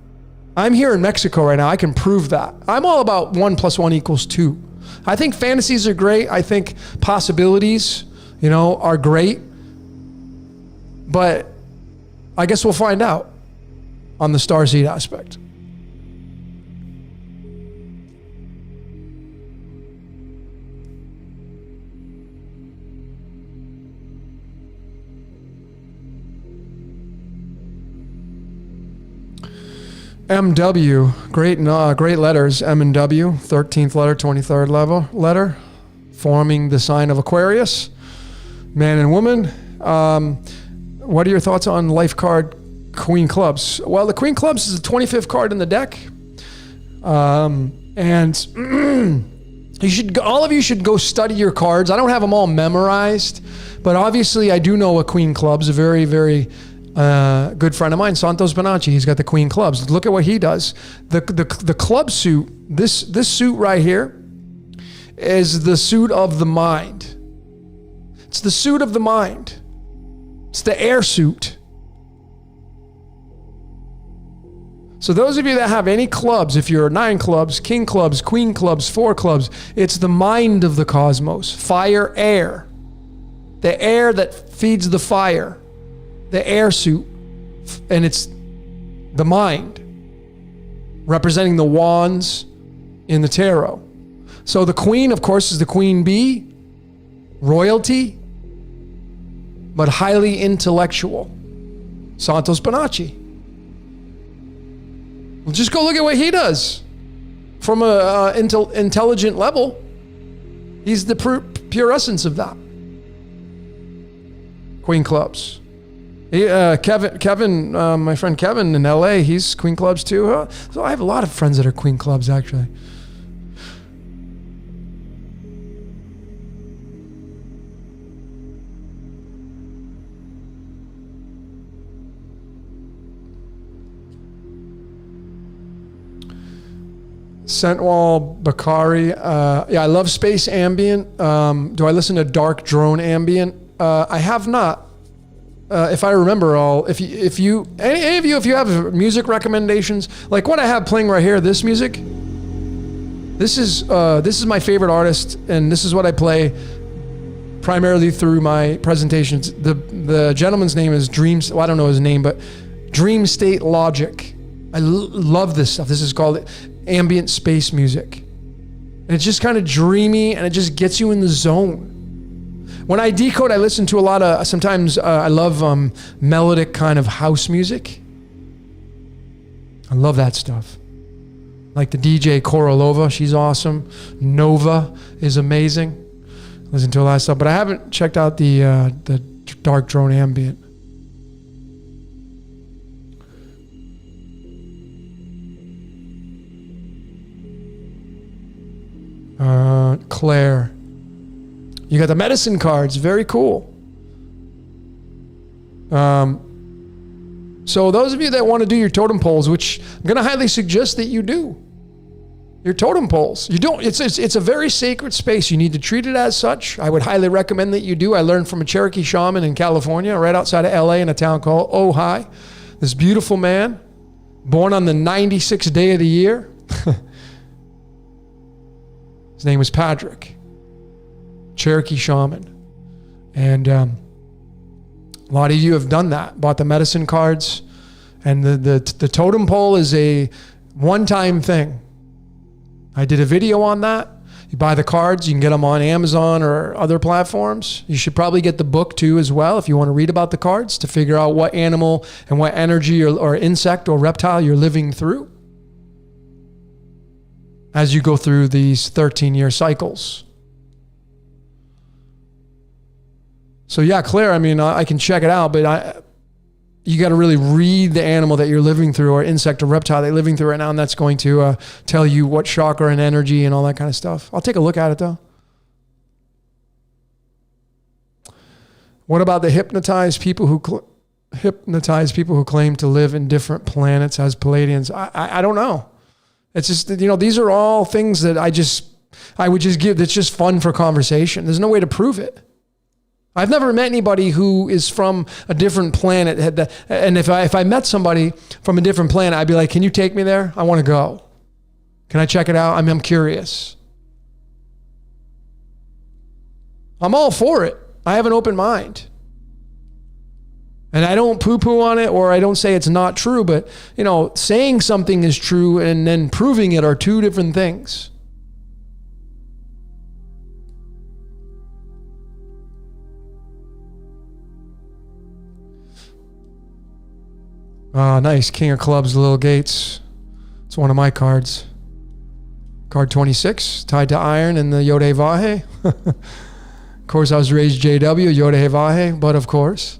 I'm here in Mexico right now. I can prove that. I'm all about 1 + 1 = 2. I think fantasies are great. I think possibilities, you know, are great. But I guess we'll find out on the starseed aspect. MW, great letters, M and W, 13th letter, 23rd letter, forming the sign of Aquarius, man and woman. What are your thoughts on life card Queen Clubs? Well, the Queen Clubs is the 25th card in the deck. And all of you should go study your cards. I don't have them all memorized, but obviously I do know a Queen Clubs, a very, very good friend of mine, Santos Bonacci. He's got the Queen Clubs. Look at what he does. The club suit, this suit right here, is the suit of the mind. It's the suit of the mind. It's the air suit. So those of you that have any clubs, if you're 9 clubs, king clubs, queen clubs, 4 clubs, it's the mind of the cosmos. Fire, air. The air that feeds the fire. The air suit, and it's the mind representing the wands in the tarot. So the queen, of course, is the queen bee, royalty, but highly intellectual. Santos Bonacci. Well, just go look at what he does from a intelligent level. He's the pure essence of that. Queen Clubs. Kevin, my friend Kevin in LA, he's Queen Clubs too. So I have a lot of friends that are Queen Clubs, actually. Sentwall Bakari. Yeah, I love space ambient. Do I listen to dark drone ambient? I have not. If I remember all, if you any of you, if you have music recommendations, like what I have playing right here, this music, this is my favorite artist, and this is what I play primarily through my presentations. The gentleman's name is Dreams. Well, I don't know his name, but Dream State Logic. I love this stuff. This is called ambient space music, and it's just kind of dreamy, and it just gets you in the zone. When I decode, I listen to a lot of, sometimes I love melodic kind of house music. I love that stuff. Like the DJ Korolova, she's awesome. Nova is amazing. Listen to a lot of stuff, but I haven't checked out the dark drone ambient. Claire. You got the medicine cards. Very cool. So those of you that want to do your totem poles, which I'm going to highly suggest that you do, your totem poles. You don't. It's a very sacred space. You need to treat it as such. I would highly recommend that you do. I learned from a Cherokee shaman in California, right outside of LA, in a town called Ojai. This beautiful man, born on the 96th day of the year. His name was Patrick. Cherokee shaman. And a lot of you have done that, bought the medicine cards, and the totem pole is a one-time thing. I did a video on that. You buy the cards, you can get them on Amazon or other platforms. You should probably get the book too as well if you want to read about the cards, to figure out what animal and what energy or insect or reptile you're living through. as you go through these 13-year cycles. So yeah, Claire, I mean, I can check it out, but you got to really read the animal that you're living through, or insect or reptile that you're living through right now, and that's going to tell you what chakra and energy and all that kind of stuff. I'll take a look at it though. What about the hypnotized people who claim to live in different planets as Palladians? I don't know. It's just, these are all things that I would just give. That's just fun for conversation. There's no way to prove it. I've never met anybody who is from a different planet. And if I met somebody from a different planet, I'd be like, can you take me there? I want to go. Can I check it out? I'm curious. I'm all for it. I have an open mind. And I don't poo-poo on it, or I don't say it's not true, but saying something is true and then proving it are two different things. Ah, nice. King of Clubs, Little Gates. It's one of my cards. Card 26, tied to iron in the Yod-Heh Vahe. Of course, I was raised JW, Yod-Heh Vahe, but of course.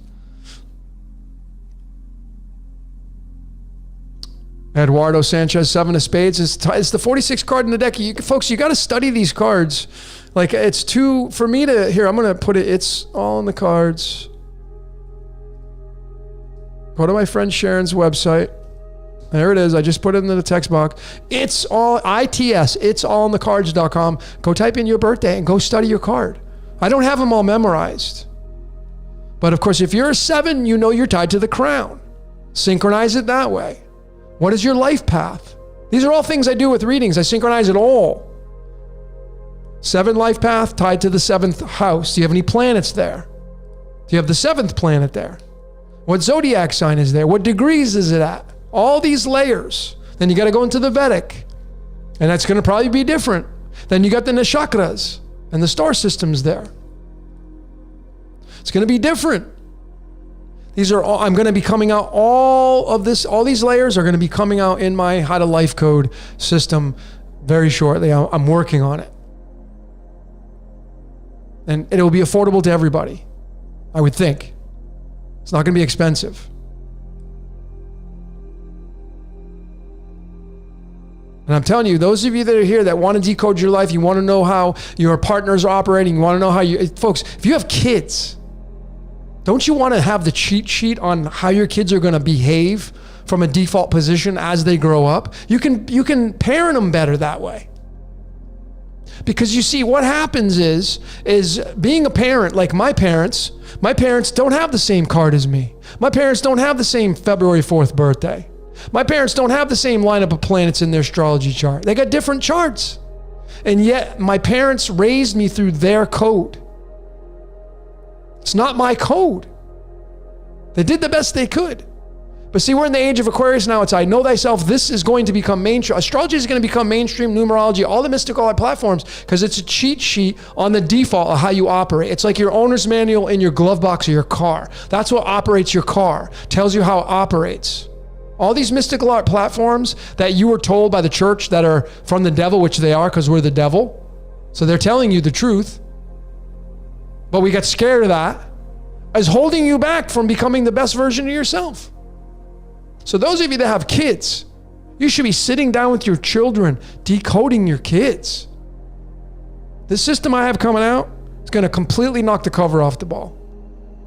Eduardo Sanchez, 7 of Spades. It's the 46th card in the deck. Folks, you got to study these cards. Like, it's too, for me to, here, I'm going to put it, it's all in the cards. Go to my friend Sharon's website. There it is. I just put it into the text box. It's all, ITS, it's all in the cards.com. Go type in your birthday and go study your card. I don't have them all memorized. But of course, if you're a 7, you're tied to the crown. Synchronize it that way. What is your life path? These are all things I do with readings. I synchronize it all. 7 life path tied to the 7th house. Do you have any planets there? Do you have the 7th planet there? What zodiac sign is there? What degrees is it at? All these layers. Then you got to go into the Vedic. And that's going to probably be different. Then you got the Nashakras and the star systems there. It's going to be different. These are all, I'm going to be coming out, all these layers are going to be coming out in my How to Life Code system very shortly. I'm working on it. And it will be affordable to everybody, I would think. It's not going to be expensive. And I'm telling you, those of you that are here that want to decode your life, you want to know how your partner's operating, you want to know how folks, if you have kids, don't you want to have the cheat sheet on how your kids are going to behave from a default position as they grow up? You can parent them better that way. Because you see, what happens is being a parent, like my parents don't have the same card as me. My parents don't have the same February 4th birthday. My parents don't have the same lineup of planets in their astrology chart. They got different charts. And yet my parents raised me through their code. It's not my code. They did the best they could. But see, we're in the age of Aquarius now. It's I know thyself. This is going to become mainstream. Astrology is going to become mainstream, numerology, all the mystical art platforms, because it's a cheat sheet on the default of how you operate. It's like your owner's manual in your glove box of your car. That's what operates your car. Tells you how it operates. All these mystical art platforms that you were told by the church that are from the devil, which they are because we're the devil. So they're telling you the truth. But we got scared of that, is holding you back from becoming the best version of yourself. So those of you that have kids, you should be sitting down with your children, decoding your kids. This system I have coming out is going to completely knock the cover off the ball.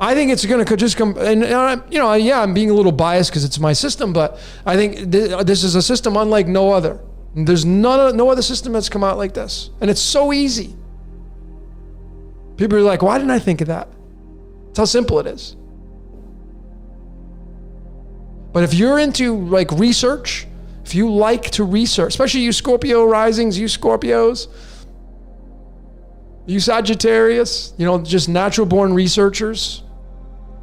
I think it's going to just come, and I'm being a little biased because it's my system, but I think this is a system unlike no other. There's no other system that's come out like this. And it's so easy. People are like, why didn't I think of that? That's how simple it is. But if you're into like research, if you like to research, especially you Scorpio risings, you Scorpios, you Sagittarius, just natural born researchers.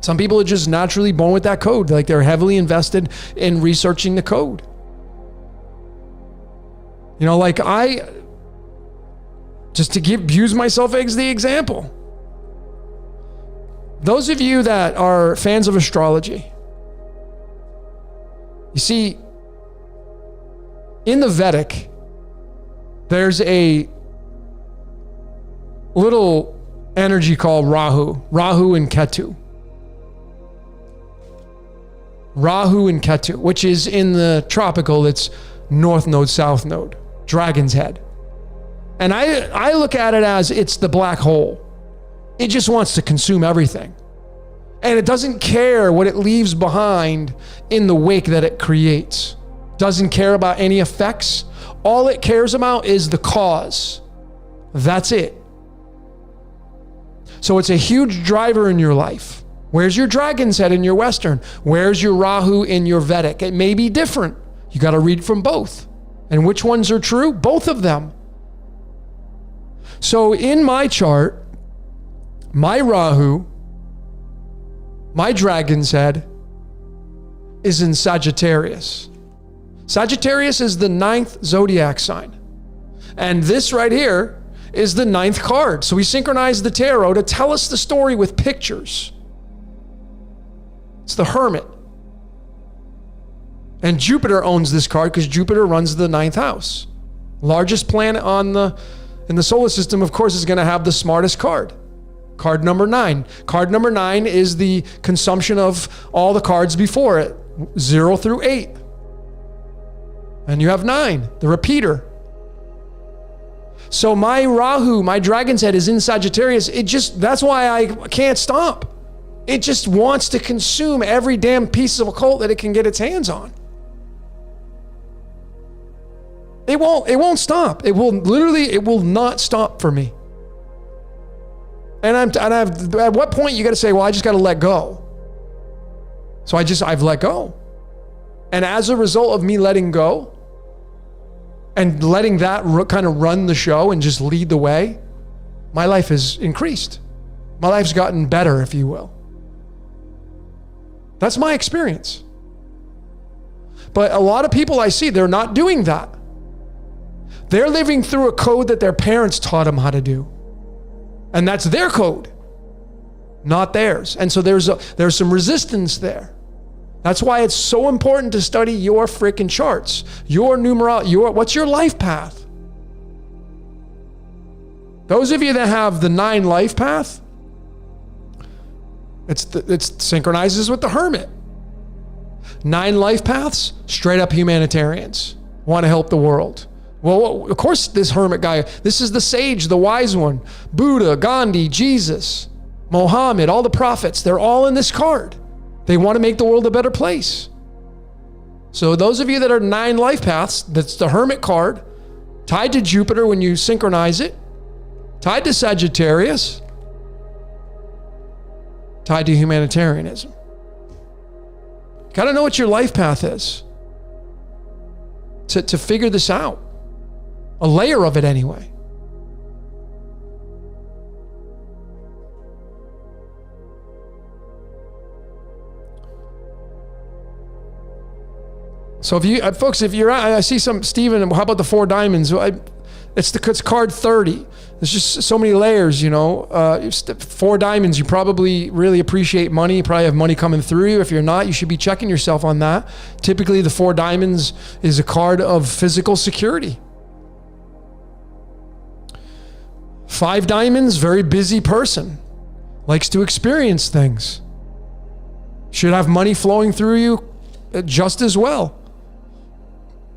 Some people are just naturally born with that code. Like they're heavily invested in researching the code. Like I, just to use myself as the example. Those of you that are fans of astrology, you see, in the Vedic, There's a little energy called Rahu and Ketu. Rahu and Ketu, which is in the tropical, it's north node, south node, dragon's head. And I look at it as it's the black hole. It just wants to consume everything. And it doesn't care what it leaves behind in the wake that it creates. Doesn't care about any effects. All it cares about is the cause. That's it. So it's a huge driver in your life. Where's your dragon's head in your Western? Where's your Rahu in your Vedic? It may be different. You got to read from both. And which ones are true? Both of them. So in my chart, my Rahu, my dragon's head is in Sagittarius. Sagittarius is the 9th zodiac sign. And this right here is the 9th card. So we synchronize the tarot to tell us the story with pictures. It's the Hermit. And Jupiter owns this card because Jupiter runs the 9th house. Largest planet in the solar system, of course, is going to have the smartest card. Card number 9. Card number 9 is the consumption of all the cards before it, 0 through 8. And you have 9, the repeater. So my Rahu, my dragon's head is in Sagittarius. That's why I can't stop. It just wants to consume every damn piece of occult that it can get its hands on. It won't stop. It will not stop for me. And at what point you got to say, well, I just got to let go. So I've let go. And as a result of me letting go and letting that kind of run the show and just lead the way, my life has increased. My life's gotten better, if you will. That's my experience. But a lot of people I see, they're not doing that. They're living through a code that their parents taught them how to do. And that's their code, not theirs. And so there's some resistance there. That's why it's so important to study your freaking charts, your numerology, what's your life path? Those of you that have the 9 life path, it synchronizes with the Hermit. 9 life paths, straight up humanitarians, want to help the world. Well, of course, this Hermit guy, this is the sage, the wise one. Buddha, Gandhi, Jesus, Mohammed, all the prophets, they're all in this card. They want to make the world a better place. So those of you that are 9 life paths, that's the Hermit card, tied to Jupiter when you synchronize it, tied to Sagittarius, tied to humanitarianism. Got to know what your life path is to figure this out. A layer of it anyway. So if you, folks, I see some, Stephen, how about the 4 diamonds? It's card 30. There's just so many layers, 4 diamonds, you probably really appreciate money. You probably have money coming through you. If you're not, you should be checking yourself on that. Typically, the 4 diamonds is a card of physical security. 5 diamonds, very busy person. Likes to experience things. Should have money flowing through you just as well.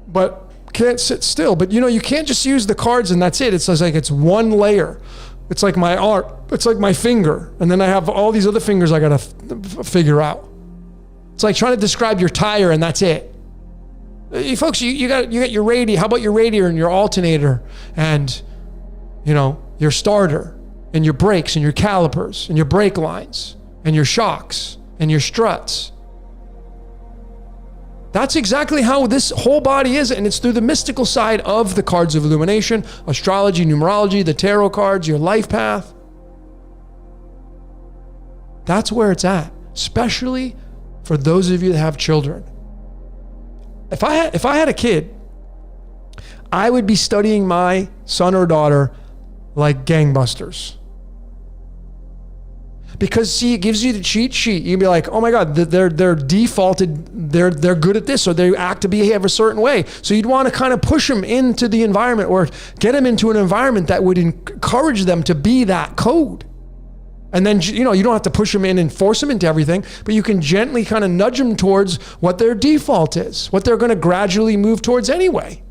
But can't sit still. But you can't just use the cards and that's it. It's like it's one layer. It's like my art. It's like my finger. And then I have all these other fingers I got to figure out. It's like trying to describe your tire and that's it. You folks, you got your radiator. How about your radiator and your alternator and, your starter and your brakes and your calipers and your brake lines and your shocks and your struts. That's exactly how this whole body is, and it's through the mystical side of the cards of illumination, astrology, numerology, the tarot cards, your life path. That's where it's at, especially for those of you that have children. If I had a kid, I would be studying my son or daughter like gangbusters. Because see, it gives you the cheat sheet. You'd be like, oh my God, they're defaulted, they're good at this, or they act to behave a certain way. So you'd want to kind of push them into the environment or get them into an environment that would encourage them to be that code. And then, you don't have to push them in and force them into everything, but you can gently kind of nudge them towards what their default is, what they're going to gradually move towards anyway.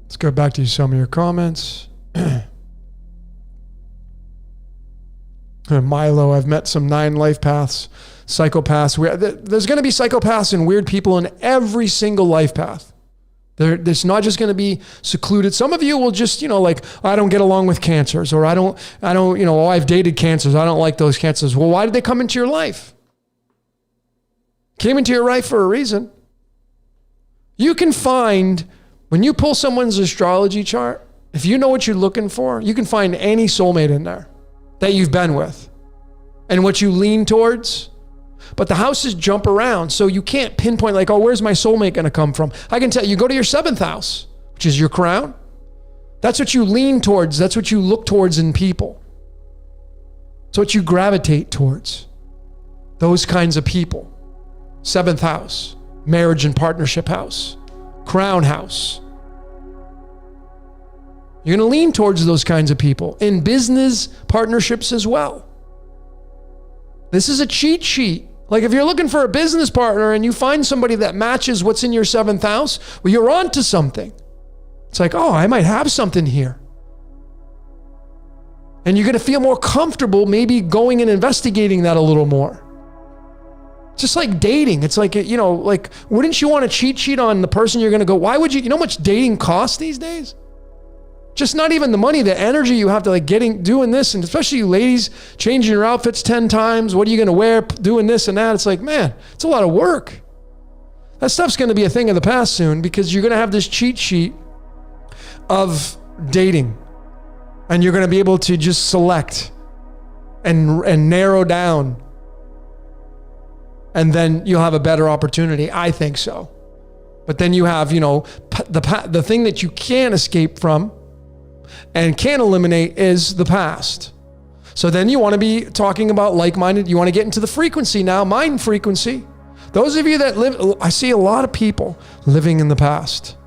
Let's go back to some of your comments. Milo, I've met some 9 life paths, psychopaths. There's going to be psychopaths and weird people in every single life path. It's not just going to be secluded. Some of you will just, like, I don't get along with cancers, or I don't, I've dated cancers. I don't like those cancers. Well, why did they come into your life? Came into your life for a reason. You can find, when you pull someone's astrology chart, if you know what you're looking for, you can find any soulmate in there that you've been with and what you lean towards. But the houses jump around, so you can't pinpoint like, oh, where's my soulmate going to come from? I can tell you, go to your 7th house, which is your crown. That's what you lean towards. That's what you look towards in people. It's what you gravitate towards. Those kinds of people. 7th house, marriage and partnership house. Crown house. You're going to lean towards those kinds of people in business partnerships as well. This is a cheat sheet. Like if you're looking for a business partner and you find somebody that matches what's in your 7th house, well, you're on to something. It's like, oh, I might have something here. And you're going to feel more comfortable maybe going and investigating that a little more. Just like dating. It's like, like, wouldn't you want a cheat sheet on the person you're going to go? Why would you know how much dating costs these days? Just not even the money, the energy you have to like doing this. And especially you ladies changing your outfits 10 times. What are you going to wear? Doing this and that. It's like, man, it's a lot of work. That stuff's going to be a thing of the past soon because you're going to have this cheat sheet of dating. And you're going to be able to just select and narrow down. And then you'll have a better opportunity. I think so. But then you have, the thing that you can't escape from and can't eliminate is the past. So then you want to be talking about like-minded. You want to get into the frequency now, mind frequency. Those of you that live, I see a lot of people living in the past.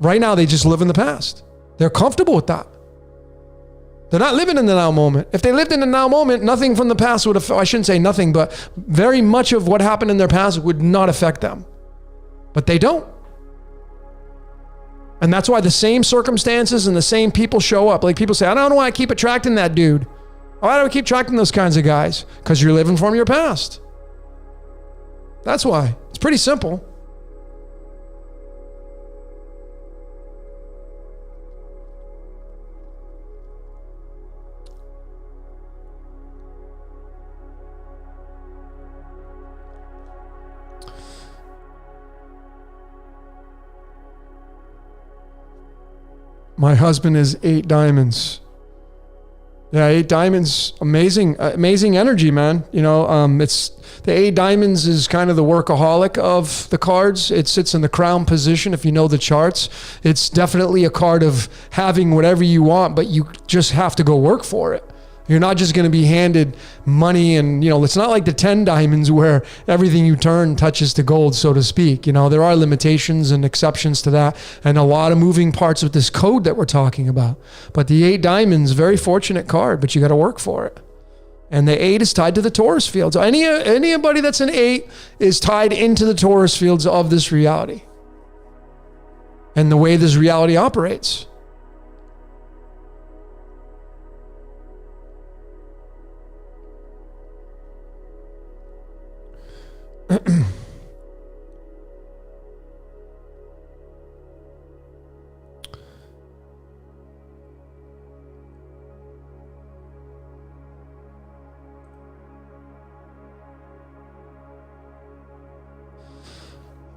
Right now, they just live in the past. They're comfortable with that. They're not living in the now moment. If they lived in the now moment, nothing from the past would affect, I shouldn't say nothing, but very much of what happened in their past would not affect them. But they don't. And that's why the same circumstances and the same people show up. Like people say, I don't know why I keep attracting that dude. Why do I keep attracting those kinds of guys? Because you're living from your past. That's why. It's pretty simple. My husband is 8 diamonds. Yeah, 8 diamonds, amazing energy, man. It's the 8 diamonds is kind of the workaholic of the cards. It sits in the crown position if you know the charts. It's definitely a card of having whatever you want, but you just have to go work for it. You're not just going to be handed money and, it's not like the 10 diamonds where everything you turn touches to gold, so to speak. There are limitations and exceptions to that and a lot of moving parts of this code that we're talking about. But the 8 diamonds, very fortunate card, but you got to work for it. And the 8 is tied to the Taurus fields. Anybody that's an 8 is tied into the Taurus fields of this reality and the way this reality operates.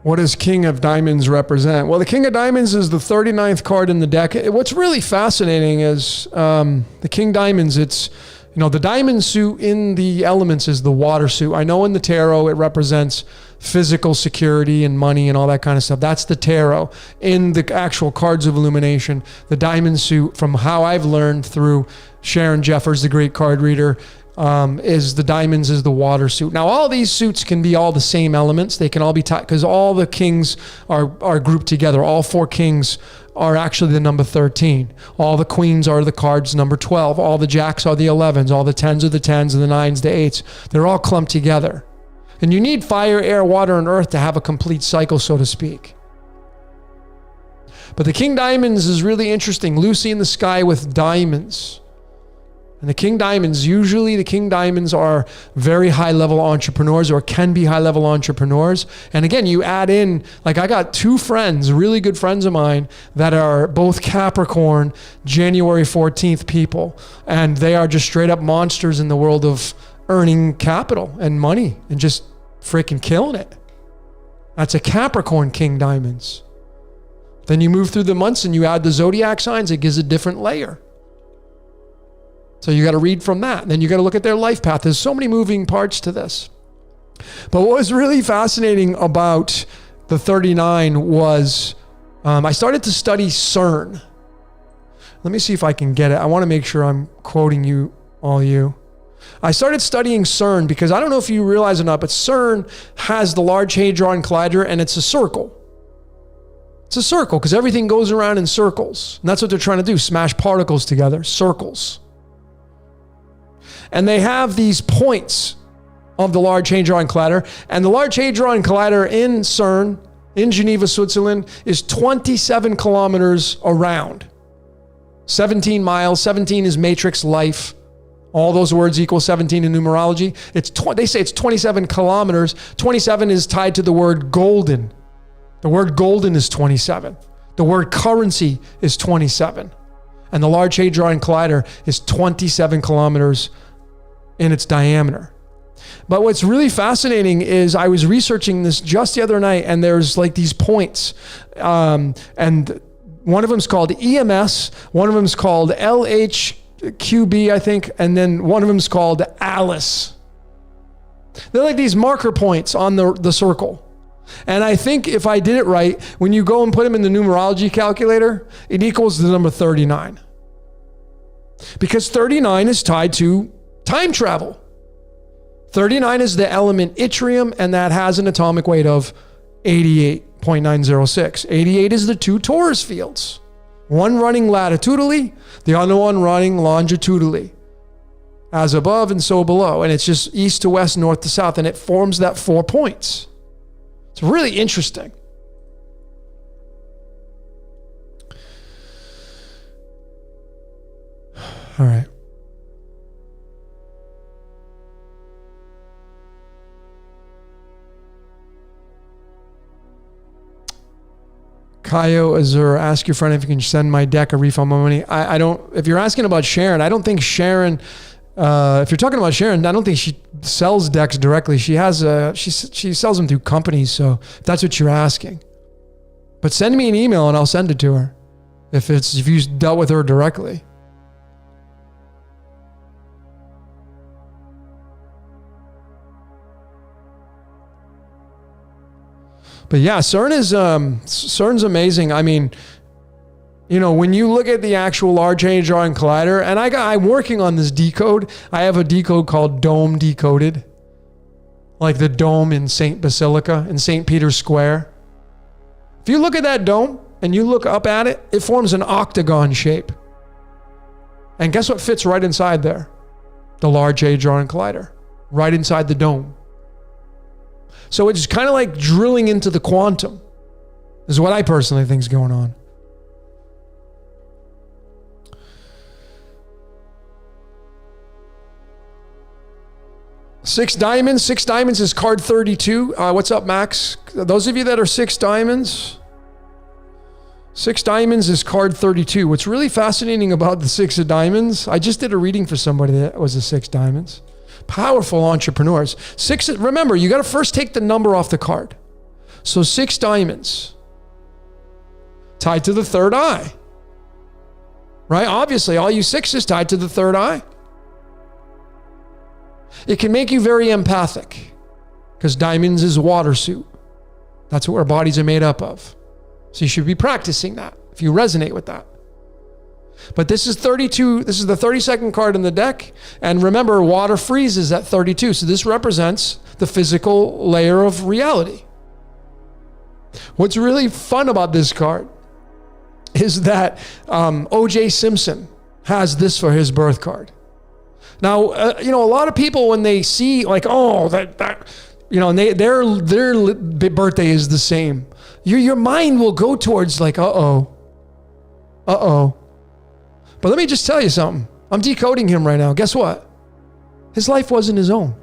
What does King of Diamonds represent? Well, the King of Diamonds is the 39th card in the deck. What's really fascinating is the King Diamonds, it's, the diamond suit in the elements is the water suit. I know in the tarot it represents physical security and money and all that kind of stuff. That's the tarot. In the actual cards of illumination, the diamond suit, from how I've learned through Sharon Jeffers, the great card reader, is the diamonds is the water suit. Now, all these suits can be all the same elements. They can all be tied because all the kings are grouped together. All 4 kings are actually the number 13. All the queens are the cards number 12. All the jacks are the 11s. All the 10s are the 10s and the 9s, the 8s. They're all clumped together. And you need fire, air, water, and earth to have a complete cycle, so to speak. But the King Diamonds is really interesting. Lucy in the sky with diamonds. And the King Diamonds, usually the King Diamonds are very high-level entrepreneurs or can be high-level entrepreneurs. And again, you add in, like I got 2 friends, really good friends of mine, that are both Capricorn, January 14th people. And they are just straight up monsters in the world of earning capital and money and just freaking killing it. That's a Capricorn King Diamonds. Then you move through the months and you add the zodiac signs, it gives a different layer. So you got to read from that. Then you got to look at their life path. There's so many moving parts to this. But what was really fascinating about the 39 was I started to study CERN. Let me see if I can get it. I want to make sure I'm quoting you, all you. I started studying CERN because I don't know if you realize or not, but CERN has the Large Hadron Collider and it's a circle. It's a circle because everything goes around in circles. And that's what they're trying to do, smash particles together, circles. And they have these points of the Large Hadron Collider. And the Large Hadron Collider in CERN, in Geneva, Switzerland, is 27 kilometers around. 17 miles. 17 is matrix life. All those words equal 17 in numerology. They say it's 27 kilometers. 27 is tied to the word golden. The word golden is 27. The word currency is 27. And the Large Hadron Collider is 27 kilometers in its diameter. But what's really fascinating is I was researching this just the other night, and there's like these points. And one of them is called EMS, one of them is called LHQB, I think, and then one of them is called Alice. They're like these marker points on the circle. And I think if I did it right, when you go and put them in the numerology calculator, it equals the number 39. Because 39 is tied to time travel. 39 is the element yttrium, and that has an atomic weight of 88.906. 88 is the 2 torus fields. One running latitudinally, the other one running longitudinally. As above and so below. And it's just east to west, north to south, and it forms that 4 points. It's really interesting. All right. Kaio Azur, ask your friend if you can send my deck a refund my money. I don't, if you're asking about Sharon, I don't think Sharon, if you're talking about Sharon, I don't think she sells decks directly. She has she sells them through companies. So if that's what you're asking, but send me an email and I'll send it to her. If you dealt with her directly. But yeah, CERN's amazing. I mean, when you look at the actual Large Hadron Collider, and I'm working on this decode. I have a decode called Dome Decoded, like the dome in St. Basilica in St. Peter's Square. If you look at that dome and you look up at it, it forms an octagon shape. And guess what fits right inside there? The Large Hadron Collider, right inside the dome. So it's kind of like drilling into the quantum, is what I personally think is going on. Six diamonds is card 32. What's up, Max? Those of you that are 6 diamonds is card 32. What's really fascinating about the 6 of diamonds, I just did a reading for somebody that was a 6 diamonds. Powerful entrepreneurs. Remember, you got to first take the number off the card. So 6 diamonds tied to the third eye. Right? Obviously, all you 6 is tied to the third eye. It can make you very empathic because diamonds is water suit. That's what our bodies are made up of. So you should be practicing that if you resonate with that. But this is 32. This is the 32nd card in the deck. And remember, water freezes at 32. So this represents the physical layer of reality. What's really fun about this card is that O.J. Simpson has this for his birth card. Now, a lot of people, when they see like, oh, that and their birthday is the same, your mind will go towards like, uh-oh. But let me just tell you something. I'm decoding him right now. Guess what? His life wasn't his own.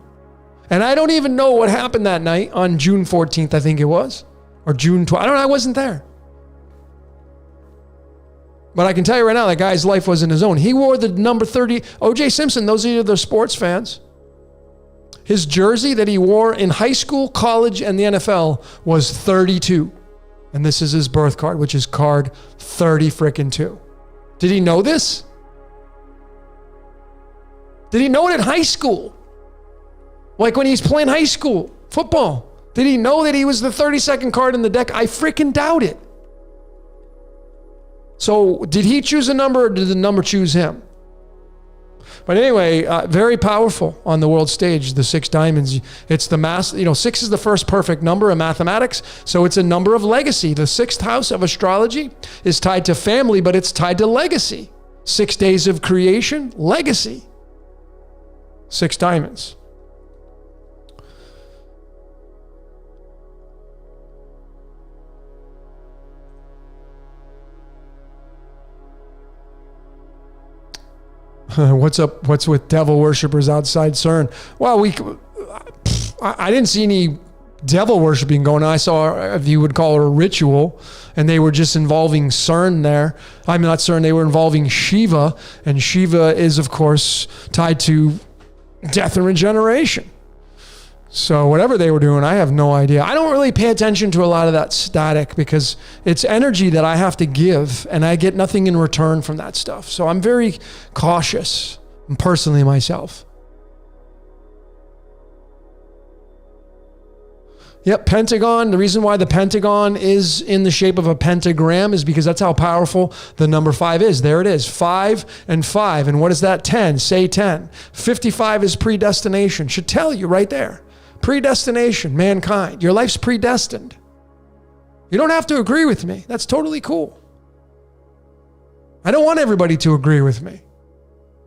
And I don't even know what happened that night on June 14th, I think it was. Or June 12th. I don't know. I wasn't there. But I can tell you right now, that guy's life wasn't his own. He wore the number 30. O.J. Simpson, those of you that are sports fans, his jersey that he wore in high school, college, and the NFL was 32. And this is his birth card, which is card 30 frickin' 2. Did he know this? Did he know it in high school? Like when he's playing high school football. Did he know that he was the 32nd card in the deck? I freaking doubt it. So did he choose a number or did the number choose him? But anyway, very powerful on the world stage, the 6 diamonds. It's the 6 is the first perfect number in mathematics. So it's a number of legacy. The 6th house of astrology is tied to family, but it's tied to legacy. 6 days of creation, legacy. 6 diamonds. What's up? What's with devil worshippers outside CERN? Well, I didn't see any devil worshiping going on. I saw, if you would call it a ritual, and they were just involving CERN there. I'm not CERN. They were involving Shiva, and Shiva is, of course, tied to death and regeneration. So whatever they were doing, I have no idea. I don't really pay attention to a lot of that static because it's energy that I have to give and I get nothing in return from that stuff. So I'm very cautious personally myself. Yep, pentagon. The reason why the pentagon is in the shape of a pentagram is because that's how powerful the number 5 is. There it is, 5 and 5. And what is that? 10. Say 10. 55 is predestination. Should tell you right there. Predestination, mankind. Your life's predestined. You don't have to agree with me. That's totally cool. I don't want everybody to agree with me.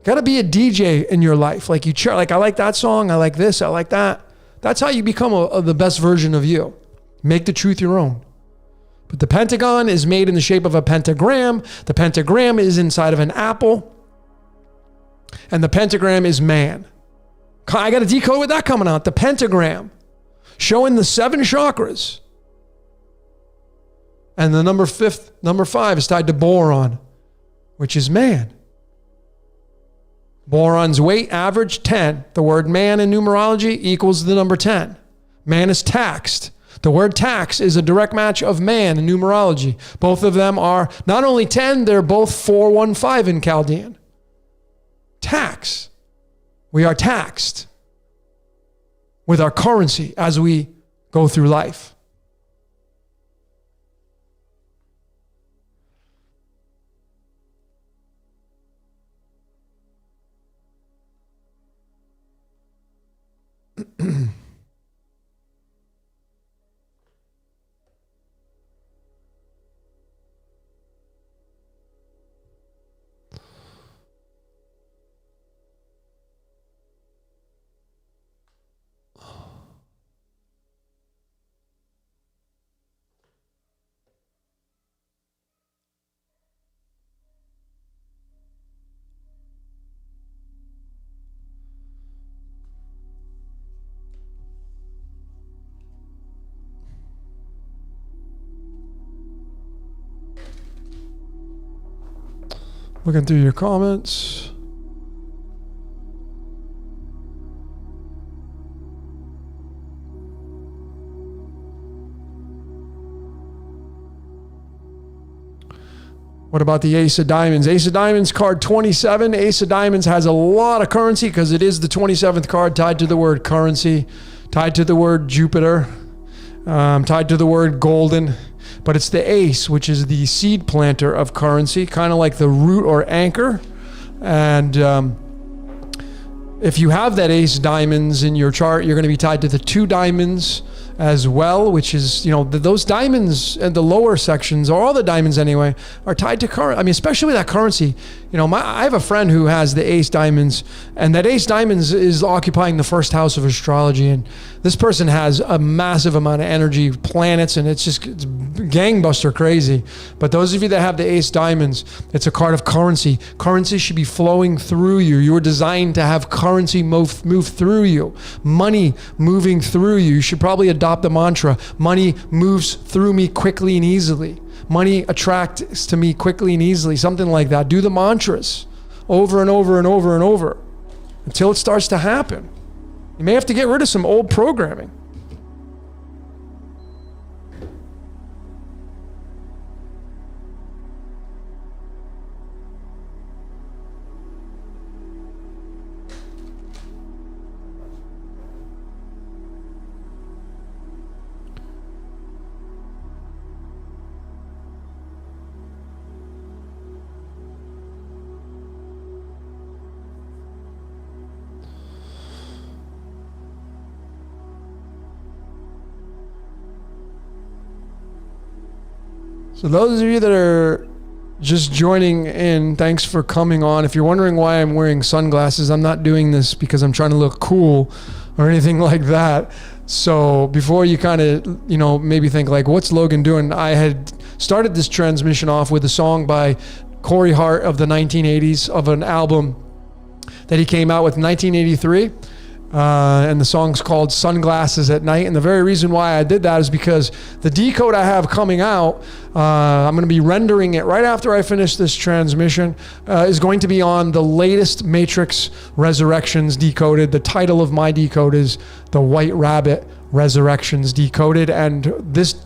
Got to be a DJ in your life. Like I like that song. I like this. I like that. That's how you become the best version of you. Make the truth your own. But the pentagon is made in the shape of a pentagram. The pentagram is inside of an apple. And the pentagram is man. I got to decode with that coming out. The pentagram showing the 7 chakras. And the number 5 is tied to boron, which is man. Boron's weight average 10. The word man in numerology equals the number 10. Man is taxed. The word tax is a direct match of man in numerology. Both of them are not only 10, they're both 415 in Chaldean. Tax. We are taxed with our currency as we go through life. Looking through your comments. What about the Ace of Diamonds? Ace of Diamonds, card 27. Ace of Diamonds has a lot of currency because it is the 27th card tied to the word currency, tied to the word Jupiter, tied to the word golden. But it's the ace, which is the seed planter of currency, kind of like the root or anchor. And if you have that ace diamonds in your chart, you're going to be tied to the 2 diamonds as well, which is, those diamonds and the lower sections, or all the diamonds anyway, are tied to currency. I mean, especially with that currency. I have a friend who has the ace diamonds, and that ace diamonds is occupying the first house of astrology. And this person has a massive amount of energy, planets, and it's gangbuster crazy. But those of you that have the ace diamonds, it's a card of currency. Currency should be flowing through you. You were designed to have currency move through you. Money moving through you. You should probably adopt the mantra, money moves through me quickly and easily. Money attracts to me quickly and easily. Something like that. Do the mantras over and over and over and over until it starts to happen. You may have to get rid of some old programming. So those of you that are just joining in, thanks for coming on. If you're wondering why I'm wearing sunglasses, I'm not doing this because I'm trying to look cool or anything like that. So before you kind of, maybe think like, what's Logan doing? I had started this transmission off with a song by Corey Hart of the 1980s, of an album that he came out with in 1983. And the song's called Sunglasses at Night. And the very reason why I did that is because the decode I have coming out, I'm going to be rendering it right after I finish this transmission, is going to be on the latest Matrix Resurrections Decoded. The title of my decode is The White Rabbit Resurrections Decoded. And this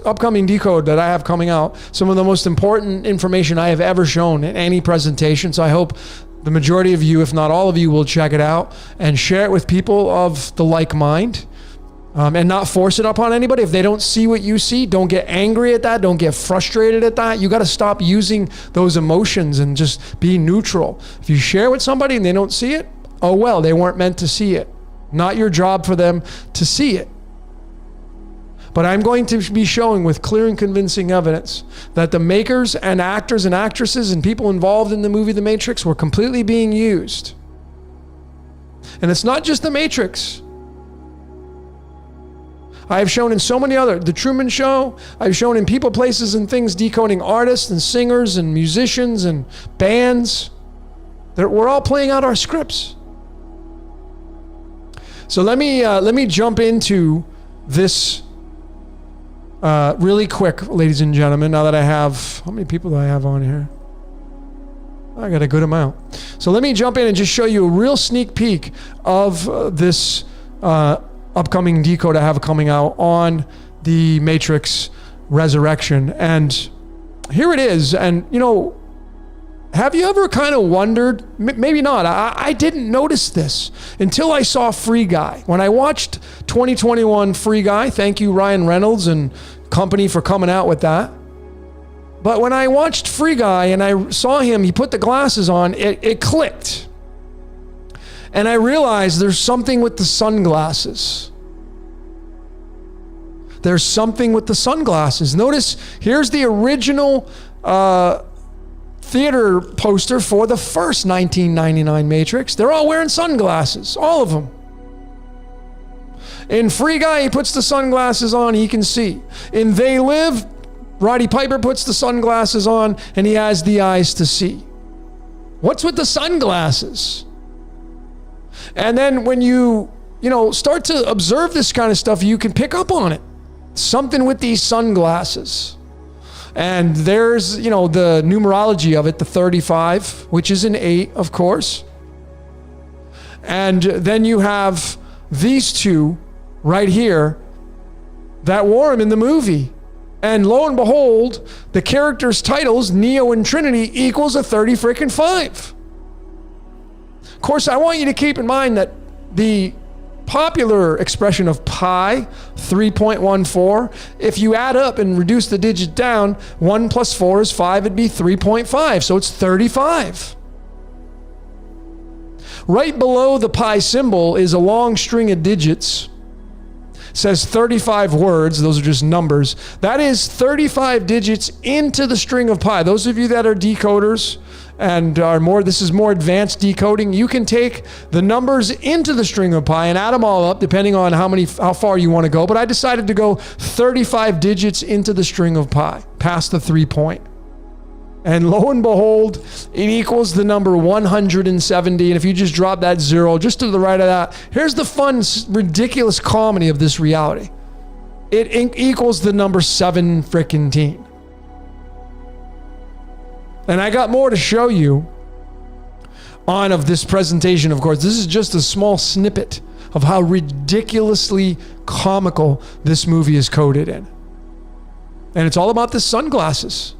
upcoming decode that I have coming out, some of the most important information I have ever shown in any presentation. So I hope the majority of you, if not all of you, will check it out and share it with people of the like mind, and not force it upon anybody. If they don't see what you see, don't get angry at that. Don't get frustrated at that. You got to stop using those emotions and just be neutral. If you share with somebody and they don't see it, oh well, they weren't meant to see it. Not your job for them to see it. But I'm going to be showing with clear and convincing evidence that the makers and actors and actresses and people involved in the movie The Matrix were completely being used. And it's not just The Matrix. I have shown in so many other, The Truman Show, I've shown in People, Places, and Things, decoding artists and singers and musicians and bands. We're all playing out our scripts. So let me jump into this really quick, ladies and gentlemen, now that I have, how many people do I have on here? I got a good amount. So let me jump in and just show you a real sneak peek of this upcoming decode I have coming out on the Matrix Resurrection. And here it is. And, have you ever kind of wondered, maybe not, I didn't notice this until I saw Free Guy. When I watched 2021 Free Guy, thank you Ryan Reynolds and company for coming out with that. But when I watched Free Guy and I saw him, he put the glasses on, it clicked. And I realized there's something with the sunglasses. There's something with the sunglasses. Notice, here's the original theater poster for the first 1999 Matrix. They're all wearing sunglasses, all of them. In Free Guy, he puts the sunglasses on, he can see. In They Live, Roddy Piper puts the sunglasses on and he has the eyes to see. What's with the sunglasses? And then when you start to observe this kind of stuff, you can pick up on it. Something with these sunglasses. And there's, the numerology of it, the 35, which is an 8, of course. And then you have these two right here that wore him in the movie. And lo and behold, the characters' titles, Neo and Trinity, equals a 30 freaking 5. Of course, I want you to keep in mind that the popular expression of pi, 3.14, if you add up and reduce the digit down, 1 plus 4 is 5, it'd be 3.5, so it's 35. Right below the pi symbol is a long string of digits. It says 35 words, those are just numbers. That is 35 digits into the string of pi. Those of you that are decoders and this is more advanced decoding, you can take the numbers into the string of pi and add them all up depending on how far you want to go. But I decided to go 35 digits into the string of pi, past the 3 point. And lo and behold, it equals the number 170. And if you just drop that 0 just to the right of that, here's the fun, ridiculous comedy of this reality. It equals the number 7 frickin' teen. And I got more to show you of this presentation, of course. This is just a small snippet of how ridiculously comical this movie is coded in. And it's all about the sunglasses.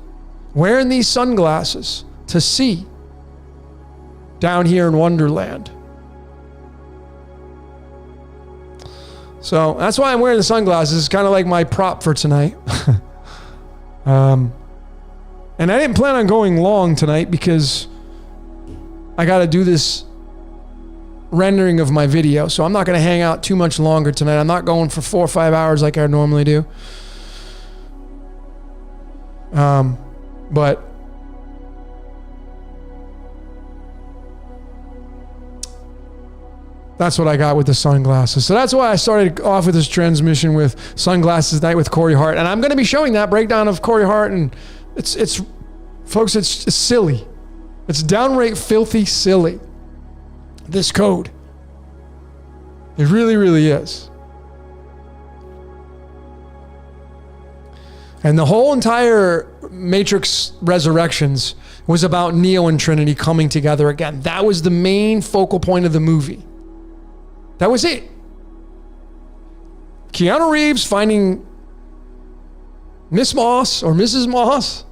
Wearing these sunglasses to see down here in Wonderland. So that's why I'm wearing the sunglasses. It's kind of like my prop for tonight. And I didn't plan on going long tonight because I got to do this rendering of my video. So I'm not going to hang out too much longer tonight. I'm not going for 4 or 5 hours like I normally do. But that's what I got with the sunglasses. So that's why I started off with this transmission with Sunglasses Night with Corey Hart. And I'm going to be showing that breakdown of Corey Hart. And it's folks, it's silly. It's downright filthy silly. This code. It really, really is. And the whole entire Matrix Resurrections was about Neo and Trinity coming together again. That was the main focal point of the movie. That was it. Keanu Reeves finding Miss Moss or Mrs. Moss,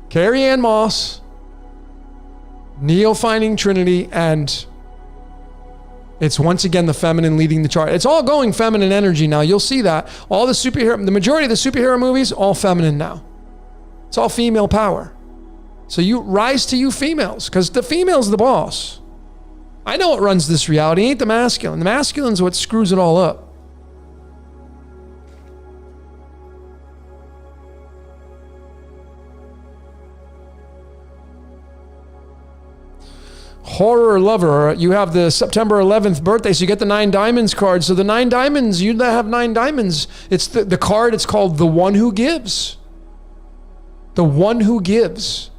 Carrie Ann Moss, Neo finding Trinity, and it's once again the feminine leading the charge. It's all going feminine energy now. You'll see that. The majority of the superhero movies, all feminine now. It's all female power. So you rise to you females, because the female's the boss. I know what runs this reality. It ain't the masculine. The masculine's what screws it all up. Horror lover, you have the September 11th birthday, so you get the 9 diamonds card. So the 9 diamonds, you have 9 diamonds. It's the card, it's called The One Who Gives. The One Who Gives.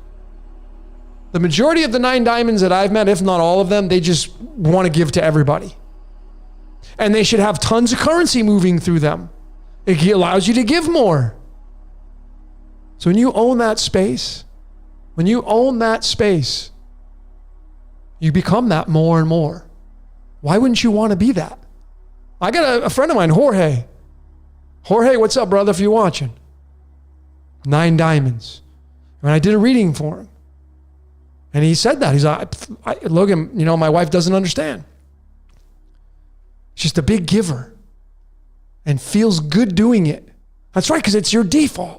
The majority of the 9 diamonds that I've met, if not all of them, they just want to give to everybody. And they should have tons of currency moving through them. It allows you to give more. So when you own that space, you become that more and more. Why wouldn't you want to be that? I got a friend of mine, Jorge. Jorge, what's up, brother, if you're watching? 9 diamonds. And I did a reading for him. And he said that. He's like, Logan, my wife doesn't understand. She's just a big giver and feels good doing it. That's right, because it's your default.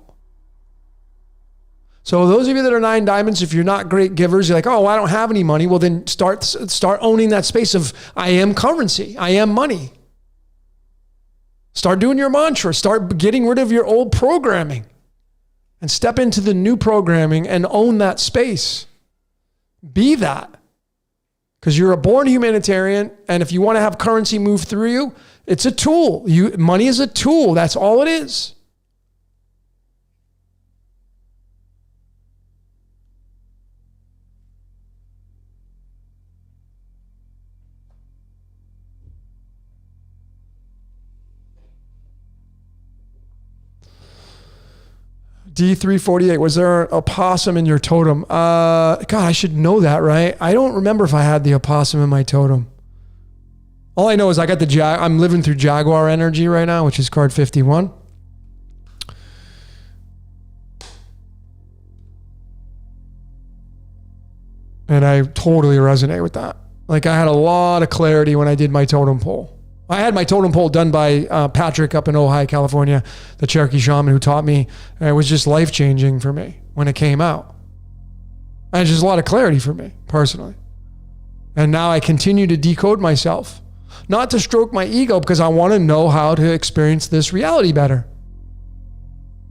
So those of you that are 9 diamonds, if you're not great givers, you're like, oh, I don't have any money. Well, then start owning that space of I am currency. I am money. Start doing your mantra. Start getting rid of your old programming and step into the new programming and own that space. Be that. Because you're a born humanitarian, and if you want to have currency move through you, it's a tool. Money is a tool. That's all it is. D348, was there a opossum in your totem? God, I should know that, right? I don't remember if I had the opossum in my totem. All I know is I got I'm living through Jaguar energy right now, which is card 51. And I totally resonate with that. Like I had a lot of clarity when I did my totem pole. I had my totem pole done by Patrick up in Ojai, California, the Cherokee shaman who taught me. And it was just life-changing for me when it came out. And just a lot of clarity for me personally. And now I continue to decode myself, not to stroke my ego, because I want to know how to experience this reality better.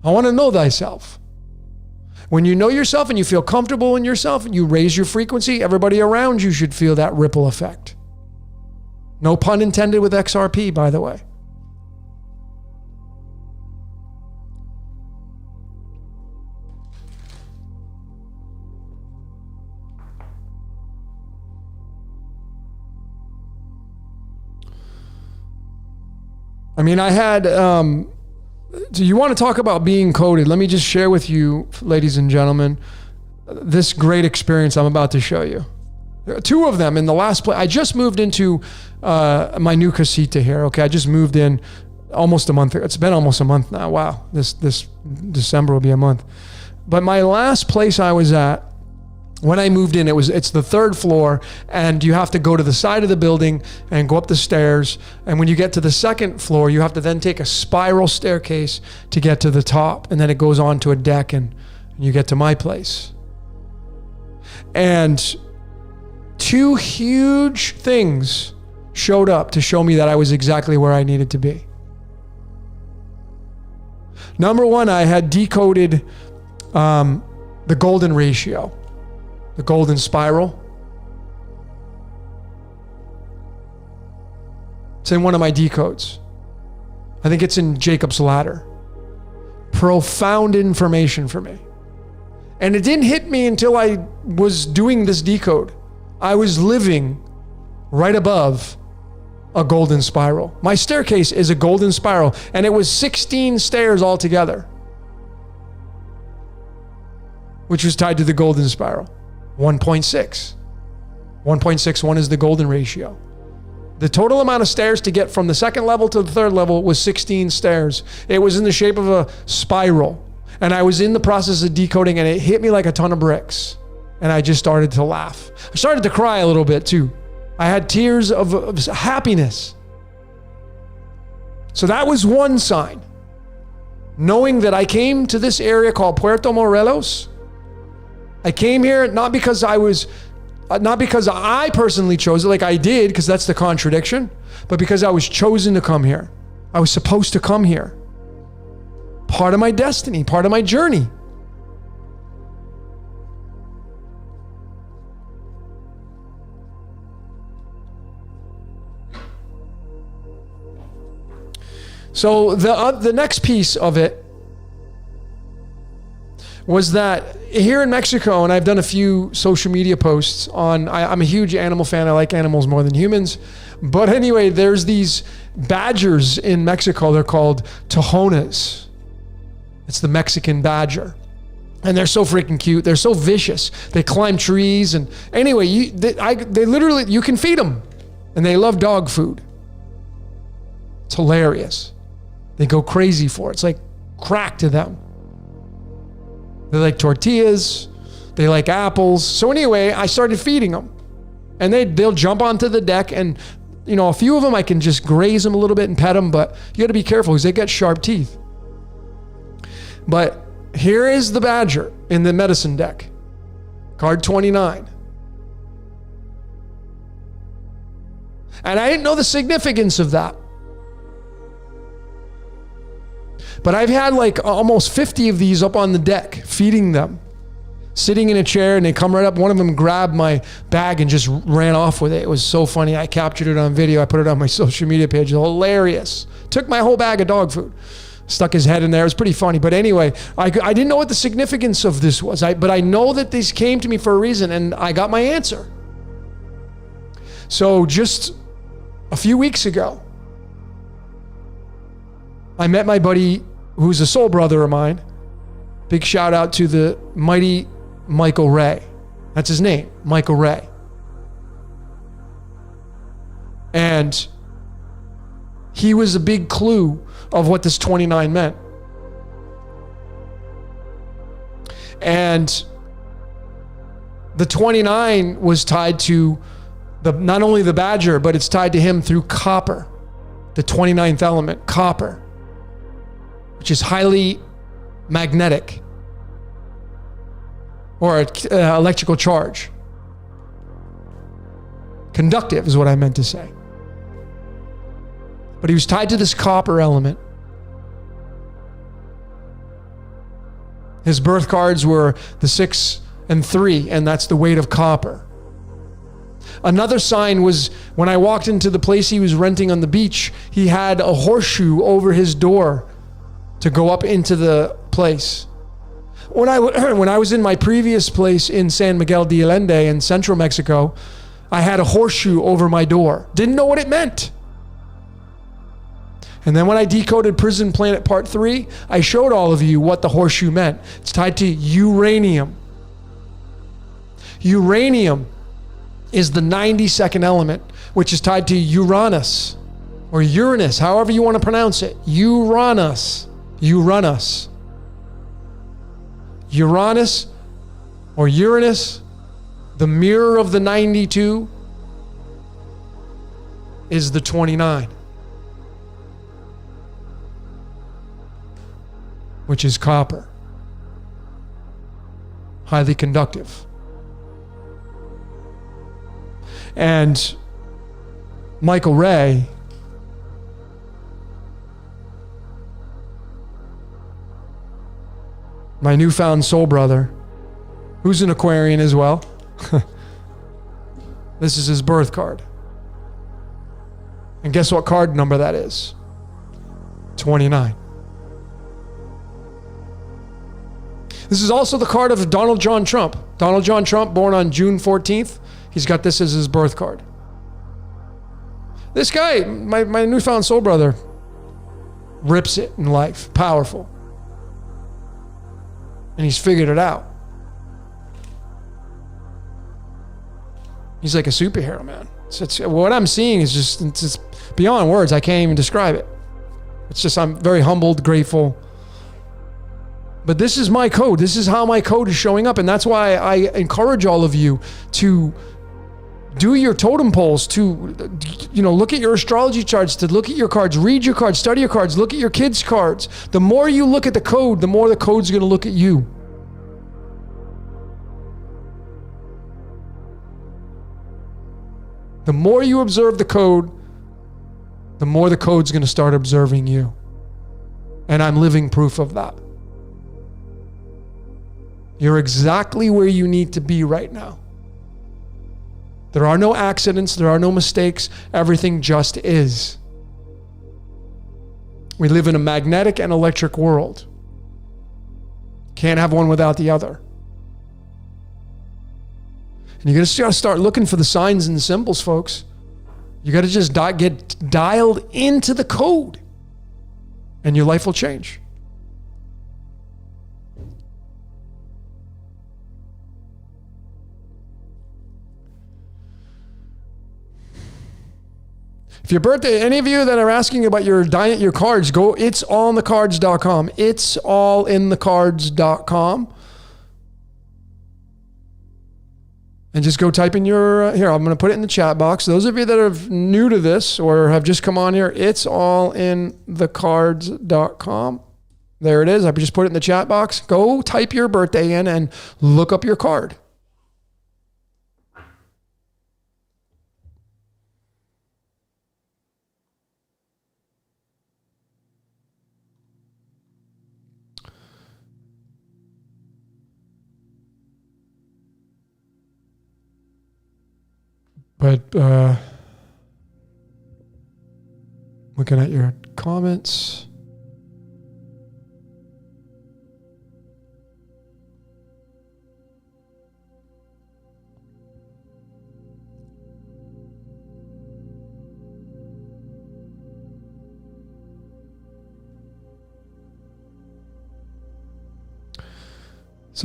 I want to know thyself. When you know yourself and you feel comfortable in yourself and you raise your frequency, everybody around you should feel that ripple effect. No pun intended with XRP, by the way. I mean, I had, do you want to talk about being coded? Let me just share with you, ladies and gentlemen, this great experience I'm about to show you. There are two of them in the last place. I just moved into my new casita here. Okay, I just moved in almost a month. It's been almost a month now. Wow, this December will be a month. But my last place I was at, when I moved in, it's the third floor, and you have to go to the side of the building and go up the stairs. And when you get to the second floor, you have to then take a spiral staircase to get to the top, and then it goes on to a deck, and you get to my place. And two huge things showed up to show me that I was exactly where I needed to be. Number one, I had decoded the golden ratio. The golden spiral. It's in one of my decodes. I think it's in Jacob's Ladder. Profound information for me. And it didn't hit me until I was doing this decode. I was living right above a golden spiral. My staircase is a golden spiral, and it was 16 stairs altogether, which was tied to the golden spiral. 1.6. 1.61 is the golden ratio. The total amount of stairs to get from the second level to the third level was 16 stairs. It was in the shape of a spiral. And I was in the process of decoding, and it hit me like a ton of bricks. And I just started to laugh. I started to cry a little bit too. I had tears of happiness. So that was one sign. Knowing that I came to this area called Puerto Morelos. I came here not because I personally chose it, like I did, because that's the contradiction, but because I was chosen to come here. I was supposed to come here. Part of my destiny, part of my journey. So the next piece of it was that here in Mexico, and I've done a few social media posts on, I'm a huge animal fan. I like animals more than humans. But anyway, there's these badgers in Mexico. They're called tejones. It's the Mexican badger. And they're so freaking cute. They're so vicious. They climb trees. And anyway, they literally, you can feed them. And they love dog food. It's hilarious. They go crazy for it. It's like crack to them. They like tortillas. They like apples. So anyway, I started feeding them. And they'll jump onto the deck, and you know, a few of them I can just graze them a little bit and pet them, but you got to be careful because they got sharp teeth. But here is the badger in the medicine deck. Card 29. And I didn't know the significance of that. But I've had like almost 50 of these up on the deck, feeding them, sitting in a chair, and they come right up. One of them grabbed my bag and just ran off with it. It was so funny. I captured it on video. I put it on my social media page. Hilarious. Took my whole bag of dog food. Stuck his head in there. It was pretty funny. But anyway, I didn't know what the significance of this was. But I know that these came to me for a reason, and I got my answer. So just a few weeks ago, I met my buddy who's a soul brother of mine. Big shout out to the mighty Michael Ray. That's his name, Michael Ray. And he was a big clue of what this 29 meant. And The 29 was tied to not only the badger, but it's tied to him through copper. The 29th element, copper, which is highly magnetic, or electrical charge. Conductive is what I meant to say. But he was tied to this copper element. His birth cards were the 6 and 3, and that's the weight of copper. Another sign was when I walked into the place he was renting on the beach, he had a horseshoe over his door to go up into the place. When I was in my previous place in San Miguel de Allende in central Mexico, I had a horseshoe over my door. Didn't know what it meant. And then when I decoded Prison Planet Part 3, I showed all of you what the horseshoe meant. It's tied to uranium. Uranium is the 92nd element, which is tied to Uranus, or Uranus, however you want to pronounce it. Uranus. Uranus. Uranus, or Uranus, the mirror of the 92, is the 29, which is copper. Highly conductive. And Michael Ray, my newfound soul brother, who's an Aquarian as well. This is his birth card. And guess what card number that is? 29. This is also the card of Donald John Trump. Donald John Trump, born on June 14th. He's got this as his birth card. This guy, my newfound soul brother, rips it in life. Powerful. And he's figured it out. He's like a superhero, man. What I'm seeing is just beyond words. I can't even describe it. It's just, I'm very humbled, grateful. But this is my code. This is how my code is showing up. And that's why I encourage all of you to do your totem poles, to, look at your astrology charts, to look at your cards, read your cards, study your cards, look at your kids' cards. The more you look at the code, the more the code's going to look at you. The more you observe the code, the more the code's going to start observing you. And I'm living proof of that. You're exactly where you need to be right now. There are no accidents. There are no mistakes. Everything just is. We live in a magnetic and electric world. Can't have one without the other. And you just got to start looking for the signs and the symbols, folks. You got to just get dialed into the code, and your life will change. If your birthday, any of you that are asking about your cards, go, itsallинthecards.com. Itsallинthecards.com. And just go type in your, here, I'm going to put it in the chat box. Those of you that are new to this or have just come on here, itsallинthecards.com. There it is. I just put it in the chat box. Go type your birthday in and look up your card. But looking at your comments.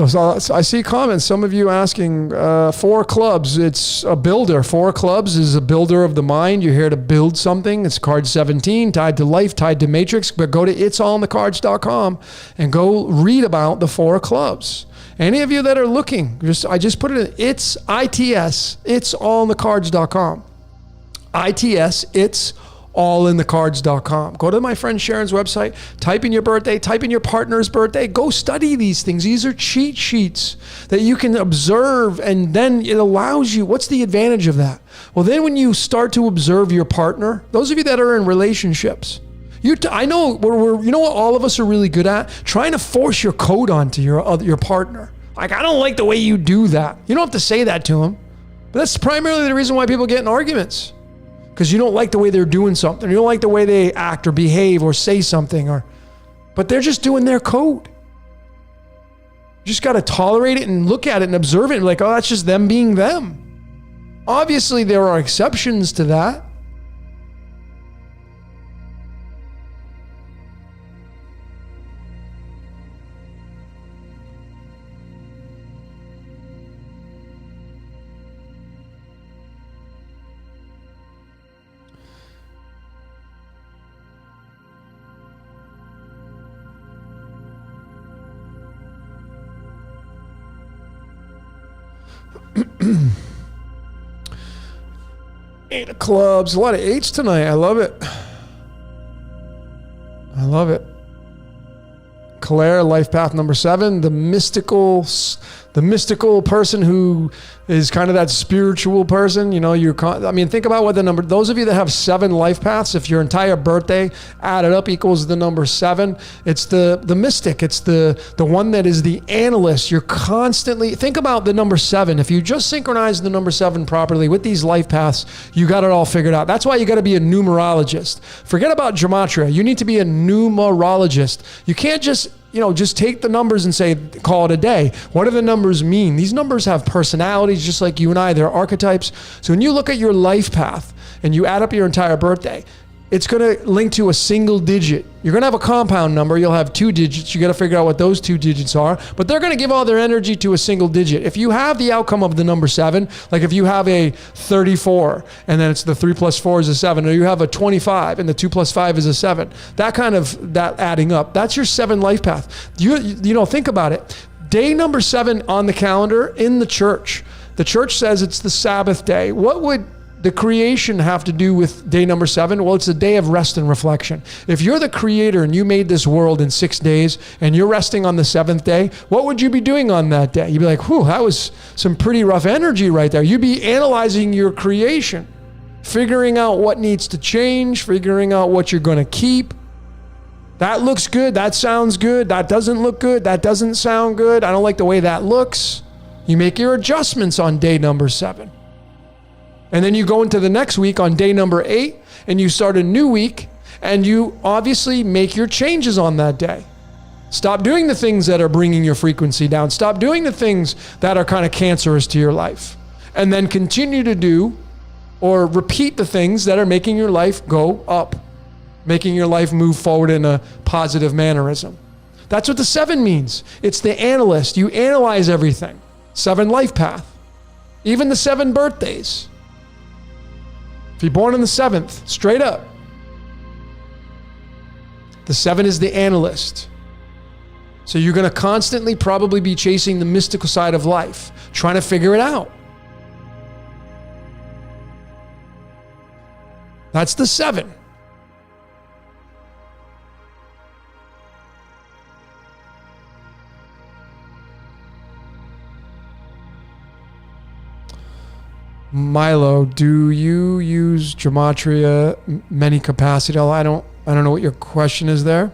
So I see comments. Some of you asking, 4 clubs. It's a builder. 4 clubs is a builder of the mind. You're here to build something. It's card 17, tied to life, tied to matrix. But go to itsallинthecards.com and go read about the 4 clubs. Any of you that are looking, I just put it in, it's allinthecards.com. it's allinthecards.com. Go to my friend Sharon's website, type in your birthday, type in your partner's birthday, go study these things. These are cheat sheets that you can observe, and then it allows you, what's the advantage of that? Well, then when you start to observe your partner, those of you that are in relationships, I know you know what all of us are really good at? Trying to force your code onto your partner. Like, I don't like the way you do that. You don't have to say that to him, but that's primarily the reason why people get in arguments. Because you don't like the way they're doing something. You don't like the way they act or behave or say something, but they're just doing their code. You just got to tolerate it and look at it and observe it and like, oh, that's just them being them. Obviously, there are exceptions to that. Eight of clubs, a lot of 8s tonight. I love it. I love it. Claire, life path number 7, the mystical person who is kind of that spiritual person. You know, think about what the number, those of you that have 7 life paths, if your entire birthday added up equals the number 7, it's the mystic. It's the one that is the analyst. You're constantly, think about the number 7. If you just synchronize the number 7 properly with these life paths, you got it all figured out. That's why you got to be a numerologist. Forget about gematria. You need to be a numerologist. You can't just take the numbers and say, call it a day. What do the numbers mean? These numbers have personalities just like you and I. They're archetypes. So when you look at your life path and you add up your entire birthday, it's going to link to a single digit. You're going to have a compound number. You'll have 2 digits. You got to figure out what those 2 digits are, but they're going to give all their energy to a single digit. If you have the outcome of the number 7, like if you have a 34 and then it's the 3 plus 4 is a 7, or you have a 25 and the 2 plus 5 is a 7, that adding up, that's your 7 life path. Think about it. Day number 7 on the calendar in the church says it's the Sabbath day. What would the creation have to do with day number 7? Well, it's a day of rest and reflection. If you're the creator and you made this world in 6 days and you're resting on the 7th day, what would you be doing on that day? You'd be like, whew, that was some pretty rough energy right there. You'd be analyzing your creation, figuring out what needs to change, figuring out what you're going to keep. That looks good. That sounds good. That doesn't look good. That doesn't sound good. I don't like the way that looks. You make your adjustments on day number 7. And then you go into the next week on day number 8 and you start a new week and you obviously make your changes on that day. Stop doing the things that are bringing your frequency down. Stop doing the things that are kind of cancerous to your life. And then continue to do or repeat the things that are making your life go up, making your life move forward in a positive mannerism. That's what the 7 means. It's the analyst. You analyze everything. 7 life path. Even the 7 birthdays. If you're born on the 7th, straight up, the 7 is the analyst. So you're going to constantly probably be chasing the mystical side of life, trying to figure it out. That's the 7. Milo, do you use gematria many capacity? I don't know what your question is there.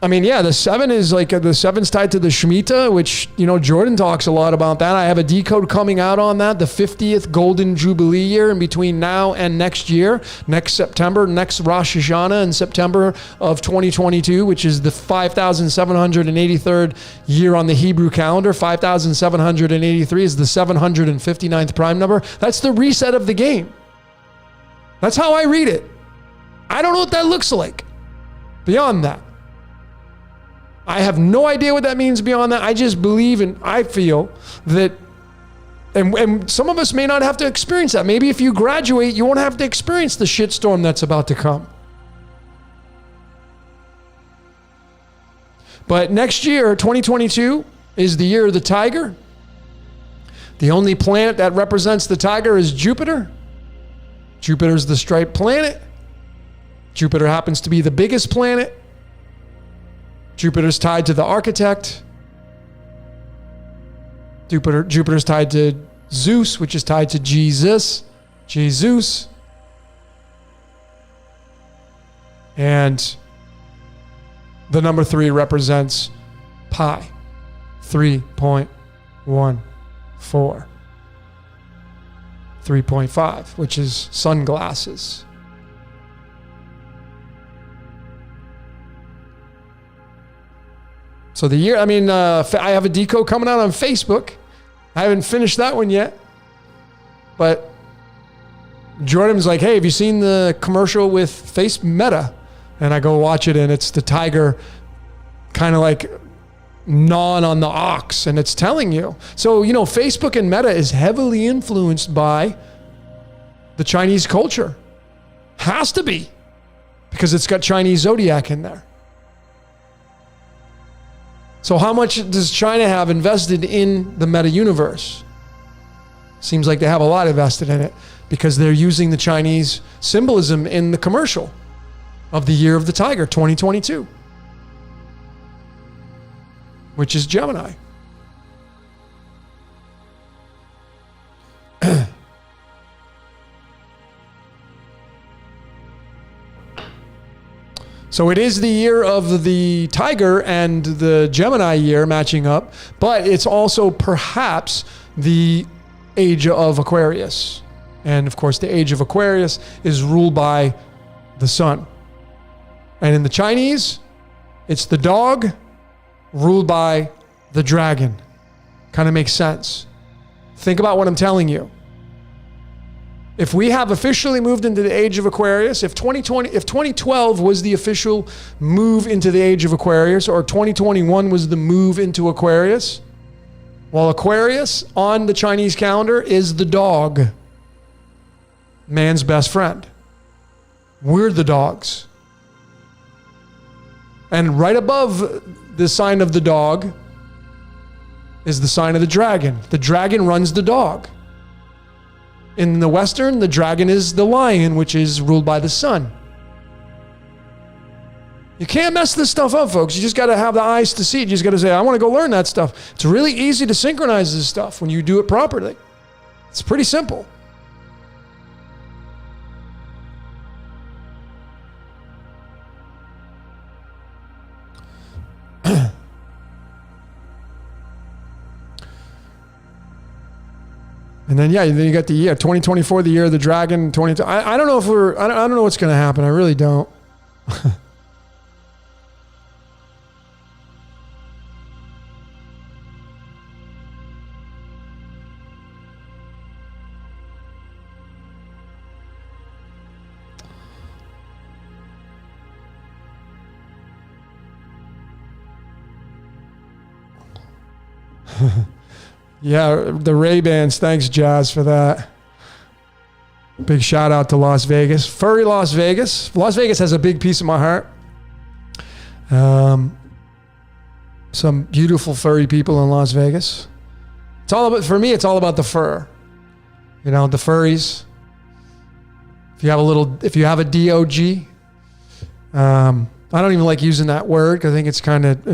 I mean, yeah, the 7 is like the 7's tied to the Shemitah, which, Jordan talks a lot about that. I have a decode coming out on that, the 50th Golden Jubilee year in between now and next year, next September, next Rosh Hashanah in September of 2022, which is the 5,783rd year on the Hebrew calendar. 5,783 is the 759th prime number. That's the reset of the game. That's how I read it. I don't know what that looks like beyond that. I have no idea what that means beyond that. I just believe and I feel that, and some of us may not have to experience that. Maybe if you graduate, you won't have to experience the shitstorm that's about to come. But next year, 2022, is the year of the tiger. The only planet that represents the tiger is Jupiter. Jupiter's the striped planet. Jupiter happens to be the biggest planet. Jupiter's tied to the architect. Jupiter's tied to Zeus, which is tied to Jesus. Jesus. And the number 3 represents pi. 3.14. 3.5, which is sunglasses. So the year, I have a decode coming out on Facebook. I haven't finished that one yet. But Jordan's like, hey, have you seen the commercial with Meta? And I go watch it, and it's the tiger kind of like gnawing on the ox, and it's telling you. So, Facebook and Meta is heavily influenced by the Chinese culture. Has to be, because it's got Chinese zodiac in there. So how much does China have invested in the meta universe? Seems like they have a lot invested in it because they're using the Chinese symbolism in the commercial of the year of the tiger, 2022, which is Gemini. So it is the year of the tiger and the Gemini year matching up, but it's also perhaps the age of Aquarius. And of course, the age of Aquarius is ruled by the sun. And in the Chinese, it's the dog ruled by the dragon. Kind of makes sense. Think about what I'm telling you. If we have officially moved into the age of Aquarius, if 2012 was the official move into the age of Aquarius, or 2021 was the move into Aquarius, well, Aquarius on the Chinese calendar is the dog, man's best friend. We're the dogs. And right above the sign of the dog is the sign of the dragon. The dragon runs the dog. In the Western, the dragon is the lion, which is ruled by the sun. You can't mess this stuff up, folks. You just got to have the eyes to see it. You just got to say, I want to go learn that stuff. It's really easy to synchronize this stuff when you do it properly. It's pretty simple. And then, then you got the year 2024, the year of the dragon. I don't know if I don't know what's going to happen. I really don't. Yeah, the Ray-Bans. Thanks, Jazz, for that. Big shout out to Las Vegas. Furry Las Vegas. Las Vegas has a big piece of my heart. Some beautiful furry people in Las Vegas. It's all about, for me, it's all about the fur. The furries. If you have a DOG, I don't even like using that word because I think it's kind of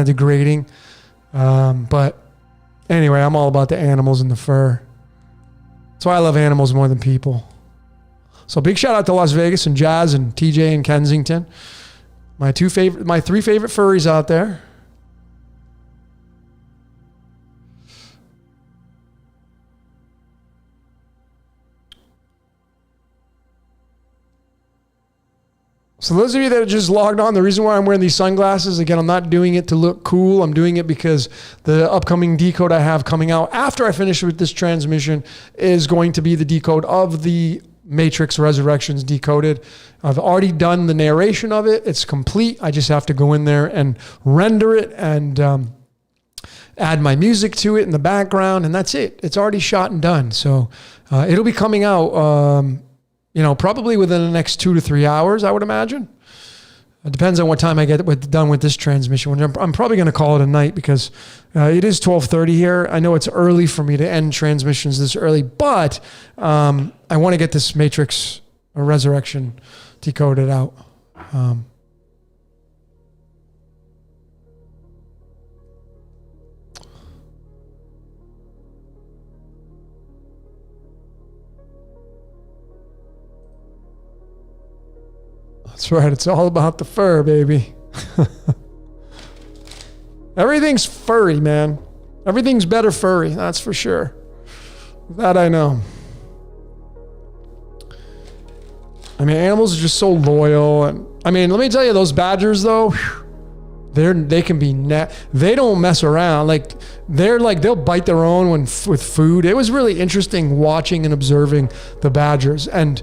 degrading. But anyway, I'm all about the animals and the fur. That's why I love animals more than people. So big shout out to Las Vegas and Jazz and TJ in Kensington. My three favorite furries out there. So those of you that are just logged on, the reason why I'm wearing these sunglasses, again, I'm not doing it to look cool. I'm doing it because the upcoming decode I have coming out after I finish with this transmission is going to be the decode of the Matrix Resurrections Decoded. I've already done the narration of it. It's complete. I just have to go in there and render it and add my music to it in the background, and that's it. It's already shot and done. So it'll be coming out probably within the next 2 to 3 hours, I would imagine. It depends on what time I get done with this transmission. I'm probably going to call it a night because it is 12:30 here. I know it's early for me to end transmissions this early, but I want to get this Matrix Resurrection decoded out. That's right. It's all about the fur, baby. Everything's furry, man. Everything's better furry. That's for sure. That I know. I mean, animals are just so loyal. And I mean, let me tell you, those badgers, though, they can be they don't mess around. Like they'll bite their own with food. It was really interesting watching and observing the badgers. And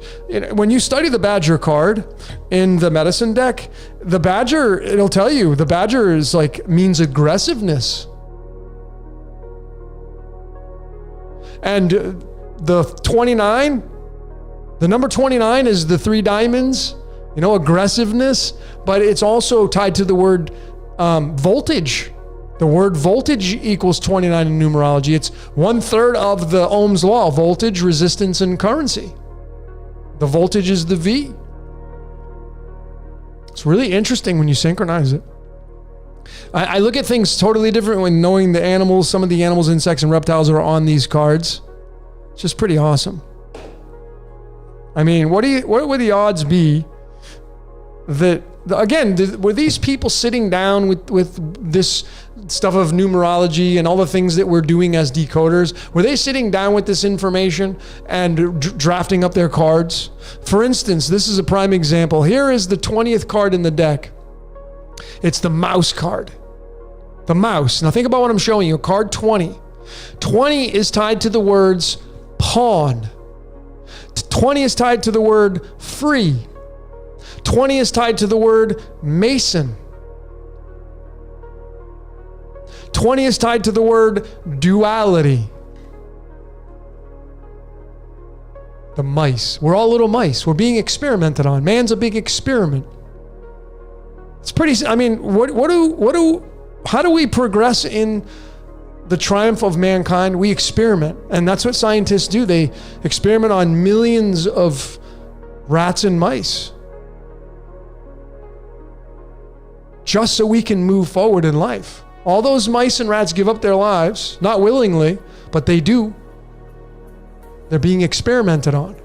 when you study the badger card in the medicine deck, the badger, it'll tell you the badger is means aggressiveness. And the 29, the number 29 is the 3 diamonds, aggressiveness, but it's also tied to the word voltage. The word voltage equals 29 in numerology. It's 1/3 of the Ohm's law: voltage, resistance, and currency. The voltage is the V. It's really interesting when you synchronize it. I look at things totally different when knowing the animals, some of the animals, insects, and reptiles are on these cards. It's just pretty awesome. I mean, what would the odds be that, again, were these people sitting down with this stuff of numerology and all the things that we're doing as decoders? Were they sitting down with this information and drafting up their cards? For instance, this is a prime example. Here is the 20th card in the deck. It's the mouse card. The mouse. Now think about what I'm showing you. Card 20. 20 is tied to the words pawn. 20 is tied to the word free. 20 is tied to the word Mason. 20 is tied to the word duality. The mice. We're all little mice. We're being experimented on. Man's a big experiment. It's pretty, I mean, how do we progress in the triumph of mankind? We experiment. And that's what scientists do. They experiment on millions of rats and mice, just so we can move forward in life. All those mice and rats give up their lives, not willingly, but they do. They're being experimented on.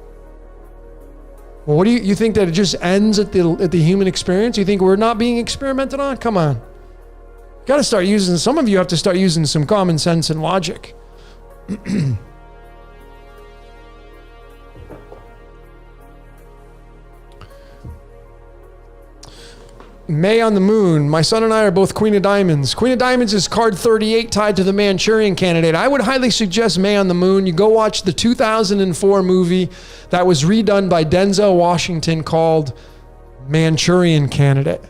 Well, what do you think that it just ends at the human experience? You think we're not being experimented on? Come on. Got to start using, some of you have to start using some common sense and logic. May on the Moon. My son and I are both Queen of Diamonds. Queen of Diamonds is card 38 tied to the Manchurian Candidate. I would highly suggest May on the Moon. You go watch the 2004 movie that was redone by Denzel Washington called Manchurian Candidate.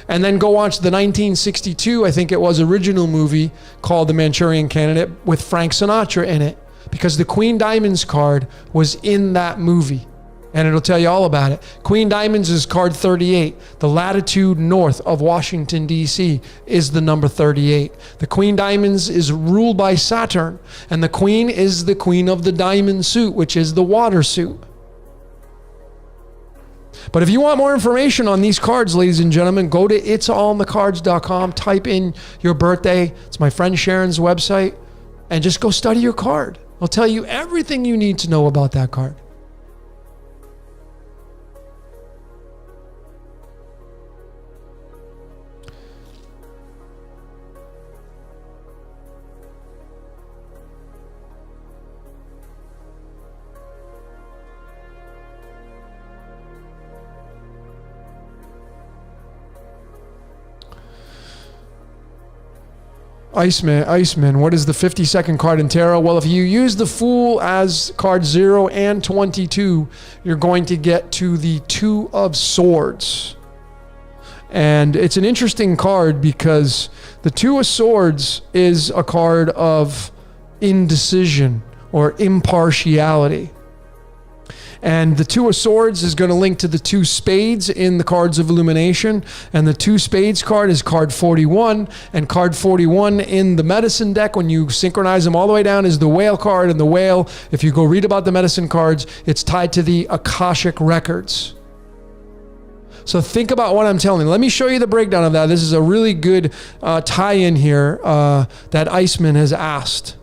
And then go watch the 1962, I think it was, original movie called The Manchurian Candidate with Frank Sinatra in it, because the Queen Diamonds card was in that movie. And it'll tell you all about it. Queen Diamonds is card 38. The latitude north of Washington, D.C. is the number 38. The Queen Diamonds is ruled by Saturn. And the Queen is the Queen of the Diamond suit, which is the water suit. But if you want more information on these cards, ladies and gentlemen, go to itsallonthecards.com, type in your birthday. It's my friend Sharon's website. And just go study your card. I'll tell you everything you need to know about that card. Iceman, what is the 52nd card in tarot? Well, if you use the Fool as card 0 and 22, you're going to get to the Two of Swords. And it's an interesting card because the Two of Swords is a card of indecision or impartiality. And the Two of Swords is going to link to the Two Spades in the cards of Illumination. And the Two Spades card is card 41. And card 41 in the medicine deck, when you synchronize them all the way down, is the Whale card. And the Whale, if you go read about the medicine cards, it's tied to the Akashic Records. So think about what I'm telling you. Let me show you the breakdown of that. This is a really good tie-in here that Iceman has asked.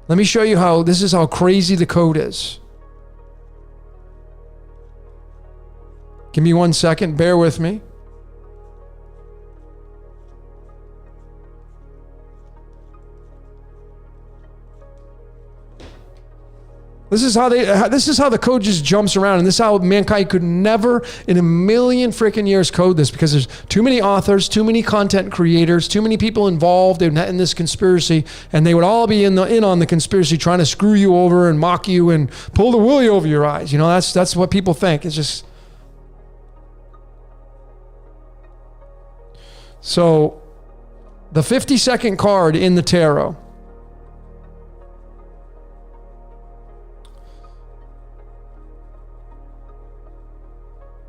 Let me show you how, this is how crazy the code is. Give me 1 second, bear with me. This is how the code just jumps around, and this is how mankind could never in a million freaking years code this, because there's too many authors, too many content creators, too many people involved in this conspiracy, and they would all be in on the conspiracy, trying to screw you over and mock you and pull the wool over your eyes. You know, that's what people think. It's just so. The 52nd card in the tarot.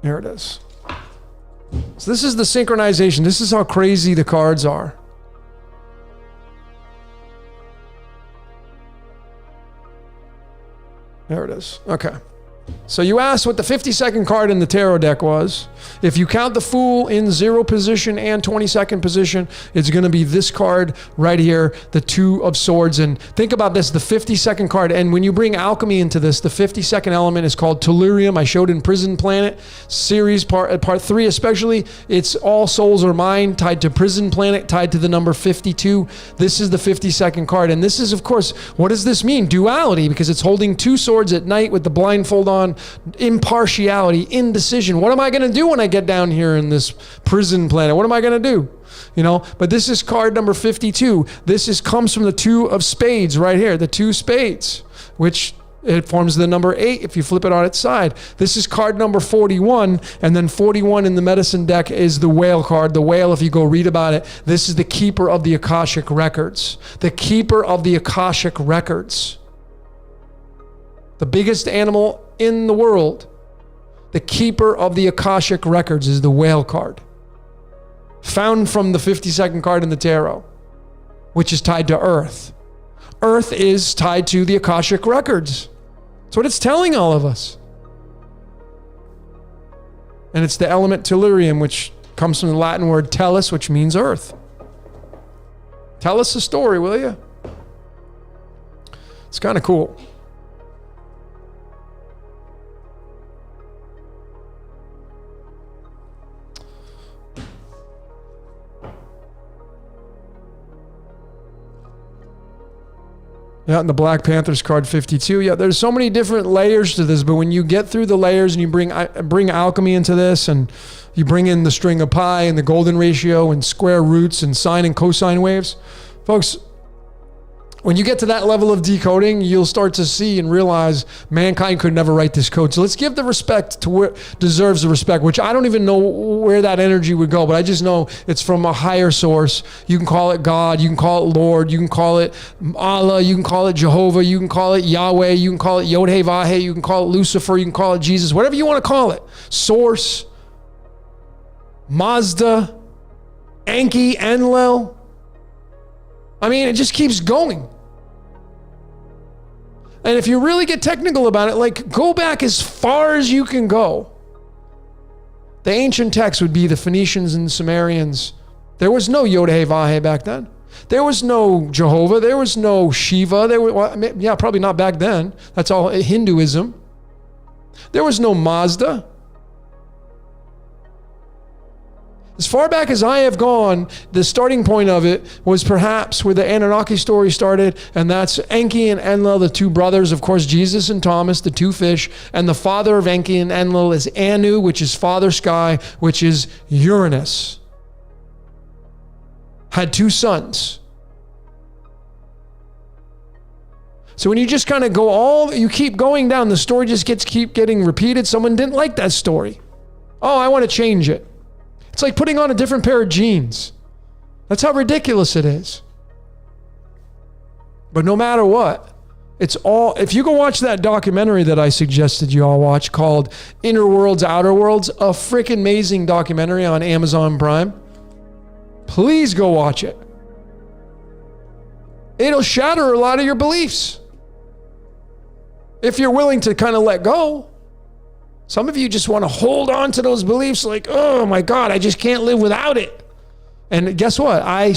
There it is. So this is the synchronization. This is how crazy the cards are. There it is. Okay. So you asked what the 52nd card in the tarot deck was. If you count the Fool in 0 position and 22nd position, it's going to be this card right here, the Two of Swords. And think about this, the 52nd card. And when you bring alchemy into this, the 52nd element is called tellurium. I showed in Prison Planet series, part 3 especially. It's all souls are mine, tied to Prison Planet, tied to the number 52. This is the 52nd card. And this is, of course, what does this mean? Duality, because it's holding 2 swords at night with the blindfold on. Impartiality, indecision. What am I going to do when I get down here in this Prison Planet? What am I going to do? You know, but this is card number 52. This comes from the Two of Spades right here, the 2 spades, which it forms the number 8 if you flip it on its side. This is card number 41, and then 41 in the medicine deck is the Whale card. The Whale, if you go read about it, this is the keeper of the Akashic Records. The keeper of the Akashic Records. The biggest animal in the world, the keeper of the Akashic Records, is the Whale card, found from the 52nd card in the tarot, which is tied to Earth. Earth is tied to the Akashic Records. That's what it's telling all of us. And it's the element tellurium, which comes from the Latin word tellus, which means earth. Tell us a story, will you? It's kind of cool. Yeah, and the Black Panthers card 52. Yeah, there's so many different layers to this, but when you get through the layers and you bring alchemy into this, and you bring in the string of pi and the golden ratio and square roots and sine and cosine waves, folks, when you get to that level of decoding, you'll start to see and realize mankind could never write this code. So let's give the respect to where deserves the respect, which I don't even know where that energy would go, but I just know it's from a higher source. You can call it God, you can call it Lord, you can call it Allah, you can call it Jehovah, you can call it Yahweh, you can call it Yod-Heh-Vah-Heh, you can call it Lucifer, you can call it Jesus, whatever you want to call it. Source, Mazda, Enki, Enlil. I mean, it just keeps going. And if you really get technical about it, like, go back as far as you can go. The ancient texts would be the Phoenicians and Sumerians. There was no Yod-Heh-Vah-Heh back then. There was no Jehovah. There was no Shiva. Yeah, probably not back then. That's all Hinduism. There was no Mazda. As far back as I have gone, the starting point of it was perhaps where the Anunnaki story started, and that's Enki and Enlil, the 2 brothers, of course, Jesus and Thomas, the 2 fish, and the father of Enki and Enlil is Anu, which is Father Sky, which is Uranus. Had 2 sons. So when you just kind of you keep going down, the story just keep getting repeated. Someone didn't like that story. Oh, I want to change it. It's like putting on a different pair of jeans. That's how ridiculous it is. But no matter what, if you go watch that documentary that I suggested you all watch called Inner Worlds, Outer Worlds, a freaking amazing documentary on Amazon Prime. Please go watch it. It'll shatter a lot of your beliefs. If you're willing to kind of let go. Some of you just want to hold on to those beliefs like, oh my God, I just can't live without it. And guess what? I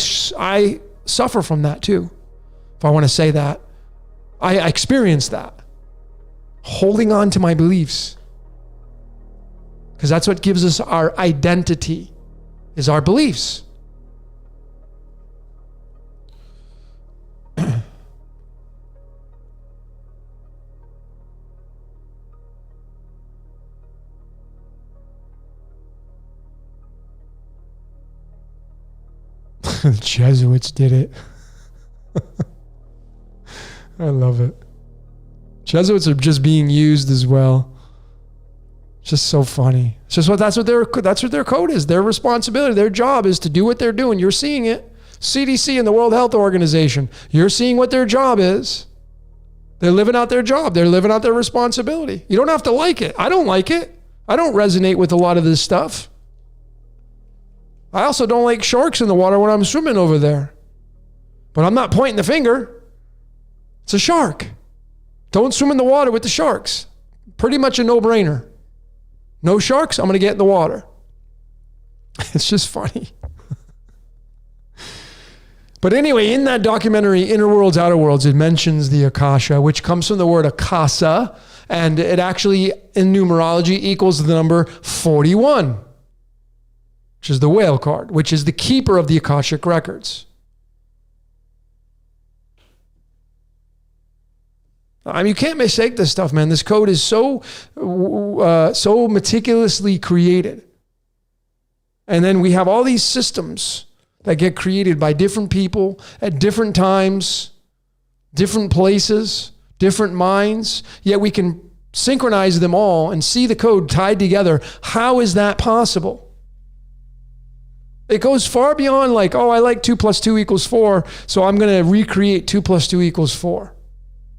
suffer from that too. If I want to say that. I experienced that. Holding on to my beliefs. Because that's what gives us our identity, is our beliefs. The Jesuits did it. I love it. Jesuits are just being used as well. It's just so funny. It's just that's what their code is. Their responsibility, their job is to do what they're doing. You're seeing it. CDC and the World Health Organization. You're seeing what their job is. They're living out their job. They're living out their responsibility. You don't have to like it. I don't like it. I don't resonate with a lot of this stuff. I also don't like sharks in the water when I'm swimming over there. But I'm not pointing the finger. It's a shark. Don't swim in the water with the sharks. Pretty much a no-brainer. No sharks, I'm going to get in the water. It's just funny. But anyway, in that documentary, Inner Worlds, Outer Worlds, it mentions the Akasha, which comes from the word Akasa, and it actually, in numerology, equals the number 41, which is the whale card, which is the keeper of the Akashic records. I mean, you can't mistake this stuff, man. This code is so meticulously created. And then we have all these systems that get created by different people at different times, different places, different minds, yet we can synchronize them all and see the code tied together. How is that possible? It goes far beyond like, oh, I like 2 + 2 = 4, so I'm going to recreate 2 + 2 = 4.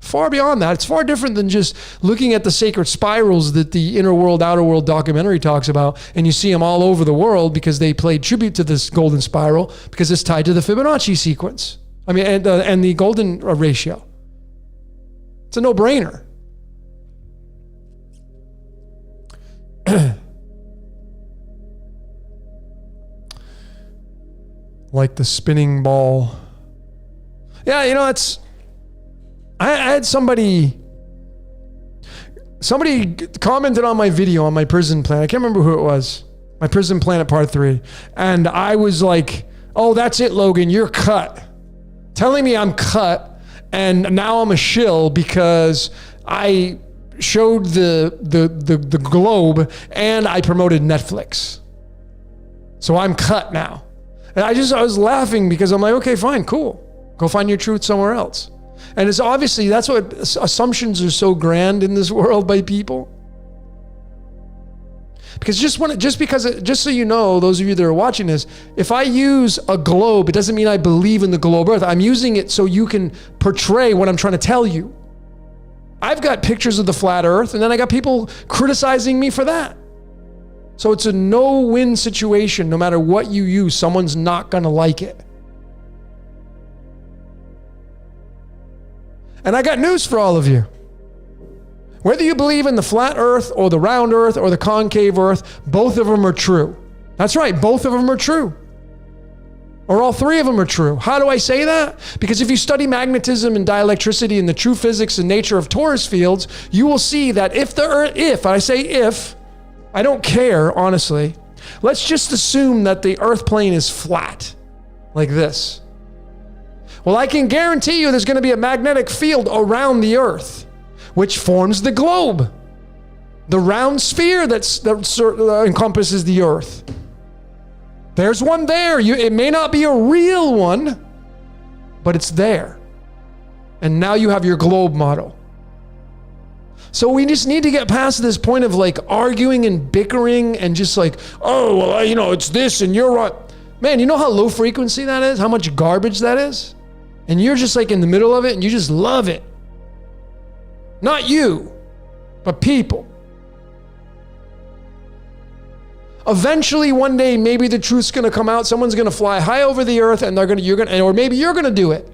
Far beyond that. It's far different than just looking at the sacred spirals that the Inner World, Outer World documentary talks about, and you see them all over the world because they played tribute to this golden spiral because it's tied to the Fibonacci sequence. I mean, and the golden ratio. It's a no-brainer. Like the spinning ball. Yeah, you know, I had somebody commented on my video on my prison plan. I can't remember who it was. My prison planet part 3. And I was like, oh, that's it, Logan. You're cut. Telling me I'm cut. And now I'm a shill because I showed the globe and I promoted Netflix. So I'm cut now. And I was laughing because I'm like, okay, fine, cool. Go find your truth somewhere else. And it's obviously, that's what assumptions are so grand in this world by people. Because just so you know, those of you that are watching this, if I use a globe, it doesn't mean I believe in the globe earth. I'm using it so you can portray what I'm trying to tell you. I've got pictures of the flat earth, and then I got people criticizing me for that. So it's a no-win situation. No matter what you use, someone's not going to like it. And I got news for all of you. Whether you believe in the flat earth or the round earth or the concave earth, both of them are true. That's right, both of them are true. Or all three of them are true. How do I say that? Because if you study magnetism and dielectricity and the true physics and nature of torus fields, you will see that if, I don't care, honestly. Let's just assume that the earth plane is flat, like this. Well, I can guarantee you there's going to be a magnetic field around the earth, which forms the globe, the round sphere that encompasses the earth. There's one there. It may not be a real one, but it's there. And now you have your globe model. So we just need to get past this point of like arguing and bickering and just like, oh, well, you know, it's this and you're right. Man, you know how low frequency that is? How much garbage that is? And you're just like in the middle of it and you just love it. Not you, but people. Eventually, one day, maybe the truth's gonna come out. Someone's gonna fly high over the earth, and or maybe you're gonna do it,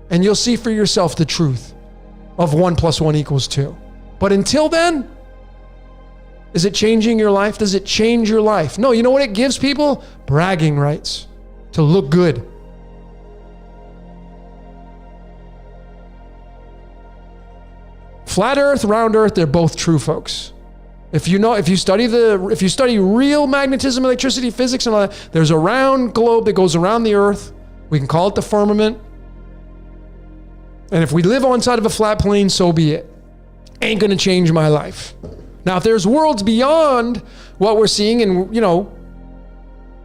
and you'll see for yourself the truth of 1 + 1 = 2. But until then, is it changing your life? Does it change your life? No. You know what it gives people? Bragging rights to look good. Flat Earth, round Earth, they're both true, folks. If you study real magnetism, electricity, physics, and all that, there's a round globe that goes around the earth. We can call it the firmament. And if we live on side of a flat plane, so be it. Ain't gonna change my life. Now, if there's worlds beyond what we're seeing and, you know,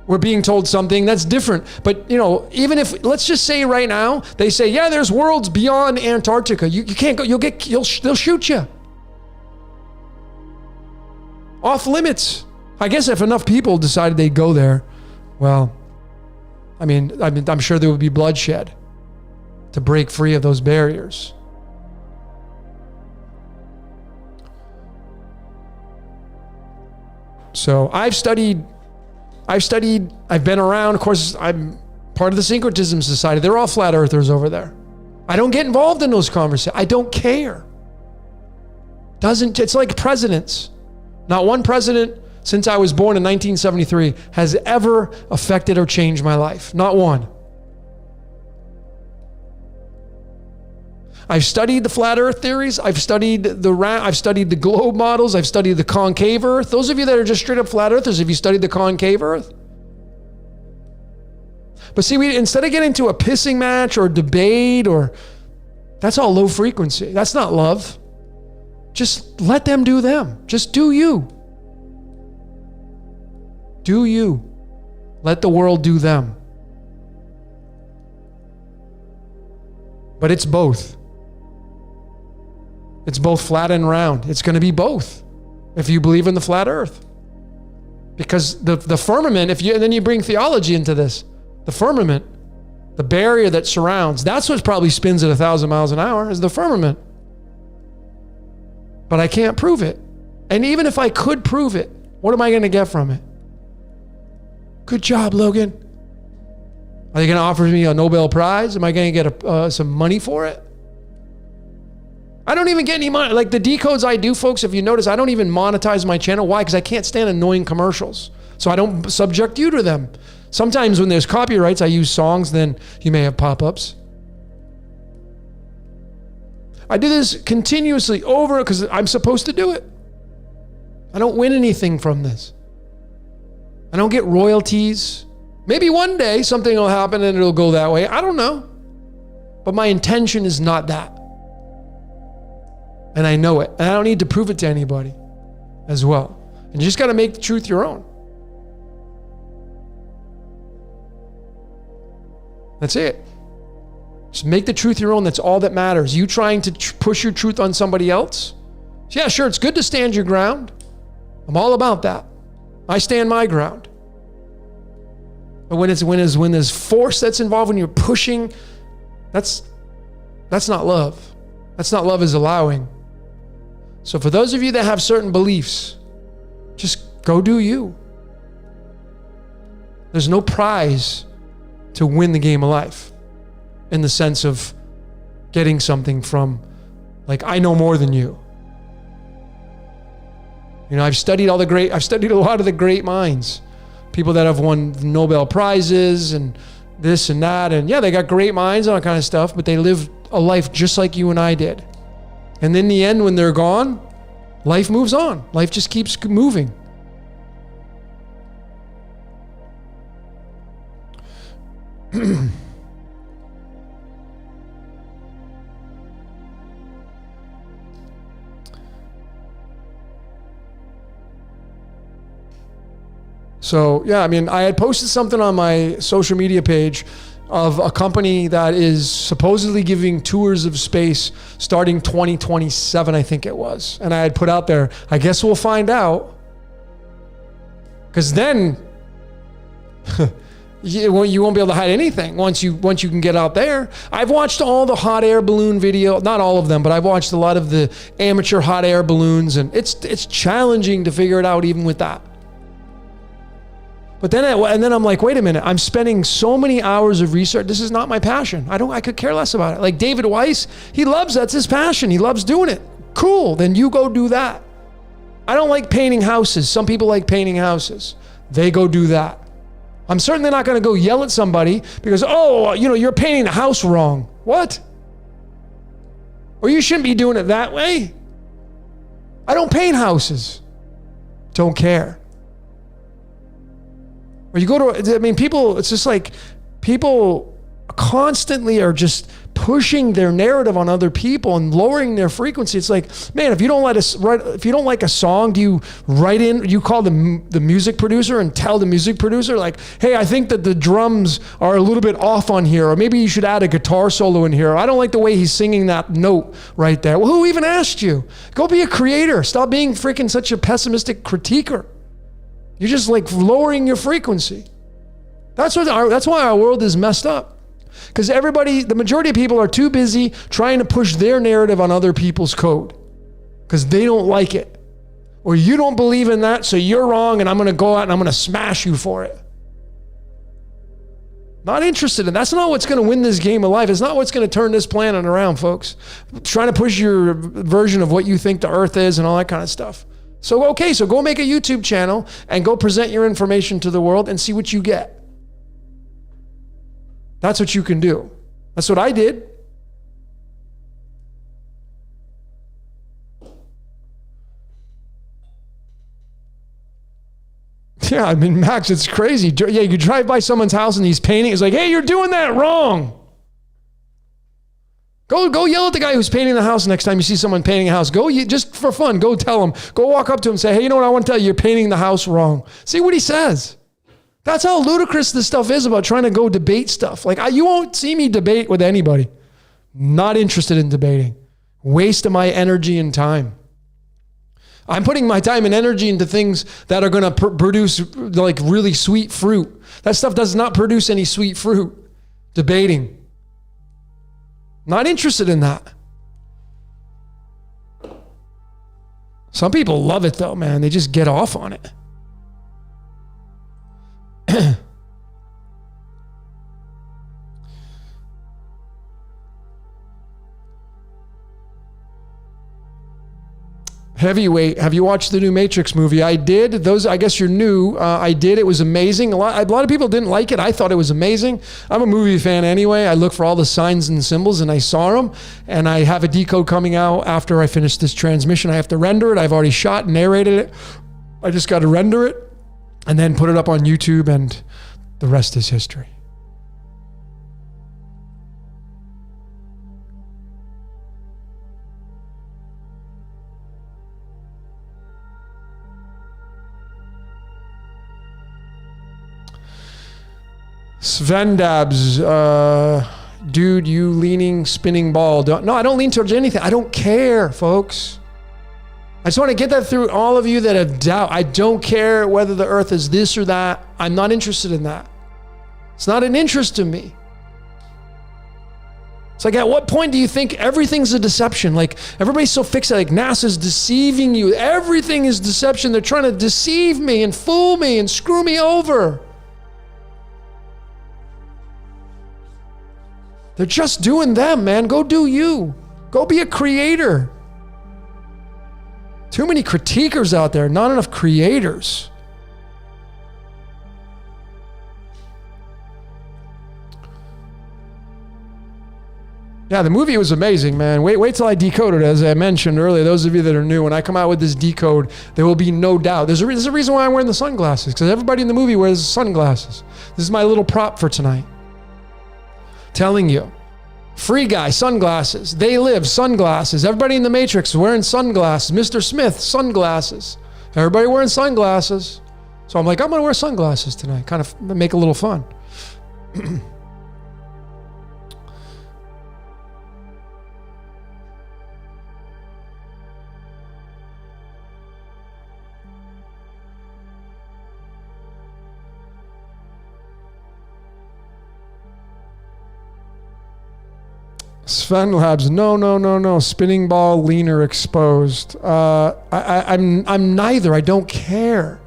we're being told something, that's different. But, you know, even if, let's just say right now, they say, yeah, there's worlds beyond Antarctica. You can't go, they'll shoot you. Off limits. I guess if enough people decided they'd go there, well, I mean, I'm sure there would be bloodshed to break free of those barriers. So I've been around. Of course, I'm part of the Syncretism Society. They're all flat earthers over there. I don't get involved in those conversations. I don't care. It's like presidents. Not one president since I was born in 1973 has ever affected or changed my life. Not one. I've studied the flat earth theories. I've studied the globe models. I've studied the concave earth. Those of you that are just straight up flat earthers, have you studied the concave earth? But see, instead of getting into a pissing match or debate that's all low frequency. That's not love. Just let them do them. Just do you. Do you. Let the world do them. But it's both. It's both flat and round. It's going to be both if you believe in the flat earth. Because the firmament, and then you bring theology into this, the firmament, the barrier that surrounds, that's what probably spins at 1,000 miles an hour is the firmament. But I can't prove it. And even if I could prove it, what am I going to get from it? Good job, Logan. Are they going to offer me a Nobel Prize? Am I going to get some money for it? I don't even get any money. Like the decodes I do, folks, if you notice, I don't even monetize my channel. Why? Because I can't stand annoying commercials. So I don't subject you to them. Sometimes when there's copyrights, I use songs, then you may have pop-ups. I do this continuously over because I'm supposed to do it. I don't win anything from this. I don't get royalties. Maybe one day something will happen and it'll go that way. I don't know. But my intention is not that. And I know it. And I don't need to prove it to anybody as well. And you just got to make the truth your own. That's it. Just make the truth your own. That's all that matters. You trying to push your truth on somebody else? Yeah, sure, it's good to stand your ground. I'm all about that. I stand my ground. But when there's force that's involved, when you're pushing, that's not love. That's not love as allowing. So for those of you that have certain beliefs, just go do you. There's no prize to win the game of life in the sense of getting something from, like, I know more than you. You know, I've studied a lot of the great minds, people that have won Nobel Prizes and this and that. And yeah, they got great minds and all kind of stuff, but they live a life just like you and I did. And in the end, when they're gone, life moves on. Life just keeps moving. So, yeah, I mean, I had posted something on my social media page of a company that is supposedly giving tours of space starting 2027, I think it was. And I had put out there, I guess we'll find out. Because then you won't be able to hide anything once you can get out there. I've watched all the hot air balloon video, not all of them, but I've watched a lot of the amateur hot air balloons, and it's challenging to figure it out even with that. But then I'm like, wait a minute, I'm spending so many hours of research. This is not my passion. I could care less about it. Like David Weiss, that's his passion. He loves doing it. Cool, then you go do that. I don't like painting houses. Some people like painting houses. They go do that. I'm certainly not going to go yell at somebody because, you're painting the house wrong. What? Or you shouldn't be doing it that way. I don't paint houses. Don't care. Or you go to, people, it's just like people constantly are just pushing their narrative on other people and lowering their frequency. It's like, man, if you don't like a song, do you call the music producer and tell the music producer like, hey, I think that the drums are a little bit off on here, or maybe you should add a guitar solo in here. I don't like the way he's singing that note right there. Well, who even asked you? Go be a creator. Stop being freaking such a pessimistic critiquer. You're just like lowering your frequency. That's why our world is messed up. Because the majority of people are too busy trying to push their narrative on other people's code because they don't like it. Or you don't believe in that, so you're wrong, and I'm going to go out and I'm going to smash you for it. Not interested in. That's not what's going to win this game of life. It's not what's going to turn this planet around, folks. Trying to push your version of what you think the earth is and all that kind of stuff. So go make a YouTube channel and go present your information to the world and see what you get. That's what you can do. That's what I did. Yeah, Max, it's crazy. Yeah, you drive by someone's house and he's painting. It's like, hey, you're doing that wrong. Go yell at the guy who's painting the house next time you see someone painting a house. Just for fun, go tell him. Go walk up to him and say, hey, you know what? I want to tell you, you're painting the house wrong. See what he says. That's how ludicrous this stuff is about trying to go debate stuff. Like, you won't see me debate with anybody. Not interested in debating. Waste of my energy and time. I'm putting my time and energy into things that are going to produce like really sweet fruit. That stuff does not produce any sweet fruit. Debating. Not interested in that. Some people love it though, man. They just get off on it. Heavyweight, have you watched the new Matrix movie? I did. I guess you're new. I did. It was amazing. A lot of people didn't like it. I thought it was amazing. I'm a movie fan anyway. I look for all the signs and symbols, and I saw them. And I have a decode coming out after I finish this transmission. I have to render it. I've already shot and narrated it. I just got to render it and then put it up on YouTube, and the rest is history. Svendabs, dude, you leaning spinning ball. No, I don't lean towards anything. I don't care, folks. I just want to get that through all of you that have doubt. I don't care whether the earth is this or that. I'm not interested in that. It's not an interest to me. It's like, at what point do you think everything's a deception? Like, everybody's so fixated, like NASA's deceiving you. Everything is deception. They're trying to deceive me and fool me and screw me over. They're just doing them, man. Go do you. Go be a creator. Too many critiquers out there, not enough creators. Yeah, the movie was amazing, man. Wait till I decode it. As I mentioned earlier, those of you that are new, when I come out with this decode, there will be no doubt. There's a reason why I'm wearing the sunglasses, because everybody in the movie wears sunglasses. This is my little prop for tonight. Telling you. Free Guy, sunglasses. They Live, sunglasses. Everybody in the Matrix wearing sunglasses. Mr. Smith, sunglasses. Everybody wearing sunglasses. So I'm like, I'm going to wear sunglasses tonight. Kind of make a little fun. Sven Labs, no. Spinning ball leaner exposed. I'm neither. I don't care.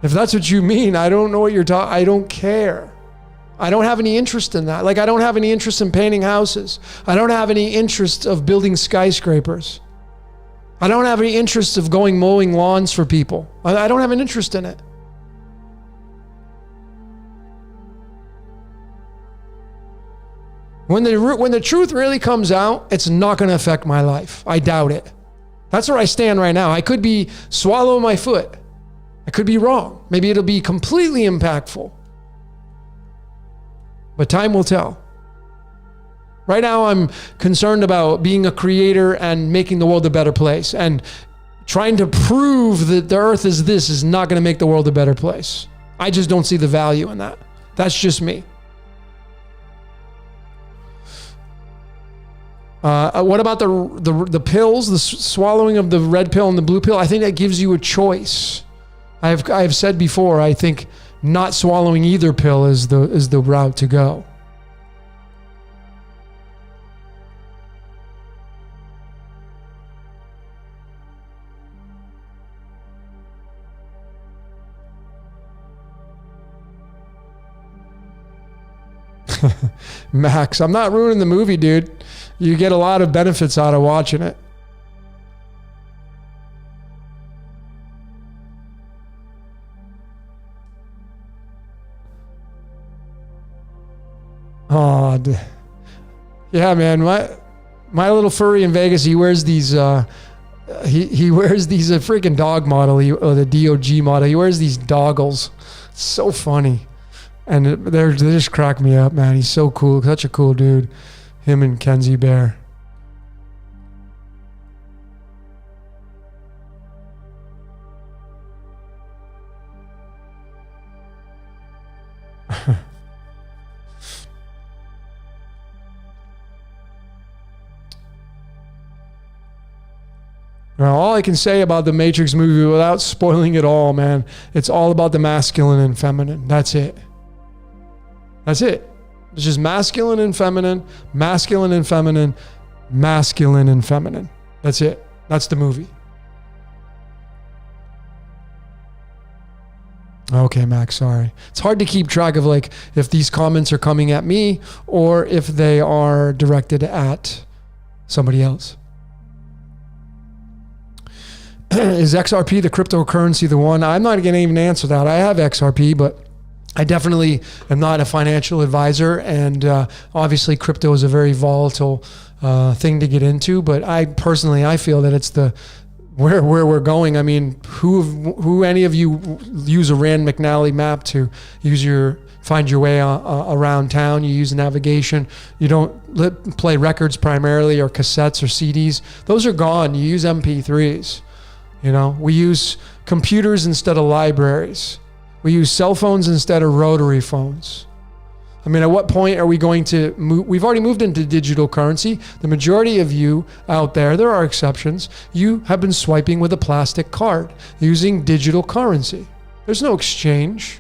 If that's what you mean, I don't know what you're talking. I don't care. I don't have any interest in that. Like, I don't have any interest in painting houses. I don't have any interest of building skyscrapers. I don't have any interest of going mowing lawns for people. I don't have an interest in it. When the truth really comes out, it's not going to affect my life. I doubt it. That's where I stand right now. I could be swallowing my foot. I could be wrong. Maybe it'll be completely impactful. But time will tell. Right now, I'm concerned about being a creator and making the world a better place. And trying to prove that the earth is this is not going to make the world a better place. I just don't see the value in that. That's just me. What about the pills, the swallowing of the red pill and the blue pill? I think that gives you a choice. I have said before, I think not swallowing either pill is the route to go. Max, I'm not ruining the movie, dude. You get a lot of benefits out of watching it. Oh, yeah, man. My little furry in Vegas, he wears these. He wears these a freaking dog model, the DOG model. He wears these doggles. It's so funny, and they just crack me up, man. He's so cool, such a cool dude. Him and Kenzie Bear. Now, all I can say about the Matrix movie without spoiling it all, man, it's all about the masculine and feminine. That's it. That's it. It's just masculine and feminine, masculine and feminine, masculine and feminine. That's it. That's the movie. Okay, Max, sorry. It's hard to keep track of like if these comments are coming at me or if they are directed at somebody else. Is XRP the cryptocurrency the one? I'm not going to even answer that. I have XRP, but I definitely am not a financial advisor. And obviously crypto is a very volatile thing to get into. But I feel that it's where we're going. I mean, who any of you use a Rand McNally map to find your way around town? You use navigation. You don't play records primarily or cassettes or CDs. Those are gone. You use MP3s. You know, we use computers instead of libraries. We use cell phones instead of rotary phones. I mean, at what point are we going to move? We've already moved into digital currency. The majority of you out there are exceptions, you have been swiping with a plastic card using digital currency. There's no exchange.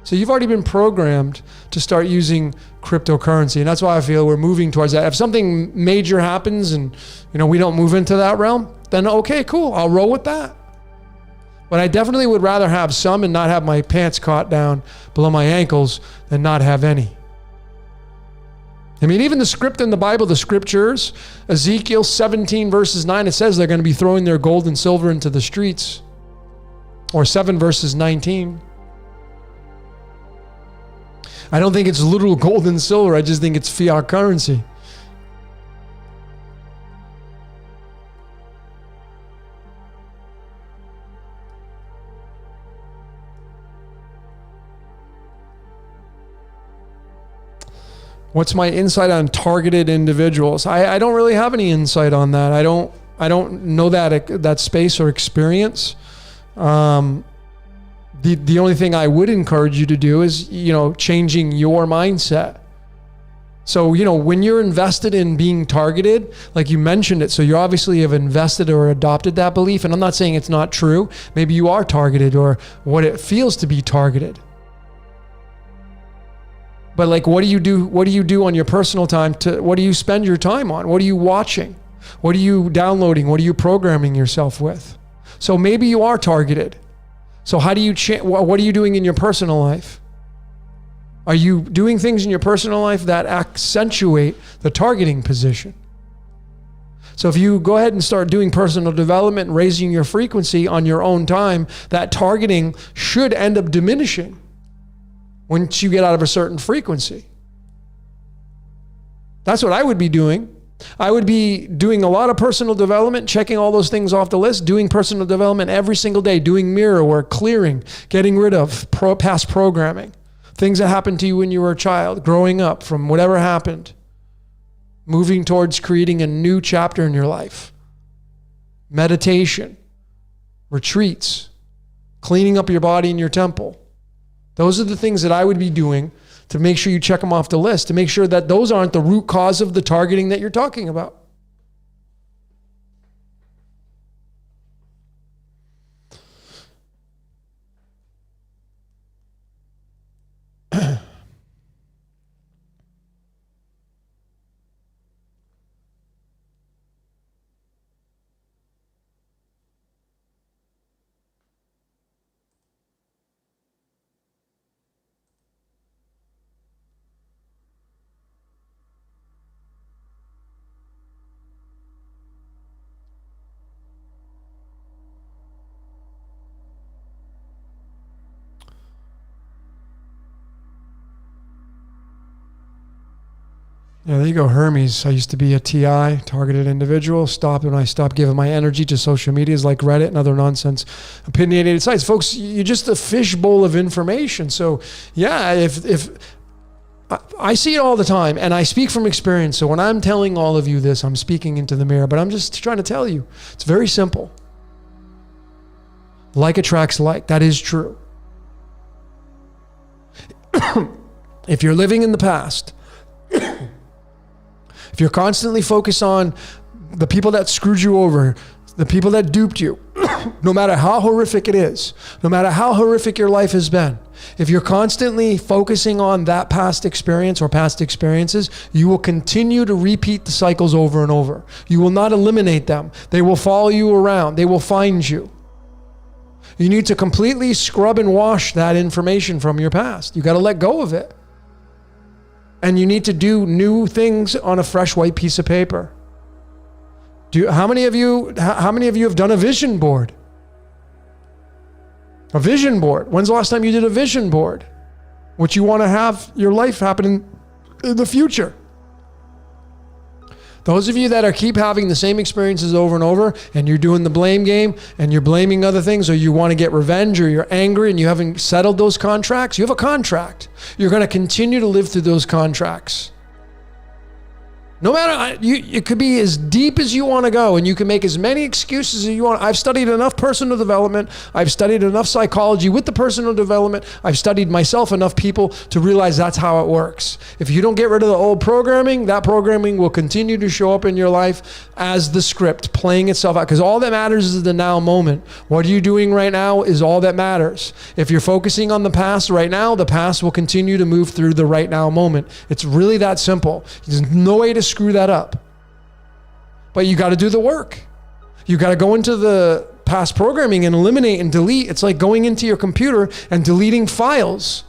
So you've already been programmed to start using cryptocurrency. And that's why I feel we're moving towards that. If something major happens and we don't move into that realm, then okay, cool. I'll roll with that. But I definitely would rather have some and not have my pants caught down below my ankles than not have any. I mean, even the script in the Bible, the scriptures, Ezekiel 17 verses 9, it says they're going to be throwing their gold and silver into the streets. Or 7 verses 19. I don't think it's literal gold and silver. I just think it's fiat currency. What's my insight on targeted individuals? I don't really have any insight on that. I don't know that space or experience. The only thing I would encourage you to do is, changing your mindset. So, when you're invested in being targeted, like you mentioned it, so you obviously have invested or adopted that belief. And I'm not saying it's not true. Maybe you are targeted or what it feels to be targeted. But like, what do you do? What do you do on your personal time? What do you spend your time on? What are you watching? What are you downloading? What are you programming yourself with? So maybe you are targeted. So how do you what are you doing in your personal life? Are you doing things in your personal life that accentuate the targeting position? So if you go ahead and start doing personal development, raising your frequency on your own time, that targeting should end up diminishing once you get out of a certain frequency. That's what I would be doing. I would be doing a lot of personal development, checking all those things off the list, doing personal development every single day, doing mirror work, clearing, getting rid of past programming, things that happened to you when you were a child, growing up from whatever happened, moving towards creating a new chapter in your life. Meditation, retreats, cleaning up your body and your temple. Those are the things that I would be doing to make sure you check them off the list, to make sure that those aren't the root cause of the targeting that you're talking about. Yeah, there you go, Hermes. I used to be a TI, targeted individual. Stopped when I stopped giving my energy to social medias like Reddit and other nonsense opinionated sites. Folks, you're just a fishbowl of information. So yeah, if I see it all the time, and I speak from experience. So when I'm telling all of you this, I'm speaking into the mirror, but I'm just trying to tell you, it's very simple. Like attracts like. That is true. If you're living in the past, if you're constantly focused on the people that screwed you over, the people that duped you, no matter how horrific it is, no matter how horrific your life has been, if you're constantly focusing on that past experience or past experiences, you will continue to repeat the cycles over and over. You will not eliminate them. They will follow you around. They will find you. You need to completely scrub and wash that information from your past. You got to let go of it. And you need to do new things on a fresh white piece of paper. How many of you have done a vision board? A vision board. When's the last time you did a vision board? What you want to have your life happen in the future. Those of you that keep having the same experiences over and over, and you're doing the blame game, and you're blaming other things, or you want to get revenge, or you're angry and you haven't settled those contracts, you have a contract. You're going to continue to live through those contracts. No matter, it could be as deep as you want to go, and you can make as many excuses as you want. I've studied enough personal development. I've studied enough psychology with the personal development. I've studied myself enough people to realize that's how it works. If you don't get rid of the old programming, that programming will continue to show up in your life as the script playing itself out, because all that matters is the now moment. What are you doing right now is all that matters. If you're focusing on the past right now, the past will continue to move through the right now moment. It's really that simple. There's no way to screw that up. But you got to do the work. You got to go into the past programming and eliminate and delete. It's like going into your computer and deleting files.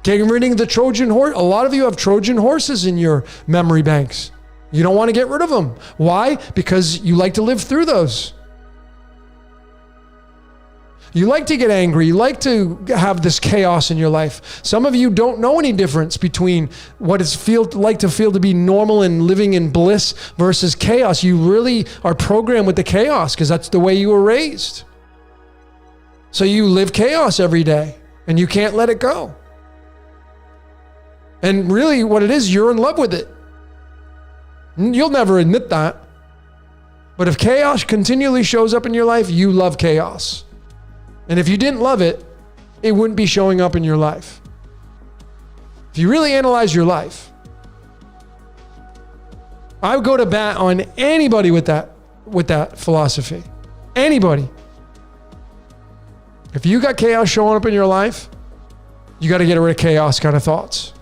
Getting rid of the Trojan horse. A lot of you have Trojan horses in your memory banks. You don't want to get rid of them. Why? Because you like to live through those. You like to get angry. You like to have this chaos in your life. Some of you don't know any difference between what it feels like to be normal and living in bliss versus chaos. You really are programmed with the chaos because that's the way you were raised. So you live chaos every day and you can't let it go. And really what it is, you're in love with it. You'll never admit that. But if chaos continually shows up in your life, you love chaos. And if you didn't love it, it wouldn't be showing up in your life. If you really analyze your life, I would go to bat on anybody with that philosophy. Anybody. If you got chaos showing up in your life, you got to get rid of chaos kind of thoughts.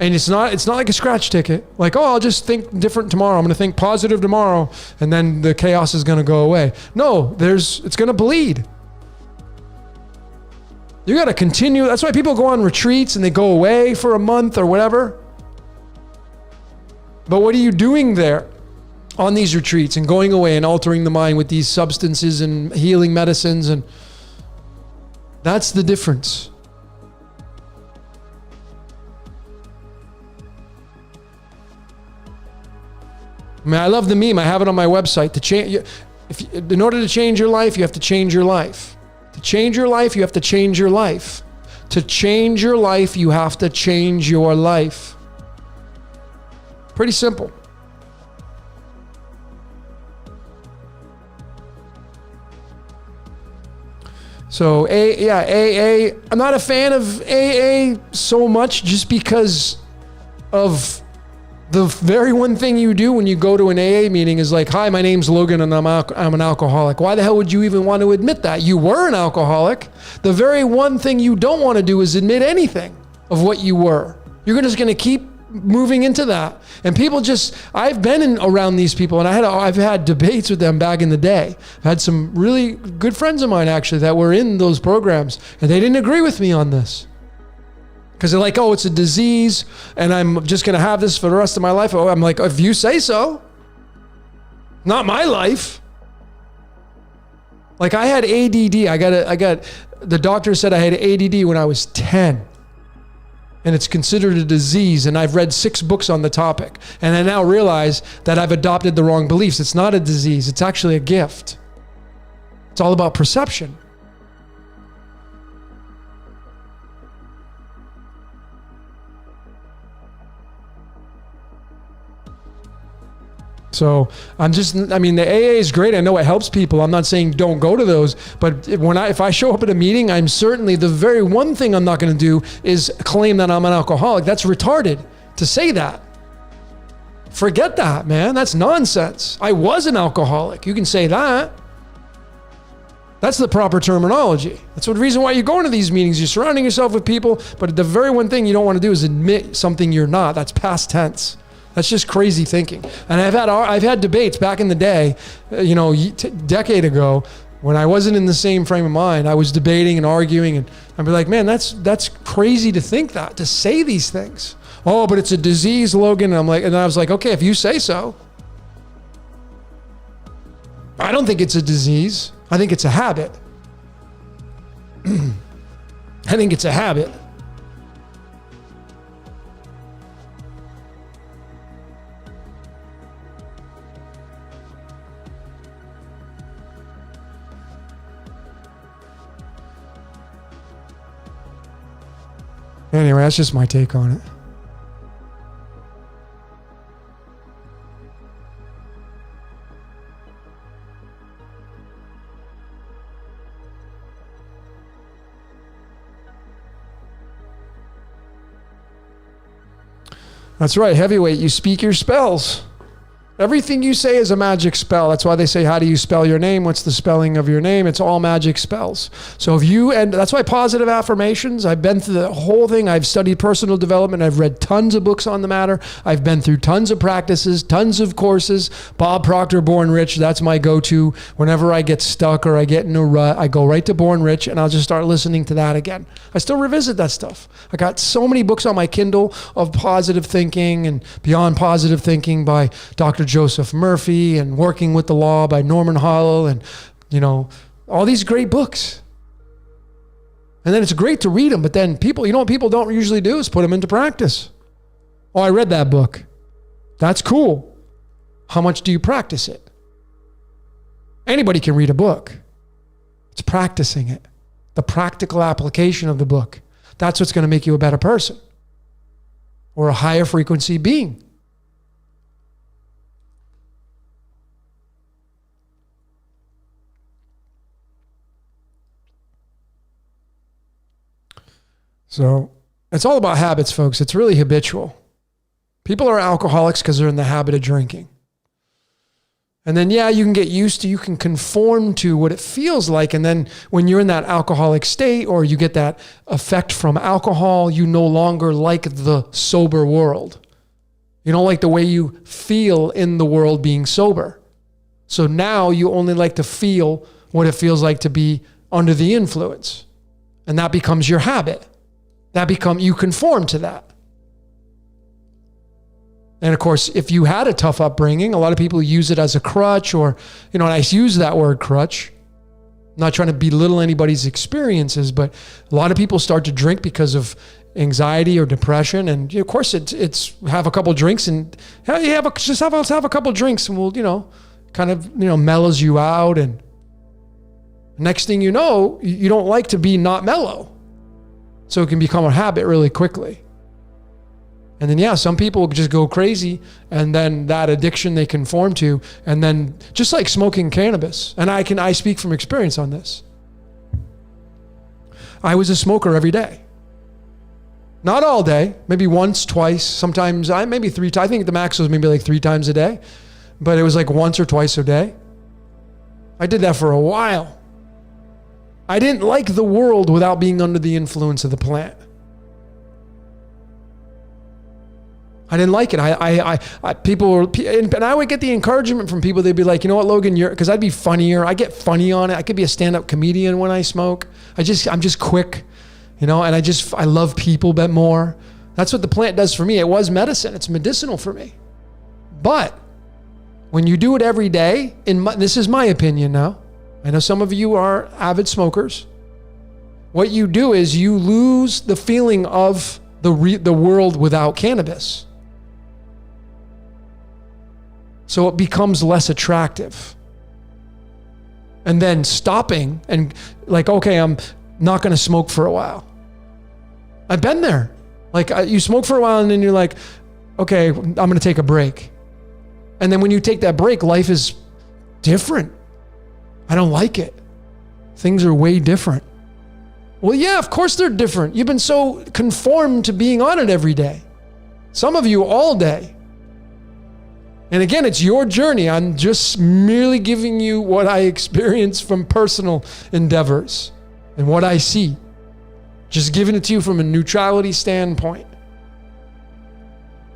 And it's not like a scratch ticket. Like, oh, I'll just think different tomorrow. I'm going to think positive tomorrow, and then the chaos is going to go away. No, it's going to bleed. You got to continue. That's why people go on retreats and they go away for a month or whatever. But what are you doing there on these retreats and going away and altering the mind with these substances and healing medicines? And that's the difference. I mean, I love the meme. I have it on my website. In order to change your life, you have to change your life. To change your life, you have to change your life. To change your life, you have to change your life. Pretty simple. So AA, I'm not a fan of AA so much just because of the very one thing you do when you go to an AA meeting is like, hi, my name's Logan and I'm an alcoholic. Why the hell would you even want to admit that? You were an alcoholic. The very one thing you don't want to do is admit anything of what you were. You're just going to keep moving into that. And people I've been around these people and I've had debates with them back in the day. I've had some really good friends of mine actually that were in those programs and they didn't agree with me on this. Because they're like, oh, it's a disease and I'm just going to have this for the rest of my life. I'm like, if you say so, not my life. Like I had ADD. The doctor said I had ADD when I was 10 and it's considered a disease. And I've read 6 books on the topic. And I now realize that I've adopted the wrong beliefs. It's not a disease. It's actually a gift. It's all about perception. So the AA is great. I know it helps people. I'm not saying don't go to those, but if I show up at a meeting, I'm certainly, the very one thing I'm not going to do is claim that I'm an alcoholic. That's retarded to say that. Forget that, man. That's nonsense. I was an alcoholic. You can say that. That's the proper terminology. That's the reason why you're going to these meetings. You're surrounding yourself with people, but the very one thing you don't want to do is admit something you're not. That's past tense. That's just crazy thinking. And I've had debates back in the day, decade ago, when I wasn't in the same frame of mind. I was debating and arguing, and I'd be like, man, that's crazy to think that, to say these things. Oh, but it's a disease, Logan. And I was like, okay, if you say so. I don't think it's a disease. I think it's a habit. I think it's a habit. Anyway, that's just my take on it. That's right, heavyweight. You speak your spells. Everything you say is a magic spell. That's why they say, how do you spell your name? What's the spelling of your name? It's all magic spells. So and that's why positive affirmations, I've been through the whole thing. I've studied personal development. I've read tons of books on the matter. I've been through tons of practices, tons of courses. Bob Proctor, Born Rich, that's my go-to. Whenever I get stuck or I get in a rut, I go right to Born Rich and I'll just start listening to that again. I still revisit that stuff. I got so many books on my Kindle of positive thinking and Beyond Positive Thinking by Dr. Joseph Murphy and Working with the Law by Norman Howell and, all these great books. And then it's great to read them, but then what people don't usually do is put them into practice. Oh, I read that book. That's cool. How much do you practice it? Anybody can read a book. It's practicing it. The practical application of the book. That's what's going to make you a better person or a higher frequency being. So it's all about habits, folks. It's really habitual. People are alcoholics because they're in the habit of drinking. And then, yeah, you can get used to, you can conform to what it feels like. And then when you're in that alcoholic state or you get that effect from alcohol, you no longer like the sober world. You don't like the way you feel in the world being sober. So now you only like to feel what it feels like to be under the influence. And that becomes your habit. You conform to that. And of course, if you had a tough upbringing, a lot of people use it as a crutch or, and I use that word crutch. I'm not trying to belittle anybody's experiences, but a lot of people start to drink because of anxiety or depression. And of course, it's have a couple drinks and let's have a couple drinks and we'll, mellows you out. And next thing you know, you don't like to be not mellow. So it can become a habit really quickly. And then, some people just go crazy and then that addiction they conform to. And then just like smoking cannabis, and I speak from experience on this. I was a smoker every day. Not all day, maybe once, twice, sometimes maybe 3 times. I think the max was maybe like 3 times a day, but it was like once or twice a day. I did that for a while. I didn't like the world without being under the influence of the plant. I didn't like it. And I would get the encouragement from people. They'd be like, you know what, Logan, because I'd be funnier. I get funny on it. I could be a stand-up comedian when I smoke. I'm just quick, and I love people a bit more. That's what the plant does for me. It was medicine. It's medicinal for me. But when you do it every day, this is my opinion now. I know some of you are avid smokers. What you do is you lose the feeling of the world without cannabis. So it becomes less attractive. And then stopping and like, okay, I'm not going to smoke for a while. I've been there. Like you smoke for a while and then you're like, okay, I'm going to take a break. And then when you take that break, life is different. I don't like it. Things are way different. Well, yeah, of course they're different. You've been so conformed to being on it every day. Some of you all day. And again, it's your journey. I'm just merely giving you what I experience from personal endeavors and what I see. Just giving it to you from a neutrality standpoint.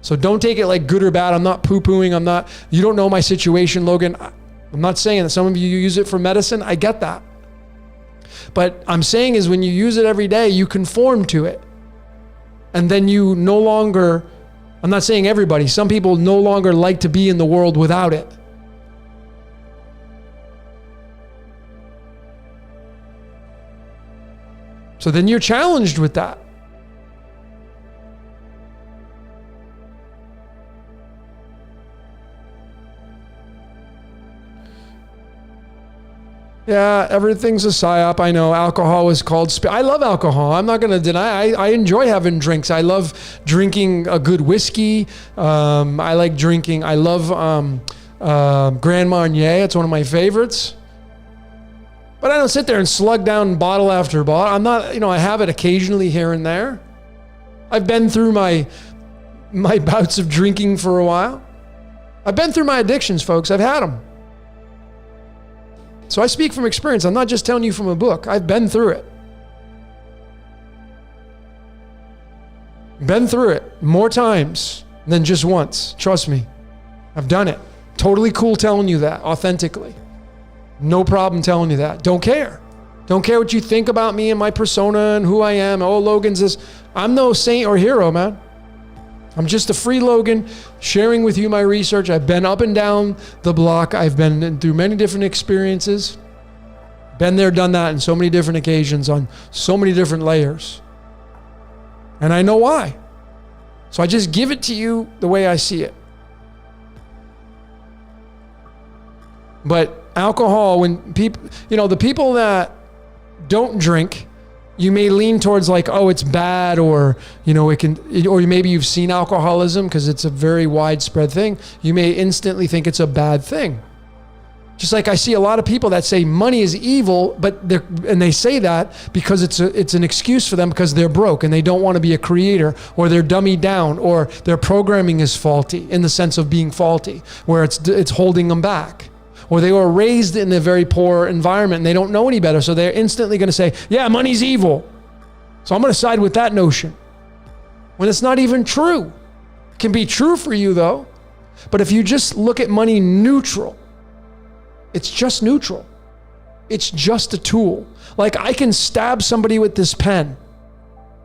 So don't take it like good or bad. I'm not poo-pooing. You don't know my situation, Logan. I'm not saying that some of you use it for medicine. I get that. But I'm saying is when you use it every day, you conform to it. And then you no longer, I'm not saying everybody, some people no longer like to be in the world without it. So then you're challenged with that. Yeah, everything's a psyop. I know alcohol is called. I love alcohol. I'm not going to deny. I enjoy having drinks. I love drinking a good whiskey. I like drinking. I love Grand Marnier. It's one of my favorites. But I don't sit there and slug down bottle after bottle. I'm not. I have it occasionally here and there. I've been through my bouts of drinking for a while. I've been through my addictions, folks. I've had them. So I speak from experience. I'm not just telling you from a book. I've been through it. Been through it more times than just once. Trust me. I've done it. Totally cool telling you that authentically. No problem telling you that. Don't care. Don't care what you think about me and my persona and who I am. Oh, Logan's this. I'm no saint or hero, man. I'm just a free Logan sharing with you my research. I've been up and down the block. I've been through many different experiences. Been there, done that in so many different occasions on so many different layers. And I know why. So I just give it to you the way I see it. But alcohol, when people, the people that don't drink, you may lean towards like, oh, it's bad, or, or maybe you've seen alcoholism because it's a very widespread thing. You may instantly think it's a bad thing. Just like I see a lot of people that say money is evil, and they say that because it's an excuse for them because they're broke and they don't want to be a creator, or they're dummied down, or their programming is faulty in the sense of being faulty, where it's holding them back. or they were raised in a very poor environment and they don't know any better. So they're instantly going to say, yeah, money's evil. So I'm going to side with that notion. When it's not even true. It can be true for you though. But if you just look at money neutral, it's just neutral. It's just a tool. Like I can stab somebody with this pen.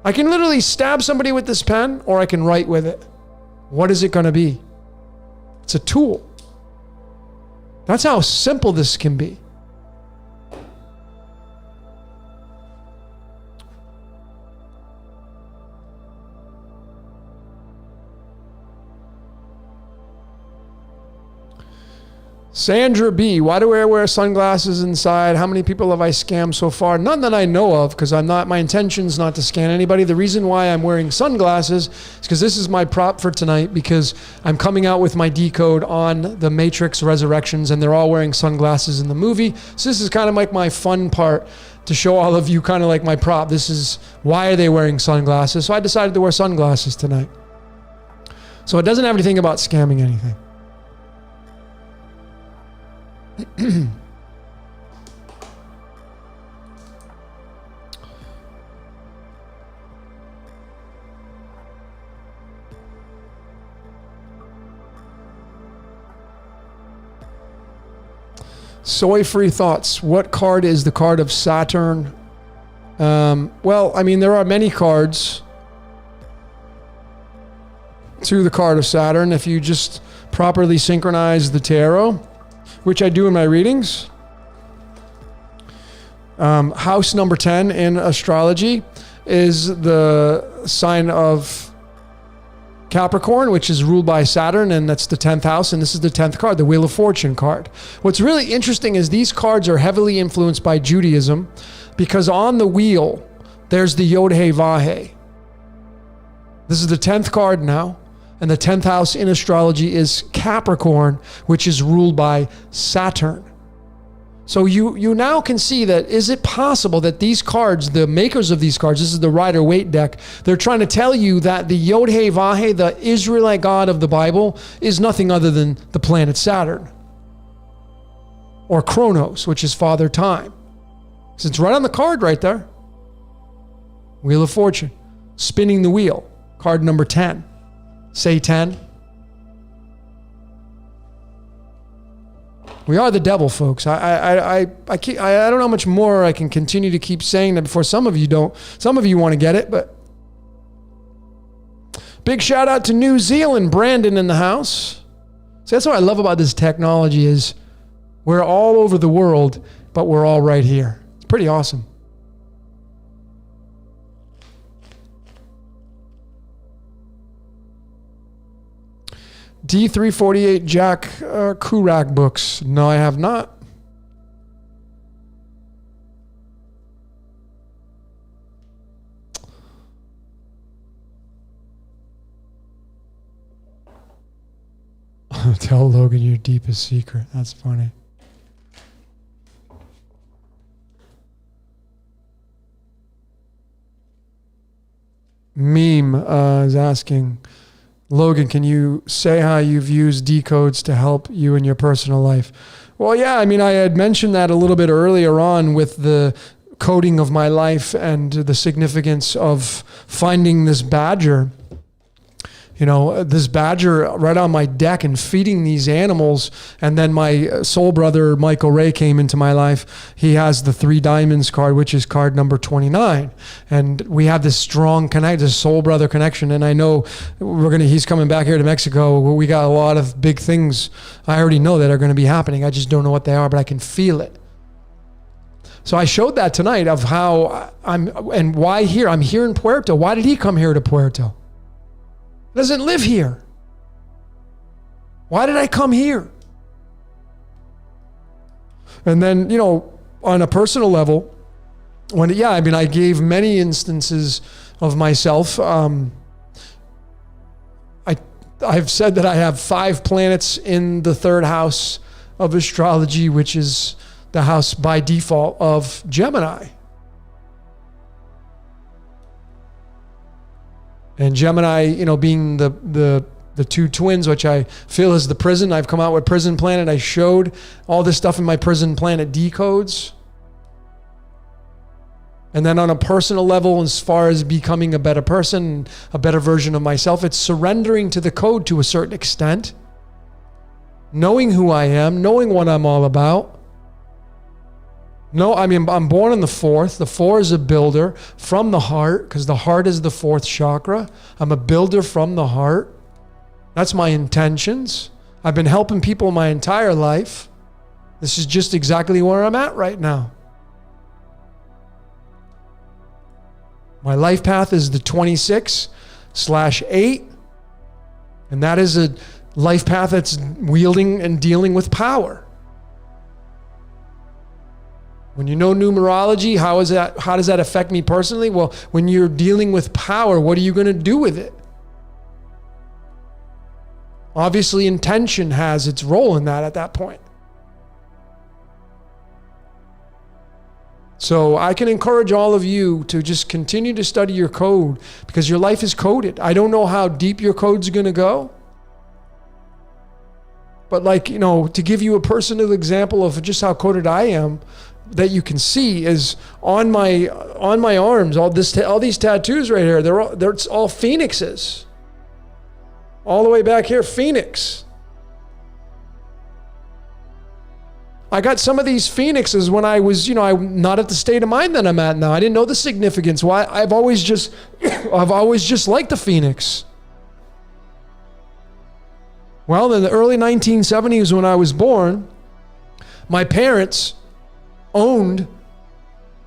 I can literally stab somebody with this pen, or I can write with it. What is it going to be? It's a tool. That's how simple this can be. Sandra B, why do I wear sunglasses inside? How many people have I scammed so far? None that I know of, because my intention's not to scan anybody. The reason why I'm wearing sunglasses is because this is my prop for tonight, because I'm coming out with my decode on the Matrix Resurrections, and they're all wearing sunglasses in the movie. So this is kind of like my fun part to show all of you kind of like my prop. This is why are they wearing sunglasses? So I decided to wear sunglasses tonight. So it doesn't have anything about scamming anything. Soy-free thoughts. What card is the card of Saturn? Well, I mean, there are many cards to the card of Saturn if you just properly synchronize the tarot, which I do in my readings. House number 10 in astrology is the sign of Capricorn, which is ruled by Saturn, and that's the 10th house, and this is the 10th card, the Wheel of Fortune card. What's really interesting is these cards are heavily influenced by Judaism, because on the wheel, there's the Yod-Heh-Vah-Heh. This is the 10th card now, and the 10th house in astrology is Capricorn, which is ruled by Saturn. So you now can see that, is it possible that these cards, the makers of these cards, this is the Rider-Waite deck, they're trying to tell you that the Yod-Heh-Vah-Heh, the Israelite God of the Bible, is nothing other than the planet Saturn. Or Chronos, which is Father Time. So it's right on the card right there. Wheel of Fortune. Spinning the wheel. Card number 10. Say 10. We are the devil, folks. I don't know how much more I can continue to keep saying that before some of you don't. Some of you want to get it, but big shout out to New Zealand, Brandon in the house. So that's what I love about this technology is we're all over the world, but we're all right here. It's pretty awesome. D348 Jack Kerouac books. No, I have not. Tell Logan your deepest secret. That's funny. Meme is asking, Logan, can you say how you've used decodes to help you in your personal life? Well, yeah, I mean, I had mentioned that a little bit earlier on with the coding of my life and the significance of finding this badger. You know, this badger right on my deck and feeding these animals. And then my soul brother, Michael Ray, came into my life. He has the 3 diamonds card, which is card number 29. And we have this strong this soul brother connection. And I know he's coming back here to Mexico. We got a lot of big things I already know that are going to be happening. I just don't know what they are, but I can feel it. So I showed that tonight of how and why here. I'm here in Puerto. Why did he come here to Puerto? Doesn't live here. Why did I come here? And then, you know, on a personal level, I gave many instances of myself. I've said that I have 5 planets in the 3rd house of astrology, which is the house by default of Gemini. And Gemini, you know, being the the two twins, which I feel is the prison. I've come out with Prison Planet. I showed all this stuff in my Prison Planet decodes. And then on a personal level, as far as becoming a better person, a better version of myself, it's surrendering to the code to a certain extent. Knowing who I am, knowing what I'm all about. No, I mean, I'm born on the 4th. The 4 is a builder from the heart, because the heart is the 4th chakra. I'm a builder from the heart. That's my intentions. I've been helping people my entire life. This is just exactly where I'm at right now. My life path is the 26/8. And that is a life path that's wielding and dealing with power. When you know numerology, how does that affect me personally? Well, when you're dealing with power, what are you going to do with it? Obviously, intention has its role in that at that point. So I can encourage all of you to just continue to study your code, because your life is coded. I don't know how deep your code's going to go. But to give you a personal example of just how coded I am, that you can see is on my arms, all these tattoos right here, they're all phoenixes. All the way back here, Phoenix. I got some of these phoenixes when I was, I'm not at the state of mind that I'm at now. I didn't know the significance. Why? I've always just liked the phoenix. Well, in the early 1970s when I was born, my parents owned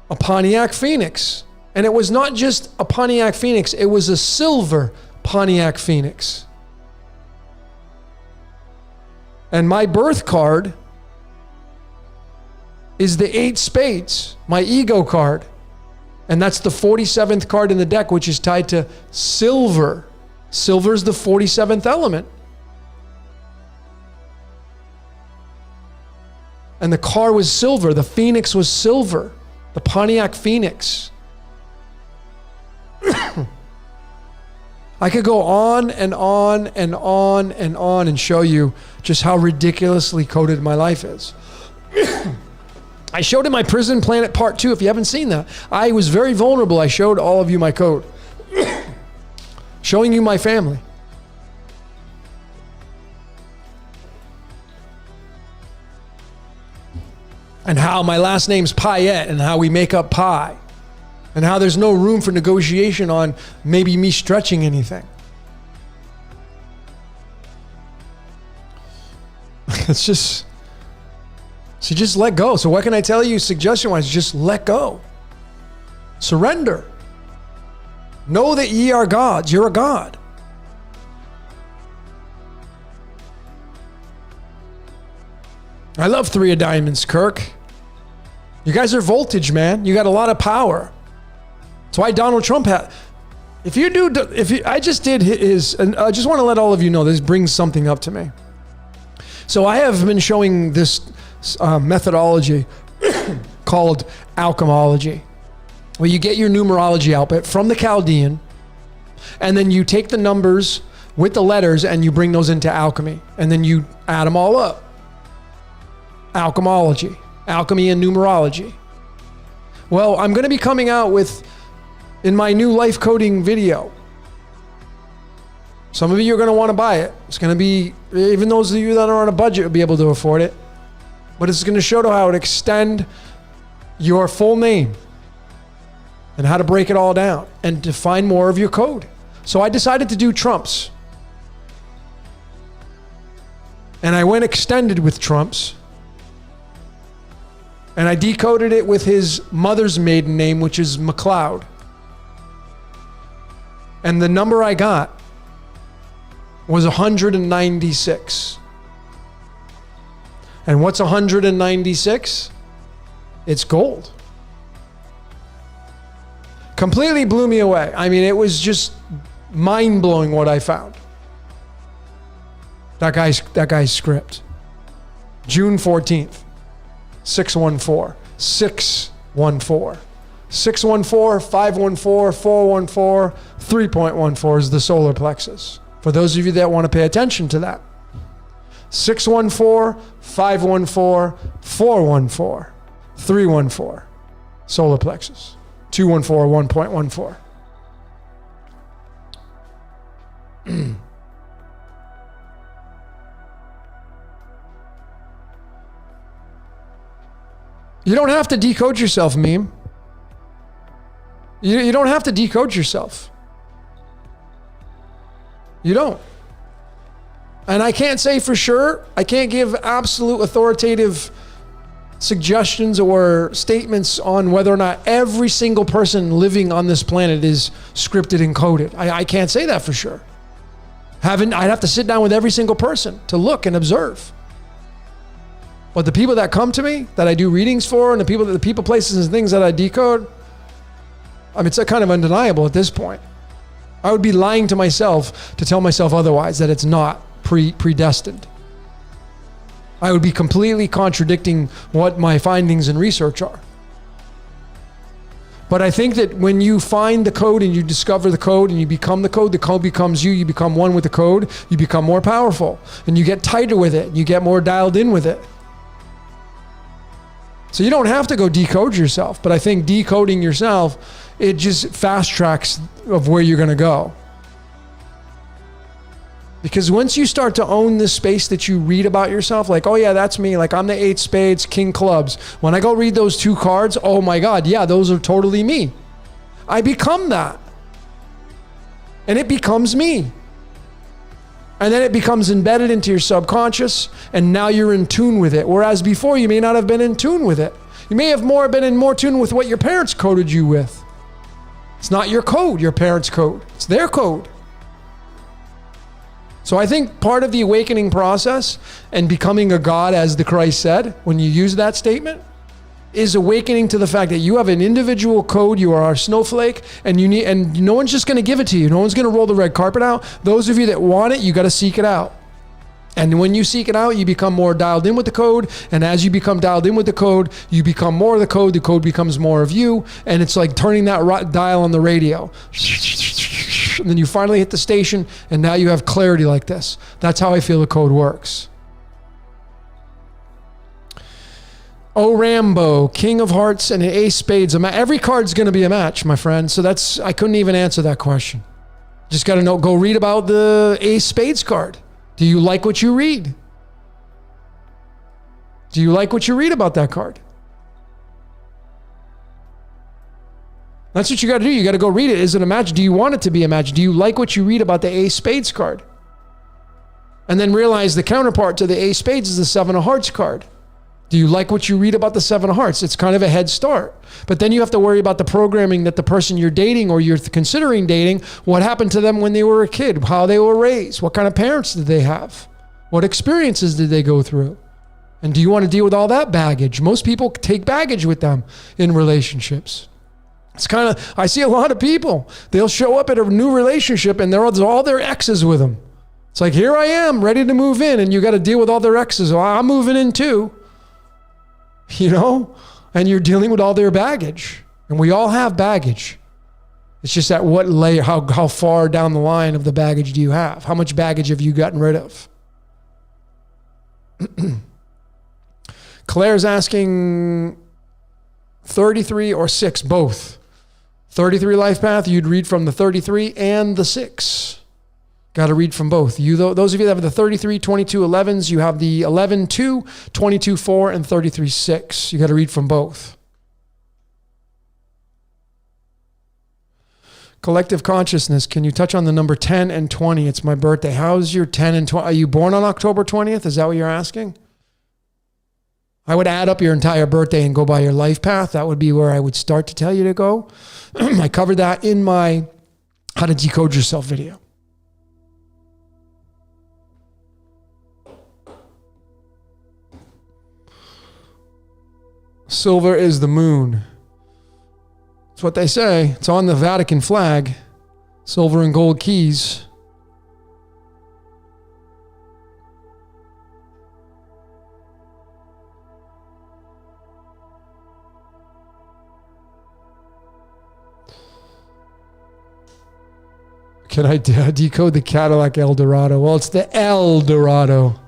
a Pontiac Phoenix. And it was not just a Pontiac Phoenix, it was a silver Pontiac Phoenix. And my birth card is the 8 spades, my ego card. And that's the 47th card in the deck, which is tied to silver. Silver is the 47th element. And the car was silver. The Phoenix was silver. The Pontiac Phoenix. I could go on and on and on and on and show you just how ridiculously coded my life is. I showed in my Prison Planet Part 2, if you haven't seen that. I was very vulnerable. I showed all of you my code. Showing you my family. And how my last name's Payette, and how we make up pie. And how there's no room for negotiation on maybe me stretching anything. It's just... So just let go. So what can I tell you suggestion-wise? Just let go. Surrender. Know that ye are gods. You're a god. I love 3 of Diamonds, Kirk. You guys are voltage, man. You got a lot of power. That's why Donald Trump had... I just did his... And I just want to let all of you know, this brings something up to me. So I have been showing this methodology called alchemology, where you get your numerology output from the Chaldean, and then you take the numbers with the letters and you bring those into alchemy, and then you add them all up. Alchemology, alchemy and numerology. Well, I'm going to be coming out with, in my new life coding video, some of you are going to want to buy it. It's going to be, even those of you that are on a budget will be able to afford it. But it's going to show how to extend your full name and how to break it all down and define more of your code. So I decided to do Trump's. And I went extended with Trump's. And I decoded it with his mother's maiden name, which is McLeod. And the number I got was 196. And what's 196? It's gold. Completely blew me away. I mean, it was just mind-blowing what I found. That guy's script. June 14th, 614. 614. 614, 514, 414, 3.14 is the solar plexus. For those of you that want to pay attention to that. 614-514-414-314. Solar plexus. 214-1.14. You don't have to decode yourself, meme. You don't have to decode yourself. You don't. And I can't say for sure, I can't give absolute authoritative suggestions or statements on whether or not every single person living on this planet is scripted and coded. I can't say that for sure. I'd have to sit down with every single person to look and observe. But the people that come to me, that I do readings for, and the people, places, and things that I decode, I mean, it's kind of undeniable at this point. I would be lying to myself to tell myself otherwise, that it's not predestined. I would be completely contradicting what my findings and research are. But I think that when you find the code and you discover the code and you become the code becomes you become one with the code, you become more powerful and you get tighter with it, and you get more dialed in with it. So you don't have to go decode yourself, but I think decoding yourself, it just fast tracks of where you're going to go. Because once you start to own this space that you read about yourself, like, oh yeah, that's me. Like I'm the 8 spades, king clubs. When I go read those 2 cards, oh my God, yeah, those are totally me. I become that. And it becomes me. And then it becomes embedded into your subconscious, and now you're in tune with it. Whereas before, you may not have been in tune with it. You may have been in more tune with what your parents coded you with. It's not your code, your parents' code. It's their code. So I think part of the awakening process and becoming a God, as the Christ said, when you use that statement, is awakening to the fact that you have an individual code. You are a snowflake, and no one's just going to give it to you. No one's going to roll the red carpet out. Those of you that want it, you got to seek it out. And when you seek it out, you become more dialed in with the code. And as you become dialed in with the code, you become more of the code. The code becomes more of you. And it's like turning that dial on the radio. And then you finally hit the station, and now you have clarity like this. That's how I feel the code works. Oh, Rambo, King of Hearts and an Ace Spades. Every card's going to be a match, my friend. So I couldn't even answer that question. Just got to know, go read about the Ace Spades card. Do you like what you read? Do you like what you read about that card? That's what you got to do. You got to go read it. Is it a match? Do you want it to be a match? Do you like what you read about the Ace Spades card? And then realize the counterpart to the Ace Spades is the 7 of Hearts card. Do you like what you read about the 7 of Hearts? It's kind of a head start. But then you have to worry about the programming that the person you're dating or you're considering dating, what happened to them when they were a kid, how they were raised, what kind of parents did they have, what experiences did they go through? And do you want to deal with all that baggage? Most people take baggage with them in relationships. It's kind of, I see a lot of people, they'll show up at a new relationship and there's all their exes with them. It's like, here I am, ready to move in, and you got to deal with all their exes. Well, I'm moving in too. You know, and you're dealing with all their baggage, and we all have baggage. It's just at what layer, how far down the line of the baggage do you have? How much baggage have you gotten rid of? Claire's asking 33 or 6, both. 33 life path, you'd read from the 33 and the 6. Got to read from both. Those of you that have the 33, 22, 11s, you have the 11, 2, 22, 4, and 33, 6. You got to read from both. Collective consciousness. Can you touch on the number 10 and 20? It's my birthday. How's your 10 and 20? Are you born on October 20th? Is that what you're asking? I would add up your entire birthday and go by your life path. That would be where I would start to tell you to go. I covered that in my How to Decode Yourself video. Silver is the moon. That's what they say. It's on the Vatican flag. Silver and gold keys. Can I decode the Cadillac Eldorado? Well, it's the Eldorado.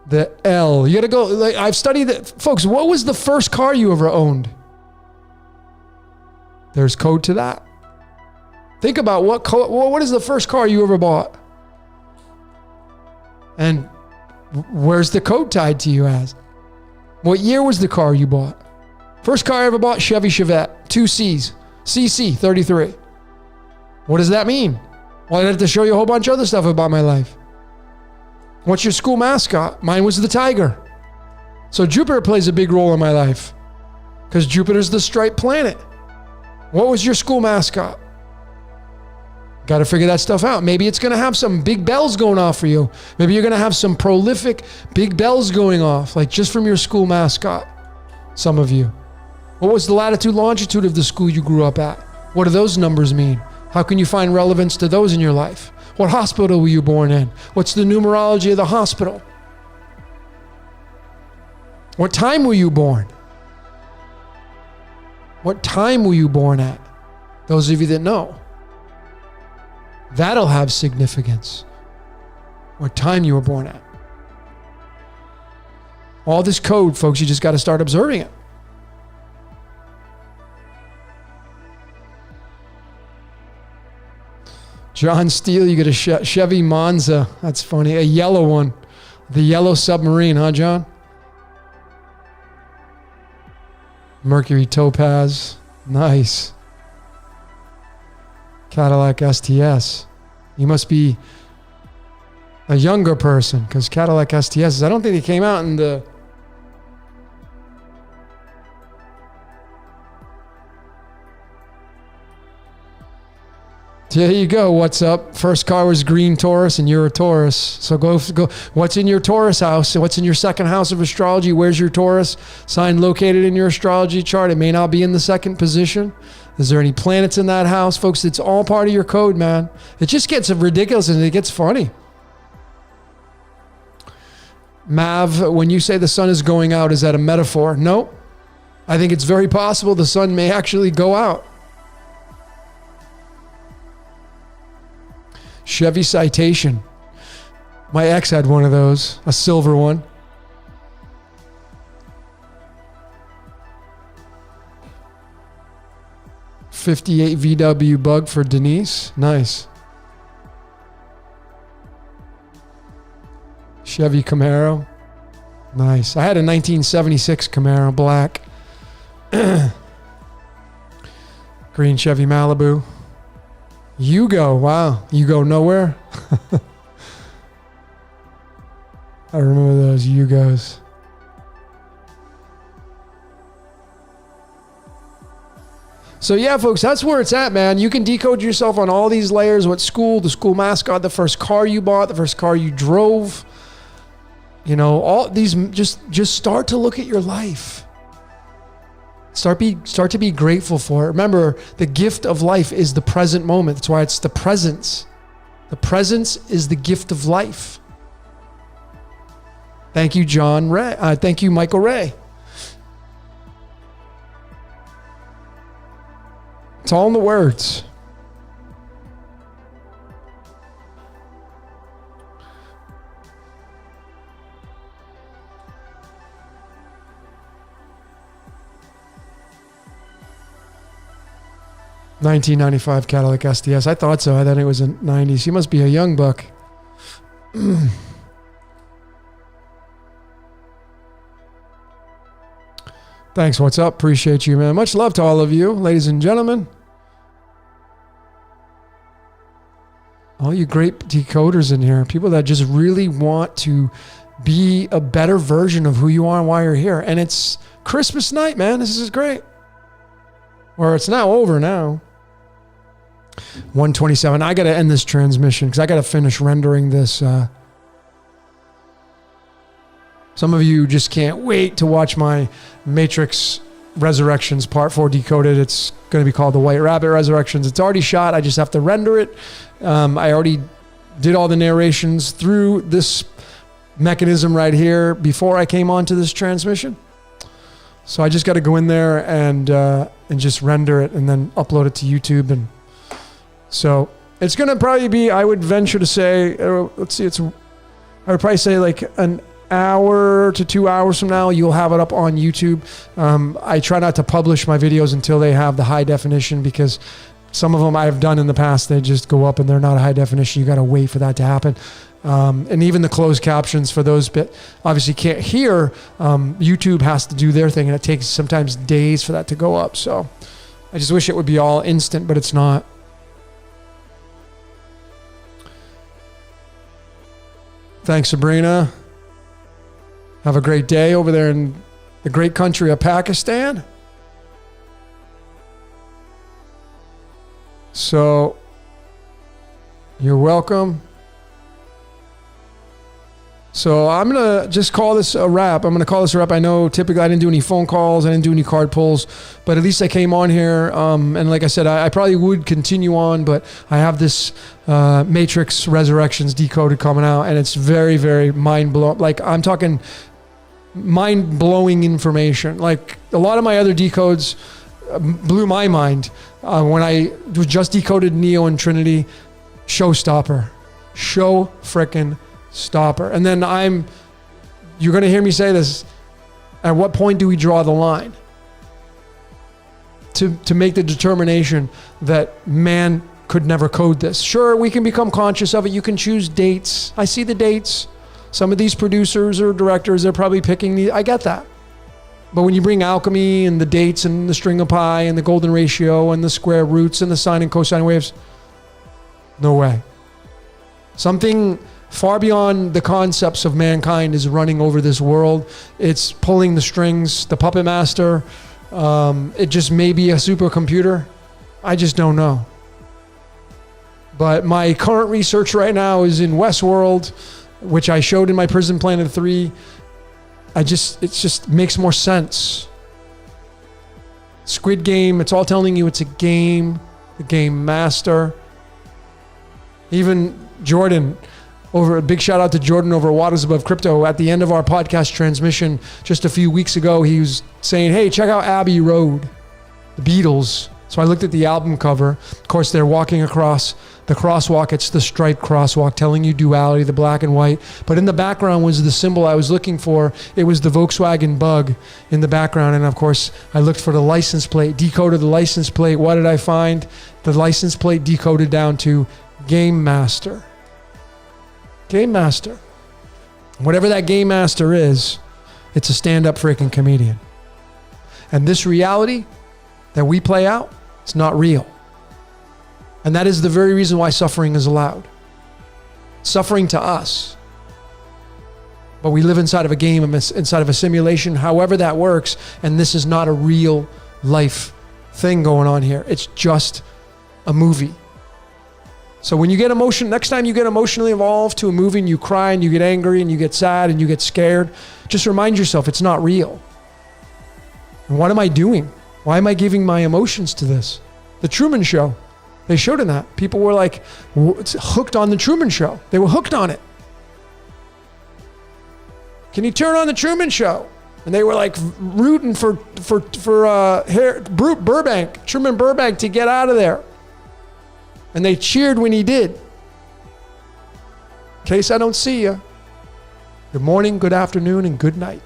The L. You got to go. Like, I've studied it. Folks, what was the first car you ever owned? There's code to that. Think about what is the first car you ever bought? And where's the code tied to you as? What year was the car you bought? First car I ever bought, Chevy Chevette, 2 C's, CC 33. What does that mean? Well, I'd have to show you a whole bunch of other stuff about my life. What's your school mascot? Mine was the tiger. So Jupiter plays a big role in my life because Jupiter's the striped planet. What was your school mascot? Got to figure that stuff out. Maybe it's going to have some big bells going off for you. Maybe you're going to have some prolific big bells going off, like just from your school mascot. Some of you. What was the latitude, longitude of the school you grew up at? What do those numbers mean? How can you find relevance to those in your life? What hospital were you born in? What's the numerology of the hospital? What time were you born? What time were you born at? Those of you that know. That'll have significance. What time you were born at. All this code, folks, you just got to start observing it. John Steele, you get a Chevy Monza. That's funny. A yellow one. The yellow submarine, huh, John? Mercury Topaz. Nice. Cadillac STS. You must be a younger person because Cadillac STS, I don't think they came out in the... There you go. What's up? First car was green Taurus and you're a Taurus. So go. What's in your Taurus house? What's in your second house of astrology? Where's your Taurus sign located in your astrology chart? It may not be in the second position. Is there any planets in that house? Folks, it's all part of your code, man. It just gets ridiculous and it gets funny. Mav, when you say the sun is going out, is that a metaphor? No. I think it's very possible the sun may actually go out. Chevy Citation. My ex had one of those, a silver one. '58 VW Bug for Denise. Nice. Chevy Camaro. Nice. I had a 1976 Camaro, black. Green Chevy Malibu. Yugo, wow. You go nowhere? I remember those Yugos. So yeah, folks, that's where it's at, man. You can decode yourself on all these layers. What school, the school mascot, the first car you bought, the first car you drove. You know, all these, just start to look at your life. Start to be grateful for it. Remember, the gift of life is the present moment. That's why it's the presence. The presence is the gift of life. Thank you, John Ray. Thank you, Michael Ray. It's all in the words. $1995 Cadillac STS. I thought so. I thought it was in '90s. He must be a young buck. Thanks. What's up? Appreciate you, man. Much love to all of you, ladies and gentlemen. All you great decoders in here. People that just really want to be a better version of who you are and why you're here. And it's Christmas night, man. This is great. Or it's now over now. 1:27. I got to end this transmission because I got to finish rendering this. Some of you just can't wait to watch my Matrix Resurrections Part 4 decoded. It's going to be called the White Rabbit Resurrections. It's already shot. I just have to render it. I already did all the narrations through this mechanism right here before I came onto this transmission. So I just got to go in there and just render it and then upload it to YouTube. And so It's going to probably be, I would venture to say, let's see, I would probably say like an hour to 2 hours from now, you'll have it up on YouTube. I try not to publish my videos until they have the high definition, because some of them I've done in the past, they just go up and they're not high definition. You got to wait for that to happen. And even the closed captions for those bit obviously can't hear. YouTube has to do their thing, and it takes sometimes days for that to go up. So I just wish it would be all instant, but it's not. Thanks, Sabrina. Have a great day over there in the great country of Pakistan. So, you're welcome. So I'm going to just call this a wrap. I know typically I didn't do any phone calls. I didn't do any card pulls, but at least I came on here. And like I said, I probably would continue on, but I have this Matrix Resurrections Decoded coming out, and it's very, very mind-blowing. Like, I'm talking mind-blowing information. Like, a lot of my other decodes blew my mind. When I just decoded Neo and Trinity, showstopper. Show frickin' stopper. And then you're going to hear me say this, at what point do we draw the line to make the determination that man could never code this? Sure, we can become conscious of it. You can choose dates. I see the dates. Some of these producers or directors, they're probably picking these. I get that. But when you bring alchemy and the dates and the string of pi and the golden ratio and the square roots and the sine and cosine waves, no way. Something far beyond the concepts of mankind is running over this world. It's pulling the strings, the puppet master. It just may be a supercomputer. I just don't know. But my current research right now is in Westworld, which I showed in my Prison Planet 3. It just makes more sense. Squid Game, it's all telling you it's a game, the game master. Even Jordan, a big shout out to Jordan over at Waters Above Crypto. At the end of our podcast transmission just a few weeks ago, he was saying, hey, check out Abbey Road, the Beatles. So I looked at the album cover. Of course, they're walking across the crosswalk. It's the striped crosswalk telling you duality, the black and white. But in the background was the symbol I was looking for. It was the Volkswagen Bug in the background. And of course, I looked for the license plate, decoded the license plate. What did I find? The license plate decoded down to Game Master. Game Master. Whatever that Game Master is, it's a stand-up freaking comedian. And this reality that we play out, it's not real. And that is the very reason why suffering is allowed. Suffering to us. But we live inside of a game, inside of a simulation, however that works, and this is not a real life thing going on here. It's just a movie. So when you get next time you get emotionally involved to a movie and you cry and you get angry and you get sad and you get scared, just remind yourself it's not real. And what am I doing? Why am I giving my emotions to this? The Truman Show. They showed in that. People were like hooked on the Truman Show. They were hooked on it. Can you turn on the Truman Show? And they were like rooting for Burbank, Truman Burbank, to get out of there. And they cheered when he did. In case I don't see you, good morning, good afternoon, and good night.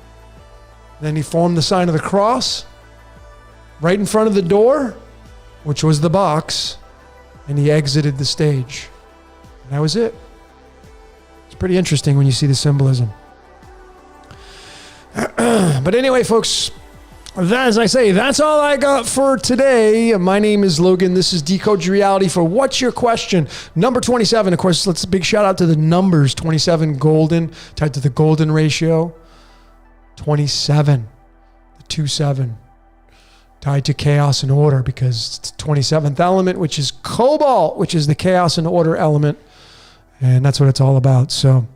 And then he formed the sign of the cross right in front of the door, which was the box, and he exited the stage. And that was it. It's pretty interesting when you see the symbolism. But anyway, folks, as I say, that's all I got for today. My name is Logan. This is Decode Your Reality for What's Your Question? Number 27. Of course, let's big shout out to the numbers. 27 golden, tied to the golden ratio. 27, the 2-7, tied to chaos and order, because it's the 27th element, which is cobalt, which is the chaos and order element. And that's what it's all about. So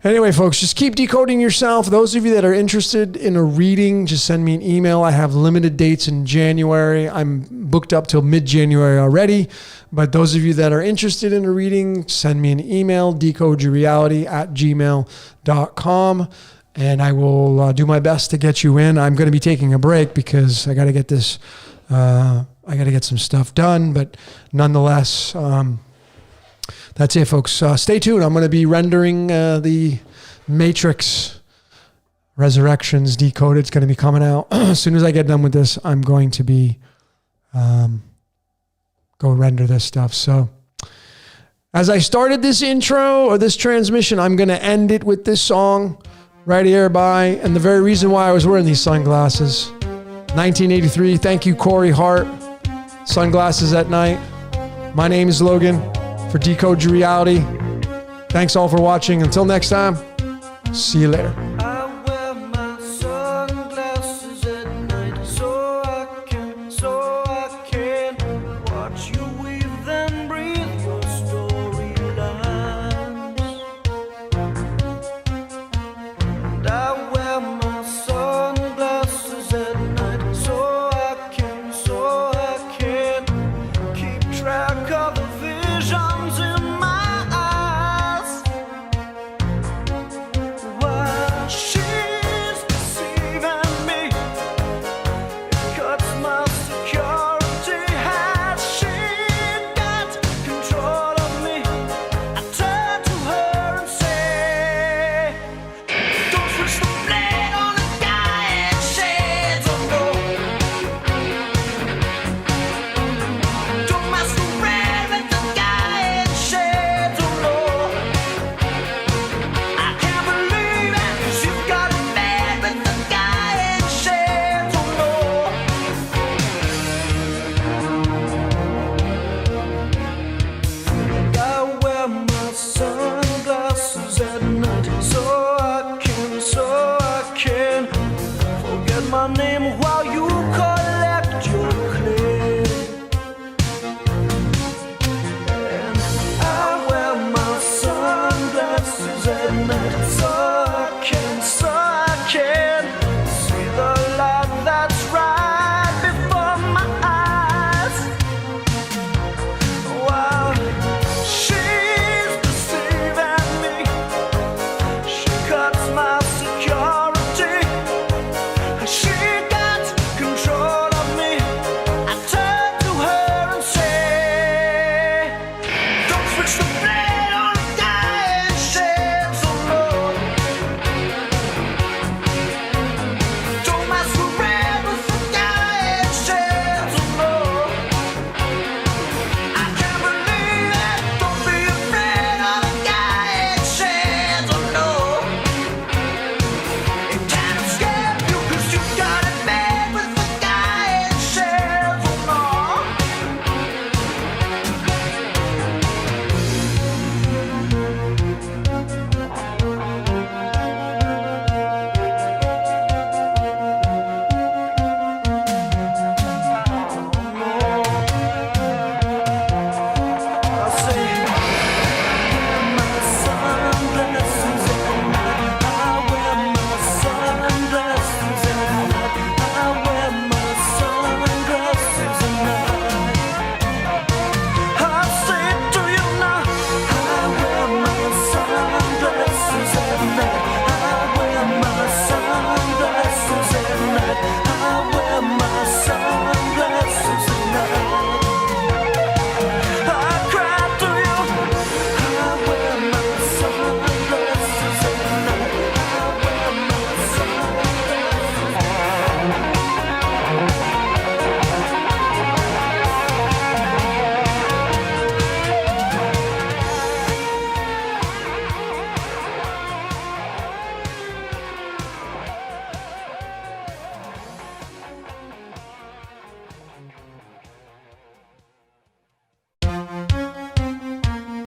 anyway, folks, just keep decoding yourself. Those of you that are interested in a reading, just send me an email. I have limited dates in January. I'm booked up till mid-January already. But those of you that are interested in a reading, send me an email, decodeyourreality@gmail.com. And I will do my best to get you in. I'm going to be taking a break because I got to get this I got to get some stuff done, but nonetheless, that's it, folks. Stay tuned. I'm going to be rendering the Matrix Resurrections Decoded. It's going to be coming out. As soon as I get done with this, I'm going to be go render this stuff. So as I started this intro or this transmission, I'm going to end it with this song right here by, and the very reason why I was wearing these sunglasses. 1983. Thank you, Corey Hart. Sunglasses at Night. My name is Logan for Decode Your Reality. Thanks all for watching. Until next time, see you later.